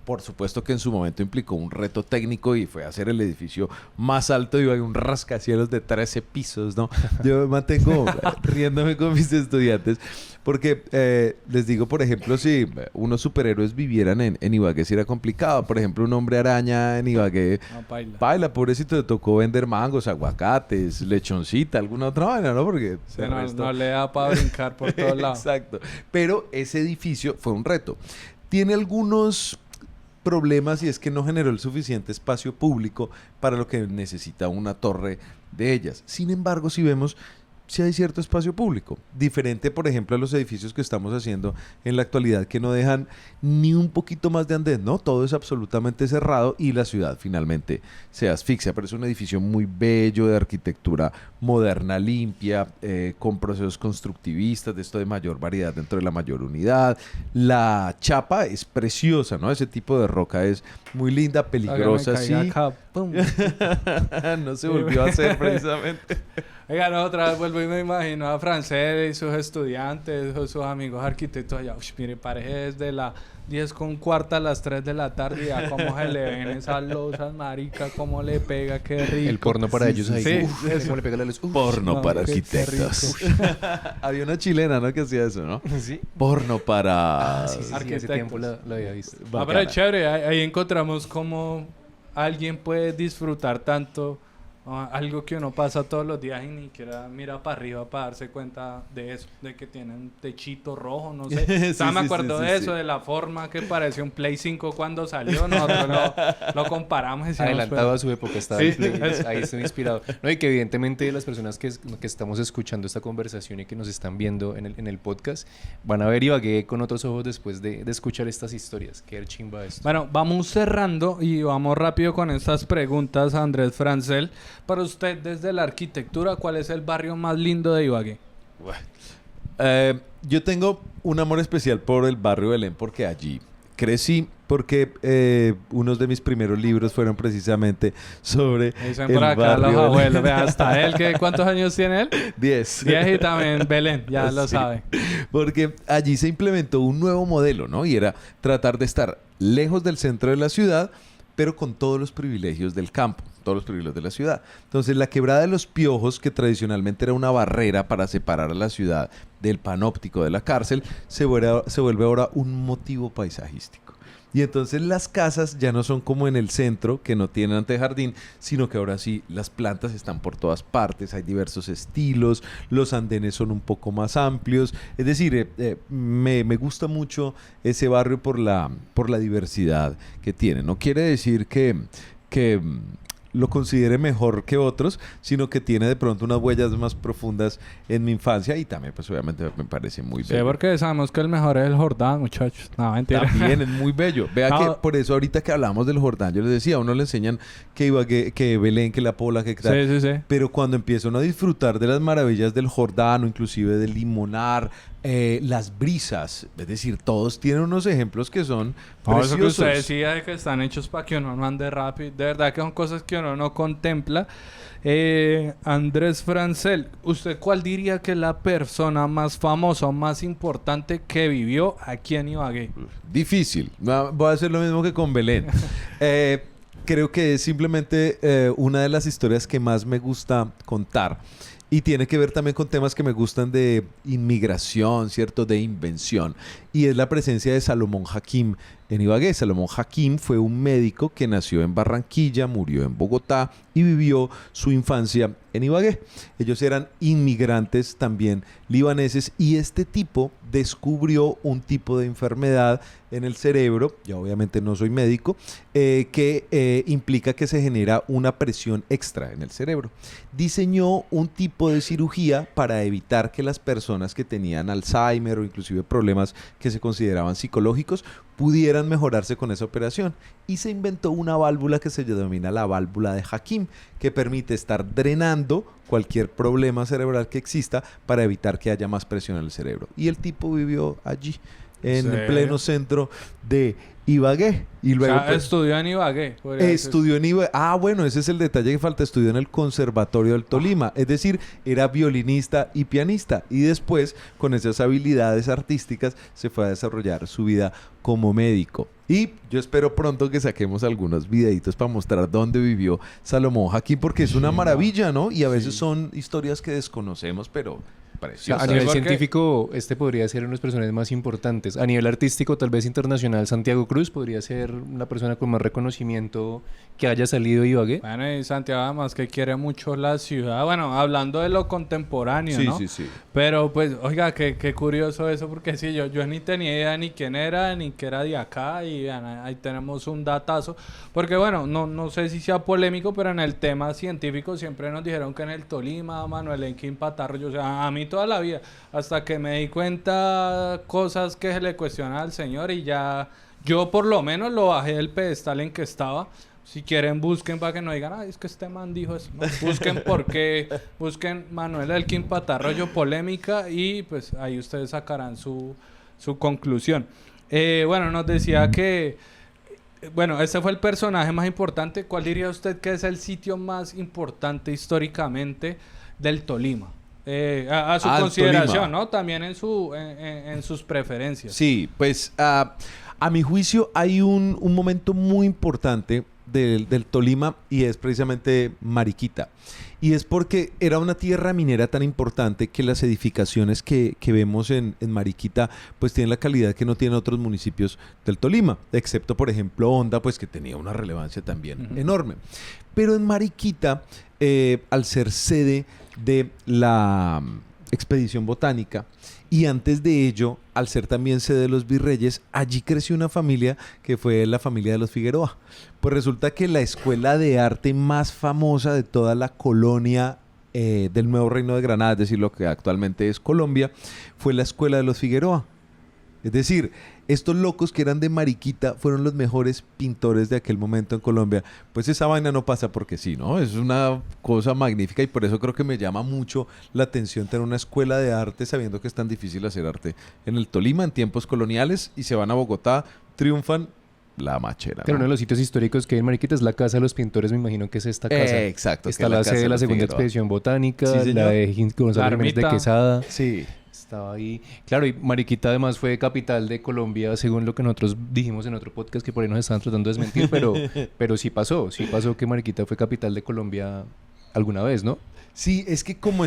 Por supuesto que en su momento implicó un reto técnico y fue hacer el edificio más alto y hay un rascacielos de 13 pisos, ¿no? Yo me mantengo riéndome con mis estudiantes porque les digo, por ejemplo, si unos superhéroes vivieran en Ibagué, sería complicado. Por ejemplo, un hombre araña en Ibagué, No, paila. baila, pobrecito, le tocó vender mangos, aguacates, lechoncita, alguna otra vaina, ¿no? Porque Sí, de no, resto- no le da para brincar por todos lados. Exacto. Pero ese edificio fue un reto. Tiene algunos problemas y es que no generó el suficiente espacio público para lo que necesita una torre de ellas. Sin embargo, si vemos, sí hay cierto espacio público. Diferente, por ejemplo, a los edificios que estamos haciendo en la actualidad que no dejan ni un poquito más de andén, ¿no? Todo es absolutamente cerrado y la ciudad finalmente se asfixia. Pero es un edificio muy bello, de arquitectura moderna, limpia, con procesos constructivistas, de esto de mayor variedad dentro de la mayor unidad. La chapa es preciosa, ¿no? Ese tipo de roca es muy linda, peligrosa, Hágame sí. caer acá, pum. No se volvió a hacer precisamente. Oiga, no, otra vez vuelvo y me imagino a Francés y sus estudiantes o sus amigos arquitectos allá. Uy, mire, parece desde la 10:15 a las 3 de la tarde y ya cómo se le ven esas losas, marica, cómo le pega, qué rico. El porno para ellos ahí. sí, Uf, eso. cómo le pega la luz. Uf. Porno No, para qué arquitectos. Había una chilena, ¿no? Que hacía eso, ¿no? ¿Sí? Porno para... Sí, hace Arquitectos. tiempo lo había visto. Ah, pero es chévere, ahí encontramos cómo alguien puede disfrutar tanto algo que uno pasa todos los días y ni siquiera mira para arriba para darse cuenta de eso, de que tiene un techito rojo, no sé. Sí, O sea, me sí, acuerdo sí, de sí, eso, sí. de la forma que parecía un Play 5 cuando salió, nosotros lo comparamos y decíamos, Adelantado a su época, estaba Sí, ahí estoy inspirado. No, y que evidentemente las personas que estamos escuchando esta conversación y que nos están viendo en el podcast van a ver Ibagué con otros ojos después de escuchar estas historias. Qué chimba esto. Bueno, vamos cerrando y vamos rápido con estas preguntas, Andrés Francel. Para usted, desde la arquitectura, ¿cuál es el barrio más lindo de Ibagué? Yo tengo un amor especial por el barrio Belén porque allí crecí, porque unos de mis primeros libros fueron precisamente sobre Dicen el por acá los barrio abuelos. Vea, hasta él, ¿cuántos años tiene él? 10. 10 y también Belén, ya lo Sí. sabe. Porque allí se implementó un nuevo modelo, ¿no? Y era tratar de estar lejos del centro de la ciudad, pero con todos los privilegios del campo, todos los privilegios de la ciudad. Entonces, la quebrada de los Piojos, que tradicionalmente era una barrera para separar a la ciudad del panóptico de la cárcel, se vuelve ahora un motivo paisajístico. Y entonces las casas ya no son como en el centro, que no tienen antejardín, sino que ahora sí las plantas están por todas partes, hay diversos estilos, los andenes son un poco más amplios. Es decir, me gusta mucho ese barrio por la diversidad que tiene. No quiere decir que lo considere mejor que otros, sino que tiene de pronto unas huellas más profundas en mi infancia y también pues obviamente me parece muy Sí, bello. porque sabemos que el mejor es el Jordán, muchachos. No, mentira. También es muy bello. Vea No. que por eso ahorita que hablamos del Jordán, yo les decía, a uno le enseñan que Ibagué, que Belén, que La Pola, que tal. Sí, sí, sí. Pero cuando empiezan a disfrutar de las maravillas del Jordán o inclusive de Limonar, las brisas, es decir, todos tienen unos ejemplos que son No, eso que preciosos. usted decía de que están hechos para que uno no ande rápido, de verdad que son cosas que uno no contempla. Andrés Francel, ¿usted cuál diría que es la persona más famosa o más importante que vivió aquí en Ibagué? Difícil. Voy a hacer lo mismo que con Belén. Creo que es simplemente una de las historias que más me gusta contar. Y tiene que ver también con temas que me gustan de inmigración, ¿cierto? De invención. Y es la presencia de Salomón Hakim en Ibagué. Salomón Hakim fue un médico que nació en Barranquilla, murió en Bogotá y vivió su infancia en Ibagué. Ellos eran inmigrantes también libaneses y este tipo descubrió un tipo de enfermedad en el cerebro, ya obviamente no soy médico, que implica que se genera una presión extra en el cerebro. Diseñó un tipo de cirugía para evitar que las personas que tenían Alzheimer o inclusive problemas que se consideraban psicológicos pudieran mejorarse con esa operación. Y se inventó una válvula que se denomina la válvula de Hakim, que permite estar drenando cualquier problema cerebral que exista para evitar que haya más presión en el cerebro. Y el tipo vivió allí, en el pleno centro de Ibagué. Y luego, O sea, pues, estudió en Ibagué. podría decir. estudió en Ibagué. Ah, bueno, ese es el detalle que falta. Estudió en el Conservatorio del Tolima. Es decir, era violinista y pianista. Y después, con esas habilidades artísticas, se fue a desarrollar su vida como médico. Y yo espero pronto que saquemos algunos videitos para mostrar dónde vivió Salomón Hakim, porque es una maravilla, ¿no? Y a veces son historias que desconocemos, pero O sea, preciosas. a nivel porque- científico, este podría ser uno de los personajes más importantes. A nivel artístico, tal vez internacional, Santiago Cruz podría ser la persona con más reconocimiento que haya salido de Ibagué. Bueno, y Santiago además que quiere mucho la ciudad. Bueno, hablando de lo contemporáneo, Sí, ¿no? sí, sí. Pero pues, oiga, qué curioso eso, porque sí, yo ni tenía idea ni quién era, ni que era de acá, y vean, ahí tenemos un datazo. Porque bueno, no sé si sea polémico, pero en el tema científico siempre nos dijeron que en el Tolima, Manuel Enquín Patarroyo, o sea, a mí toda la vida, hasta que me di cuenta cosas que se le cuestionan al señor y ya, yo por lo menos lo bajé del pedestal en que estaba. Si quieren, busquen para que no digan, es que este man dijo eso. No, busquen por qué, busquen Manuel Elkin Patarroyo polémica y pues ahí ustedes sacarán su conclusión. Bueno, nos decía que, bueno, ese fue el personaje más importante. ¿Cuál diría usted que es el sitio más importante históricamente del Tolima? A su Al consideración, Tolima. ¿no? También en sus preferencias. Sí, pues a mi juicio hay un momento muy importante del Tolima y es precisamente Mariquita. Y es porque era una tierra minera tan importante que las edificaciones que vemos en Mariquita pues tienen la calidad que no tienen otros municipios del Tolima, excepto por ejemplo Honda, pues que tenía una relevancia también enorme. Pero en Mariquita, al ser sede de la expedición botánica, y antes de ello, al ser también sede de los virreyes, allí creció una familia que fue la familia de los Figueroa. Pues resulta que la escuela de arte más famosa de toda la colonia del Nuevo Reino de Granada, es decir, lo que actualmente es Colombia, fue la escuela de los Figueroa. Es decir, estos locos que eran de Mariquita fueron los mejores pintores de aquel momento en Colombia. Pues esa vaina no pasa porque sí, ¿no? Es una cosa magnífica y por eso creo que me llama mucho la atención tener una escuela de arte sabiendo que es tan difícil hacer arte en el Tolima en tiempos coloniales y se van a Bogotá, triunfan la machera. Claro, ¿no? uno de los sitios históricos que hay en Mariquita es la Casa de los Pintores, me imagino que es esta casa. Exacto. que Está es la casa sede de la los Segunda Figueroa. Expedición Botánica, Sí, señor. la de Gonzalo La Jiménez de ermita. Quesada. Sí. Estaba ahí. Claro, y Mariquita además fue capital de Colombia, según lo que nosotros dijimos en otro podcast, que por ahí nos estaban tratando de desmentir, pero sí pasó que Mariquita fue capital de Colombia alguna vez, ¿no? Sí, es que como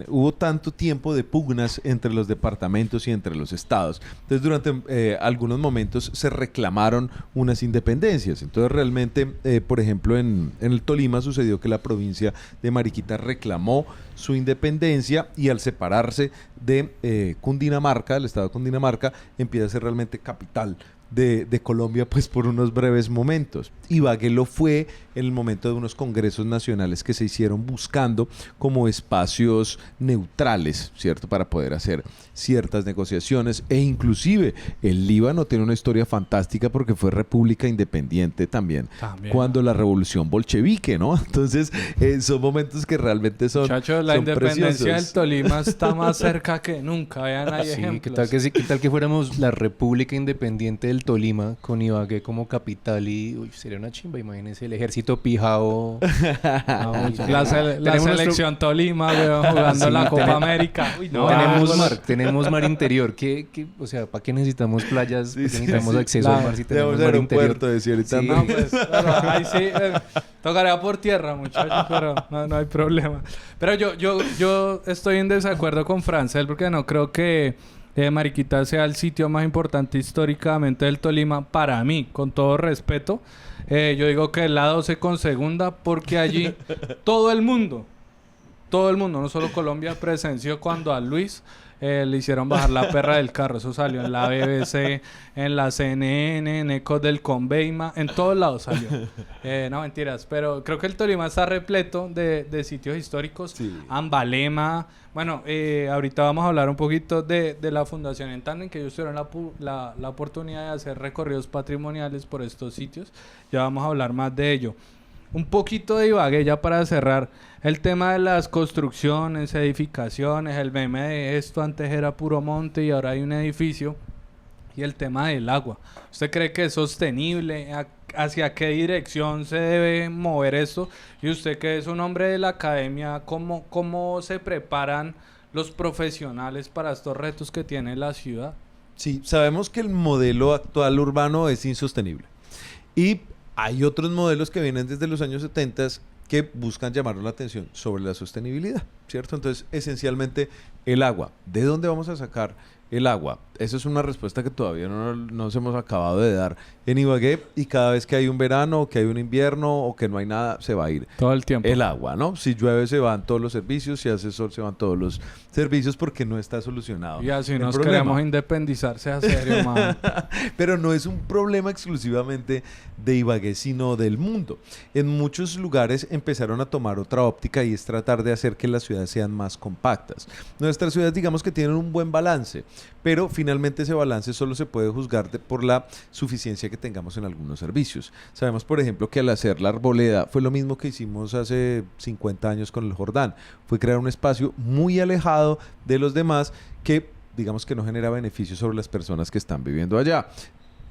hubo tanto tiempo de pugnas entre los departamentos y entre los estados, entonces durante algunos momentos se reclamaron unas independencias. Entonces realmente, por ejemplo, en el Tolima sucedió que la provincia de Mariquita reclamó su independencia y al separarse de Cundinamarca, el estado de Cundinamarca, empieza a ser realmente capital de Colombia pues por unos breves momentos. Ibagué lo fue en el momento de unos congresos nacionales que se hicieron buscando como espacios neutrales, ¿cierto? Para poder hacer ciertas negociaciones e inclusive el Líbano tiene una historia fantástica porque fue república independiente también. Cuando la revolución bolchevique, ¿no? Entonces son momentos que realmente son Muchachos, la son independencia preciosos. del Tolima está más cerca que nunca. Vean, hay Sí, ejemplos. ¿qué tal que fuéramos la República Independiente del Tolima con Ibagué como capital y uy, sería una chimba, imagínense el ejército pijao. La Tenemos selección Tolima, weón, jugando Sí, la Copa tenem- América. Uy, no, tenemos mar interior. O sea, ¿para qué necesitamos playas? ¿Para qué sí, necesitamos sí. acceso al mar si tenemos Tenemos mar interior? aeropuerto, decía ahorita. Sí. No, pues, pero ahí sí, tocaría por tierra, muchachos, pero no hay problema. Pero yo estoy en desacuerdo con Francel porque no creo que Mariquita sea el sitio más importante históricamente del Tolima para mí, con todo respeto. Yo digo que la 12 con segunda porque allí todo el mundo, no solo Colombia, presenció cuando a Luis le hicieron bajar la perra del carro. Eso salió en la BBC, en la CNN, en Ecos del Conveima, en todos lados salió. No, mentiras, pero creo que el Tolima está repleto de sitios históricos. Sí. Ambalema. Bueno, ahorita vamos a hablar un poquito de la Fundación en Tandem, que ellos tuvieron la oportunidad de hacer recorridos patrimoniales por estos sitios. Ya vamos a hablar más de ello. Un poquito de Ibagué ya para cerrar. El tema de las construcciones, edificaciones, el meme de esto antes era puro monte y ahora hay un edificio. Y el tema del agua. ¿Usted cree que es sostenible? ¿Hacia qué dirección se debe mover esto? Y usted que es un hombre de la academia, ¿cómo se preparan los profesionales para estos retos que tiene la ciudad? Sí, sabemos que el modelo actual urbano es insostenible. Y hay otros modelos que vienen desde los años 70 que buscan llamar la atención sobre la sostenibilidad, ¿cierto? Entonces, esencialmente, el agua. ¿De dónde vamos a sacar el agua? Esa es una respuesta que todavía no nos hemos acabado de dar en Ibagué y cada vez que hay un verano o que hay un invierno o que no hay nada, se va a ir Todo el tiempo. el agua, ¿no? Si llueve se van todos los servicios, si hace sol se van todos los servicios porque no está solucionado Y así el nos problema. queremos independizar, sea serio, man. Pero no es un problema exclusivamente de Ibagué, sino del mundo. En muchos lugares empezaron a tomar otra óptica y es tratar de hacer que las ciudades sean más compactas. Nuestras ciudades, digamos que tienen un buen balance, pero finalmente ese balance solo se puede juzgar por la suficiencia que tengamos en algunos servicios. Sabemos, por ejemplo, que al hacer la arboleda fue lo mismo que hicimos hace 50 años con el Jordán. Fue crear un espacio muy alejado de los demás que digamos que no genera beneficios sobre las personas que están viviendo allá.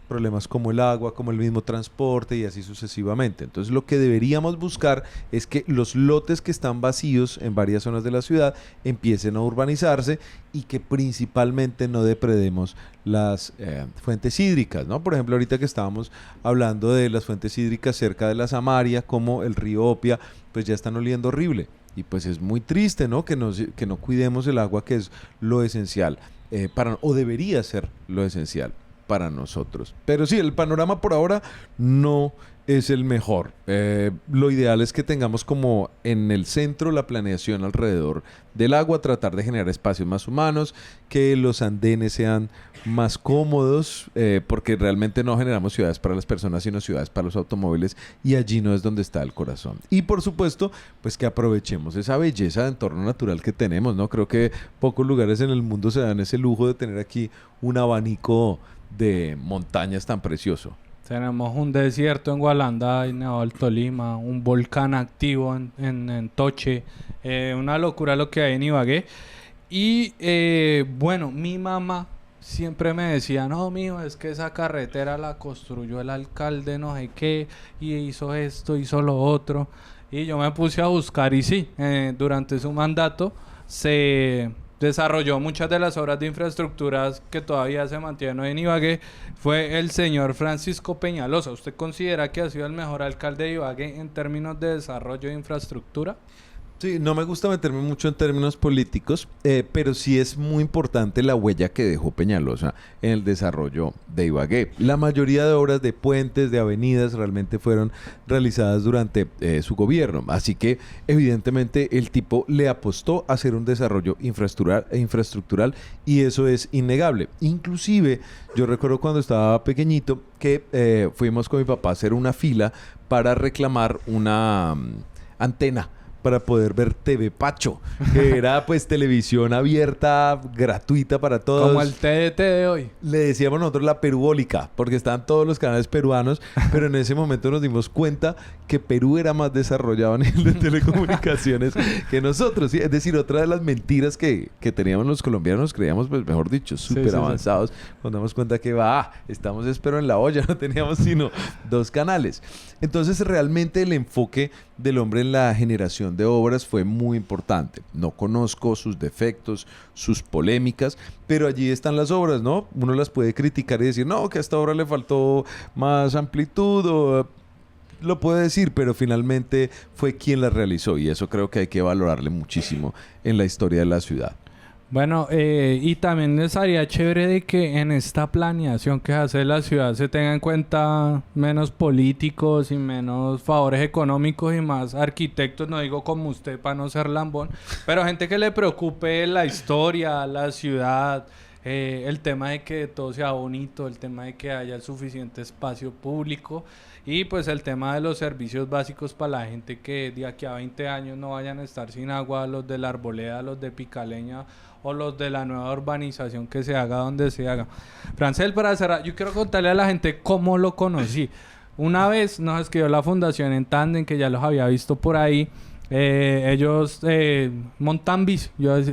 Problemas como el agua, como el mismo transporte y así sucesivamente. Entonces lo que deberíamos buscar es que los lotes que están vacíos en varias zonas de la ciudad empiecen a urbanizarse y que principalmente no depredemos las fuentes hídricas, ¿no? Por ejemplo, ahorita que estábamos hablando de las fuentes hídricas cerca de la Samaria, como el río Opia, pues ya están oliendo horrible. Y pues es muy triste, ¿no? Que no cuidemos el agua, que es lo esencial, o debería ser lo esencial para nosotros. Pero sí, el panorama por ahora no es el mejor. Lo ideal es que tengamos como en el centro la planeación alrededor del agua, tratar de generar espacios más humanos, que los andenes sean más cómodos, porque realmente no generamos ciudades para las personas, sino ciudades para los automóviles, y allí no es donde está el corazón. Y por supuesto, pues que aprovechemos esa belleza de entorno natural que tenemos, ¿no? Creo que pocos lugares en el mundo se dan ese lujo de tener aquí un abanico de montañas tan precioso. Tenemos un desierto en Gualanda, en Nevado del Tolima, un volcán activo en Toche, una locura lo que hay en Ibagué. Y bueno, mi mamá siempre me decía, no, mijo, es que esa carretera la construyó el alcalde no sé qué, y hizo esto, hizo lo otro. Y yo me puse a buscar y sí, durante su mandato se desarrolló muchas de las obras de infraestructuras que todavía se mantienen hoy en Ibagué. Fue el señor Francisco Peñalosa. ¿Usted considera que ha sido el mejor alcalde de Ibagué en términos de desarrollo de infraestructura? Sí, no me gusta meterme mucho en términos políticos, pero sí es muy importante la huella que dejó Peñalosa en el desarrollo de Ibagué. La mayoría de obras de puentes, de avenidas, realmente fueron realizadas durante su gobierno. Así que, evidentemente, el tipo le apostó a hacer un desarrollo infraestructural y eso es innegable. Inclusive, yo recuerdo cuando estaba pequeñito que fuimos con mi papá a hacer una fila para reclamar una antena para poder ver TV Pacho, que era pues televisión abierta, gratuita para todos. Como el TDT de hoy. Le decíamos nosotros la perubólica, porque estaban todos los canales peruanos, pero en ese momento nos dimos cuenta que Perú era más desarrollado a nivel de telecomunicaciones que nosotros, ¿sí? Es decir, otra de las mentiras que teníamos los colombianos, creíamos, pues mejor dicho, súper avanzados, cuando damos cuenta que estamos espero en la olla, no teníamos sino 2 canales. Entonces, realmente el enfoque del hombre en la generación de obras fue muy importante. No conozco sus defectos, sus polémicas, pero allí están las obras, ¿no? Uno las puede criticar y decir, no, que a esta obra le faltó más amplitud o... Lo puede decir, pero finalmente fue quien las realizó y eso creo que hay que valorarle muchísimo en la historia de la ciudad. Bueno, y también estaría chévere de que en esta planeación que hace la ciudad se tenga en cuenta menos políticos y menos favores económicos y más arquitectos, no digo como usted para no ser lambón, pero gente que le preocupe la historia, la ciudad, el tema de que todo sea bonito, el tema de que haya el suficiente espacio público y pues el tema de los servicios básicos para la gente que de aquí a 20 años no vayan a estar sin agua, los de la Arboleda, los de Picaleña o los de la nueva urbanización que se haga donde se haga. Francel, para cerrar, yo quiero contarle a la gente cómo lo conocí. Una vez nos escribió la fundación en Tandem, que ya los había visto por ahí. Ellos montan bici,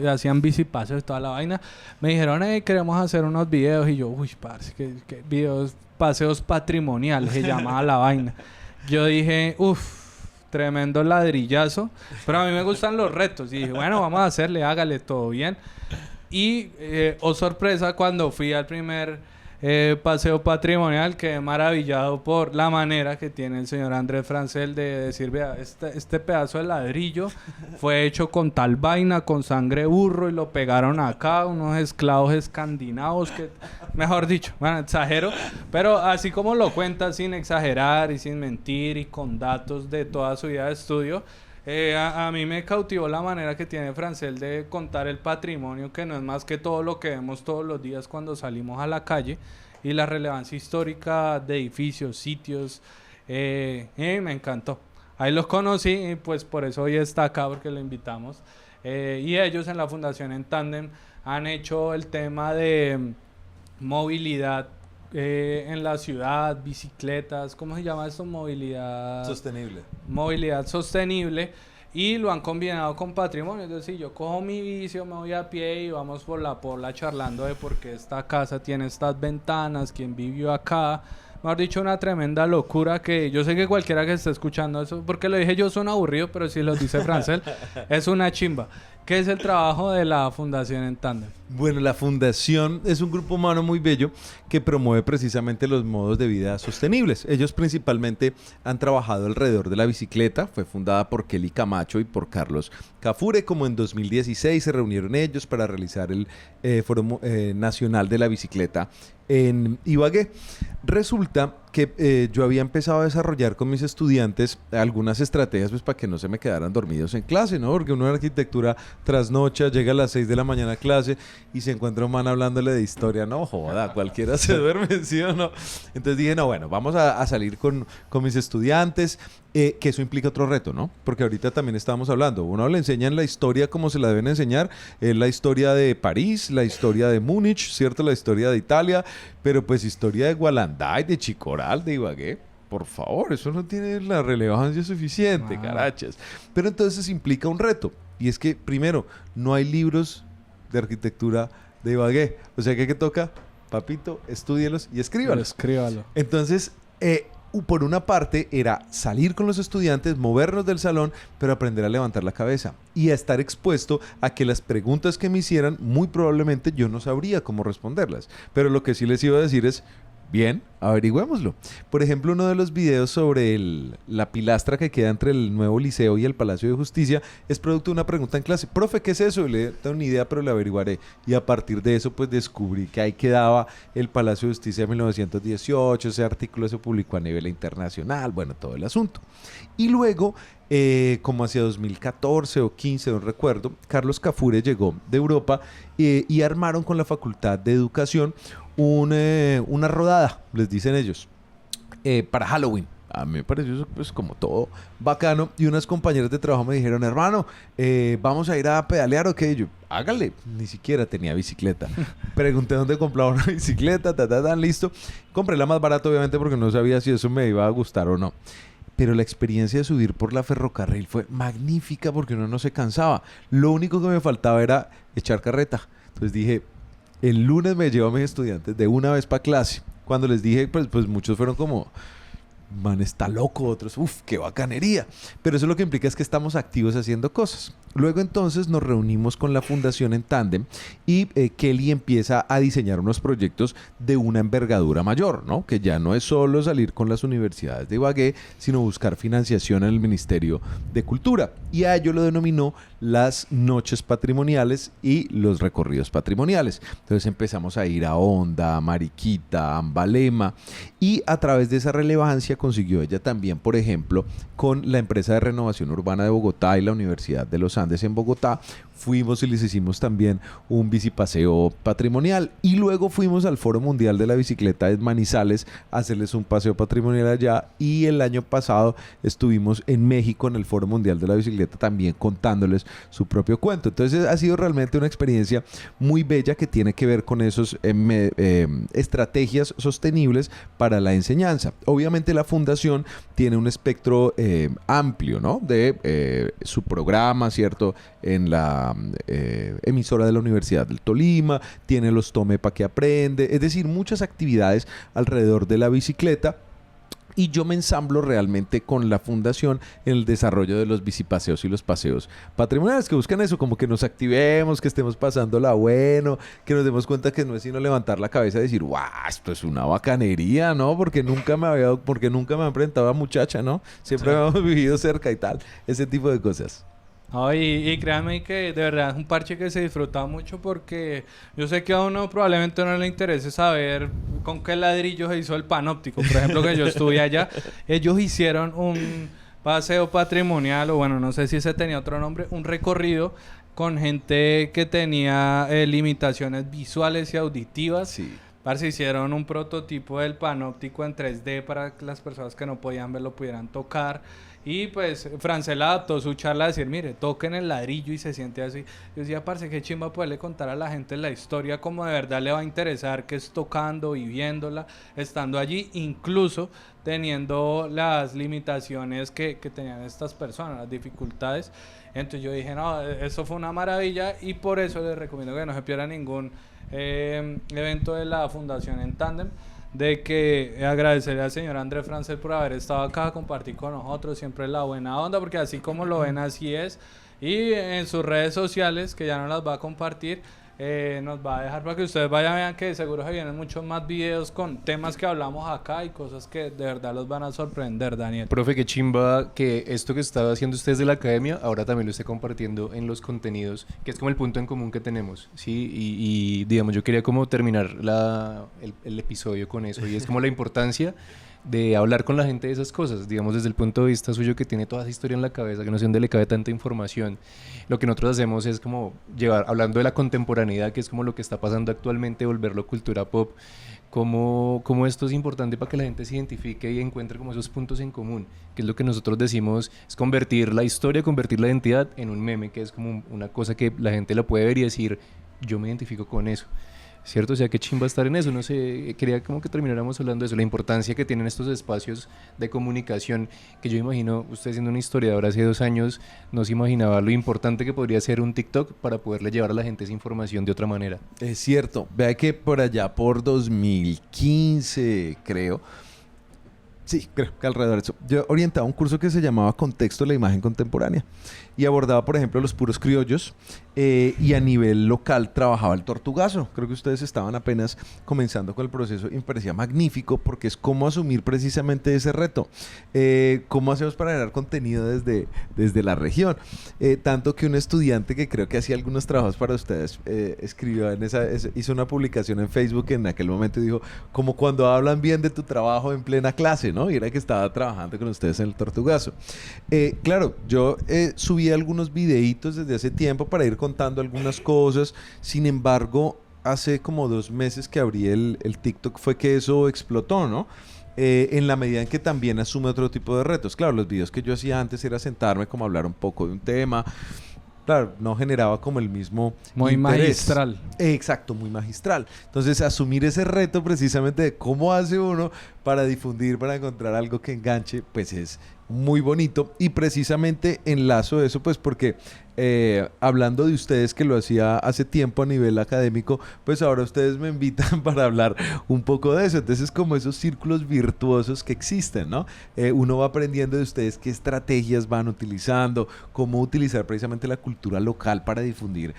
hacían bicipasos y toda la vaina. Me dijeron, queremos hacer unos videos. Y yo, uy, parce, que videos, paseos patrimoniales, se llamaba la vaina. Yo dije, tremendo ladrillazo. Pero a mí me gustan los retos. Y dije, bueno, vamos a hacerle, hágale todo bien. Y, sorpresa, cuando fui al primer paseo patrimonial, quedé maravillado por la manera que tiene el señor Andrés Francel de decir, vea, este pedazo de ladrillo fue hecho con tal vaina, con sangre burro, y lo pegaron acá, unos esclavos escandinavos que, mejor dicho, bueno, exagero, pero así como lo cuenta, sin exagerar y sin mentir y con datos de toda su vida de estudio. A mí me cautivó la manera que tiene Francel de contar el patrimonio, que no es más que todo lo que vemos todos los días cuando salimos a la calle, y la relevancia histórica de edificios, sitios. Me encantó. Ahí los conocí y pues por eso hoy está acá, porque lo invitamos. Y ellos en la Fundación En Tandem han hecho el tema de movilidad en la ciudad, bicicletas, ¿cómo se llama esto? Movilidad sostenible, y lo han combinado con patrimonio. Es decir, yo cojo mi bici, me voy a pie y vamos por la Pola charlando de por qué esta casa tiene estas ventanas, quién vivió acá. Mejor dicho, una tremenda locura que yo sé que cualquiera que esté escuchando eso, porque lo dije yo, son aburridos, pero si lo dice Francel, es una chimba. ¿Qué es el trabajo de la Fundación En Tandem? Bueno, la Fundación es un grupo humano muy bello que promueve precisamente los modos de vida sostenibles. Ellos principalmente han trabajado alrededor de la bicicleta. Fue fundada por Kelly Camacho y por Carlos Cafure. Como en 2016 se reunieron ellos para realizar el Foro Nacional de la Bicicleta en Ibagué. Resulta que yo había empezado a desarrollar con mis estudiantes algunas estrategias pues para que no se me quedaran dormidos en clase, ¿no? Porque uno en arquitectura trasnocha, llega a las 6 de la mañana a clase y se encuentra un man hablándole de historia. No joda, cualquiera se duerme, ¿sí o no? Entonces dije, no, bueno, vamos a salir con mis estudiantes, que eso implica otro reto, ¿no? Porque ahorita también estábamos hablando, uno le enseñan la historia como se la deben enseñar, la historia de París, la historia de Múnich, ¿cierto? La historia de Italia, pero pues historia de Gualanday, de Chicoral, de Ibagué, por favor, eso no tiene la relevancia suficiente, carachas. Pero entonces implica un reto, y es que, primero, no hay libros de arquitectura de Ibagué, o sea que ¿qué toca? Papito, estúdielos y escríbalos. Escríbalo. Entonces, por una parte era salir con los estudiantes, movernos del salón, pero aprender a levantar la cabeza y a estar expuesto a que las preguntas que me hicieran, muy probablemente yo no sabría cómo responderlas. Pero lo que sí les iba a decir es, Bien, averigüémoslo. Por ejemplo, uno de los videos sobre la pilastra que queda entre el nuevo liceo y el Palacio de Justicia es producto de una pregunta en clase. Profe, ¿qué es eso? Y le tengo ni idea, pero le averiguaré. Y a partir de eso, pues descubrí que ahí quedaba el Palacio de Justicia de 1918. Ese artículo se publicó a nivel internacional. Bueno, todo el asunto. Y luego, como hacia 2014 o 15, no recuerdo, Carlos Cafure llegó de Europa y armaron con la Facultad de Educación una rodada, les dicen ellos, para Halloween. A mí me pareció eso, pues, como todo bacano. Y unas compañeras de trabajo me dijeron, hermano, ¿vamos a ir a pedalear o qué? Y yo, hágale. Ni siquiera tenía bicicleta. Pregunté dónde compraba una bicicleta, listo. Compré la más barata, obviamente, porque no sabía si eso me iba a gustar o no. Pero la experiencia de subir por la ferrocarril fue magnífica porque uno no se cansaba. Lo único que me faltaba era echar carreta. Entonces dije, el lunes me llevo a mis estudiantes de una vez para clase. Cuando les dije, pues muchos fueron como, man, está loco, otros, uff, qué bacanería. Pero eso lo que implica es que estamos activos haciendo cosas. Luego entonces nos reunimos con la fundación en tándem y Kelly empieza a diseñar unos proyectos de una envergadura mayor, ¿no? Que ya no es solo salir con las universidades de Ibagué, sino buscar financiación en el Ministerio de Cultura. Y a ello lo denominó las noches patrimoniales y los recorridos patrimoniales. Entonces empezamos a ir a Honda, a Mariquita, a Ambalema, y a través de esa relevancia consiguió ella también, por ejemplo, con la empresa de renovación urbana de Bogotá y la Universidad de los Andes en Bogotá, fuimos y les hicimos también un bicipaseo patrimonial. Y luego fuimos al Foro Mundial de la Bicicleta en Manizales a hacerles un paseo patrimonial allá. Y el año pasado estuvimos en México en el Foro Mundial de la Bicicleta también contándoles su propio cuento. Entonces ha sido realmente una experiencia muy bella que tiene que ver con esos estrategias sostenibles para la enseñanza. Obviamente la fundación tiene un espectro amplio, ¿no? De su programa, ¿cierto? En la emisora de la Universidad del Tolima, tiene los Tome Pa' que Aprende, es decir, muchas actividades alrededor de la bicicleta. Y yo me ensamblo realmente con la fundación en el desarrollo de los bicipaseos y los paseos patrimoniales que buscan eso, como que nos activemos, que estemos pasándola bueno, que nos demos cuenta que no es sino levantar la cabeza y decir, ¡guau! Esto es una bacanería, ¿no? Porque nunca me había enfrentado a muchacha, ¿no? Siempre habíamos vivido cerca y tal, ese tipo de cosas. No, y créanme que de verdad es un parche que se disfruta mucho porque yo sé que a uno probablemente no le interese saber con qué ladrillo se hizo el panóptico. Por ejemplo, que yo estuve allá, ellos hicieron un paseo patrimonial, o bueno, no sé si ese tenía otro nombre, un recorrido con gente que tenía limitaciones visuales y auditivas. Sí. Parce, hicieron un prototipo del panóptico en 3D para que las personas que no podían verlo pudieran tocar. Y pues Francel adaptó su charla a decir, mire, toquen el ladrillo y se siente así. Yo decía, parce, qué chimba poderle contar a la gente la historia como de verdad le va a interesar, que es tocando y viéndola, estando allí, incluso teniendo las limitaciones que tenían estas personas, las dificultades. Entonces yo dije, no, eso fue una maravilla y por eso les recomiendo que no se pierda ningún evento de la Fundación en Tándem. De que agradecerle al señor Andrés Francel por haber estado acá a compartir con nosotros, siempre la buena onda, porque así como lo ven, así es. Y en sus redes sociales, que ya no las va a compartir, nos va a dejar para que ustedes vayan, vean que seguro se vienen muchos más videos con temas que hablamos acá y cosas que de verdad los van a sorprender, Daniel. Profe, qué chimba que esto que estaba haciendo ustedes de la academia ahora también lo esté compartiendo en los contenidos, que es como el punto en común que tenemos, ¿sí? Y digamos, yo quería como terminar el episodio con eso, y es como la importancia de hablar con la gente de esas cosas, digamos desde el punto de vista suyo que tiene toda esa historia en la cabeza, que no sé dónde le cabe tanta información. Lo que nosotros hacemos es como llevar, hablando de la contemporaneidad, que es como lo que está pasando actualmente, volverlo cultura pop, como esto es importante para que la gente se identifique y encuentre como esos puntos en común, que es lo que nosotros decimos, es convertir la historia, convertir la identidad en un meme, que es como una cosa que la gente lo puede ver y decir, yo me identifico con eso. ¿Cierto? O sea, qué chimba estar en eso. No sé, quería como que termináramos hablando de eso, la importancia que tienen estos espacios de comunicación, que yo imagino, usted siendo un historiador hace 2 años, no se imaginaba lo importante que podría ser un TikTok para poderle llevar a la gente esa información de otra manera. Es cierto. Vea que por allá, por 2015, creo, Sí, creo que alrededor de eso. Yo orientaba un curso que se llamaba Contexto de la Imagen Contemporánea y abordaba, por ejemplo, los puros criollos y a nivel local trabajaba el tortugazo. Creo que ustedes estaban apenas comenzando con el proceso y me parecía magnífico porque es cómo asumir precisamente ese reto. Cómo hacemos para generar contenido desde la región. Tanto que un estudiante que creo que hacía algunos trabajos para ustedes escribió hizo una publicación en Facebook en aquel momento y dijo, como cuando hablan bien de tu trabajo en plena clase, ¿no? Y era que estaba trabajando con ustedes en el Tortugazo. Claro, yo subí algunos videitos desde hace tiempo para ir contando algunas cosas. Sin embargo, hace como 2 meses que abrí el TikTok fue que eso explotó, ¿no? En la medida en que también asume otro tipo de retos. Claro, los videos que yo hacía antes era sentarme como a hablar un poco de un tema. Claro, no generaba como el mismo muy interés. Magistral. Exacto, muy magistral. Entonces, asumir ese reto precisamente de cómo hace uno para difundir, para encontrar algo que enganche, pues es muy bonito. Y precisamente enlazo eso, pues porque hablando de ustedes que lo hacía hace tiempo a nivel académico, pues ahora ustedes me invitan para hablar un poco de eso. Entonces, como esos círculos virtuosos que existen, ¿no? Uno va aprendiendo de ustedes qué estrategias van utilizando, cómo utilizar precisamente la cultura local para difundir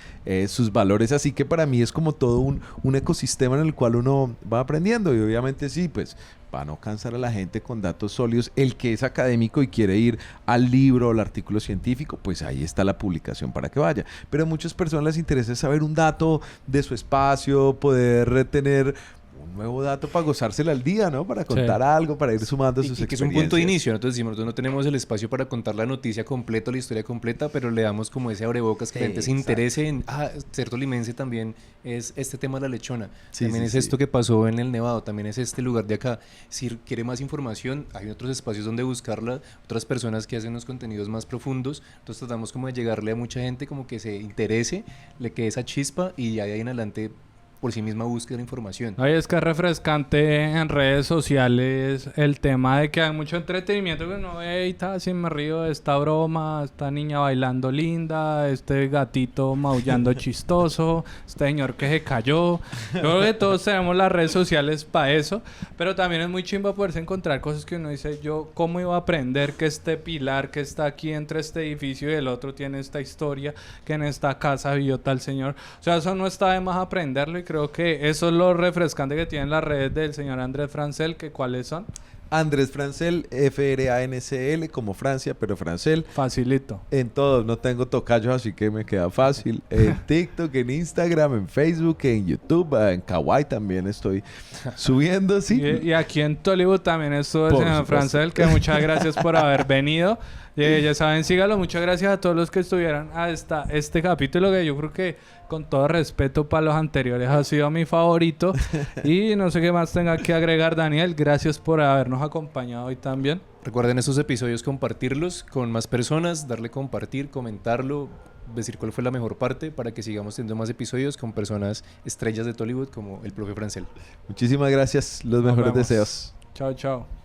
sus valores. Así que para mí es como todo un ecosistema en el cual uno va aprendiendo y obviamente sí, pues para no cansar a la gente con datos sólidos, el que es académico y quiere ir al libro o al artículo científico, pues ahí está la publicación para que vaya. Pero a muchas personas les interesa saber un dato de su espacio, poder tener un nuevo dato para gozársela al día, ¿no? Para contar algo, para ir sumando sus experiencias. Que es un punto de inicio. Nosotros decimos, nosotros no tenemos el espacio para contar la noticia completa, la historia completa, pero le damos como ese abrebocas que la gente se interese en, ser tolimense también es este tema de la lechona. También es esto que pasó en el Nevado, también es este lugar de acá. Si quiere más información, hay otros espacios donde buscarla, otras personas que hacen unos contenidos más profundos. Entonces tratamos como de llegarle a mucha gente como que se interese, le quede esa chispa y ya de ahí en adelante por sí misma busque la información. Oye, es que es refrescante en redes sociales el tema de que hay mucho entretenimiento que uno ve y tal, así me río de esta broma, esta niña bailando linda, este gatito maullando chistoso, este señor que se cayó. Yo creo que todos tenemos las redes sociales para eso, pero también es muy chimba poderse encontrar cosas que uno dice, yo cómo iba a aprender que este pilar que está aquí entre este edificio y el otro tiene esta historia, que en esta casa vivió tal señor. O sea, eso no está de más aprenderlo y creo que eso es lo refrescante que tienen las redes del señor Andrés Francel, que ¿cuáles son? Andrés Francel, Francl, como Francia, pero Francel. Facilito. En todos, no tengo tocayos, así que me queda fácil. En TikTok, en Instagram, en Facebook, en YouTube, en Kawaii también estoy subiendo, sí. Y aquí en Tollywood también estuvo el Por señor supuesto. Francel, que muchas gracias por haber venido. Ya saben, sígalo. Muchas gracias a todos los que estuvieron a este capítulo, que yo creo que, con todo respeto para los anteriores, ha sido mi favorito. Y no sé qué más tenga que agregar, Daniel. Gracias por habernos acompañado hoy también. Recuerden estos episodios compartirlos con más personas, darle compartir, comentarlo, decir cuál fue la mejor parte para que sigamos teniendo más episodios con personas estrellas de Tollywood como el profe Francel. Muchísimas gracias, los Nos mejores vemos. deseos. Chao, chao.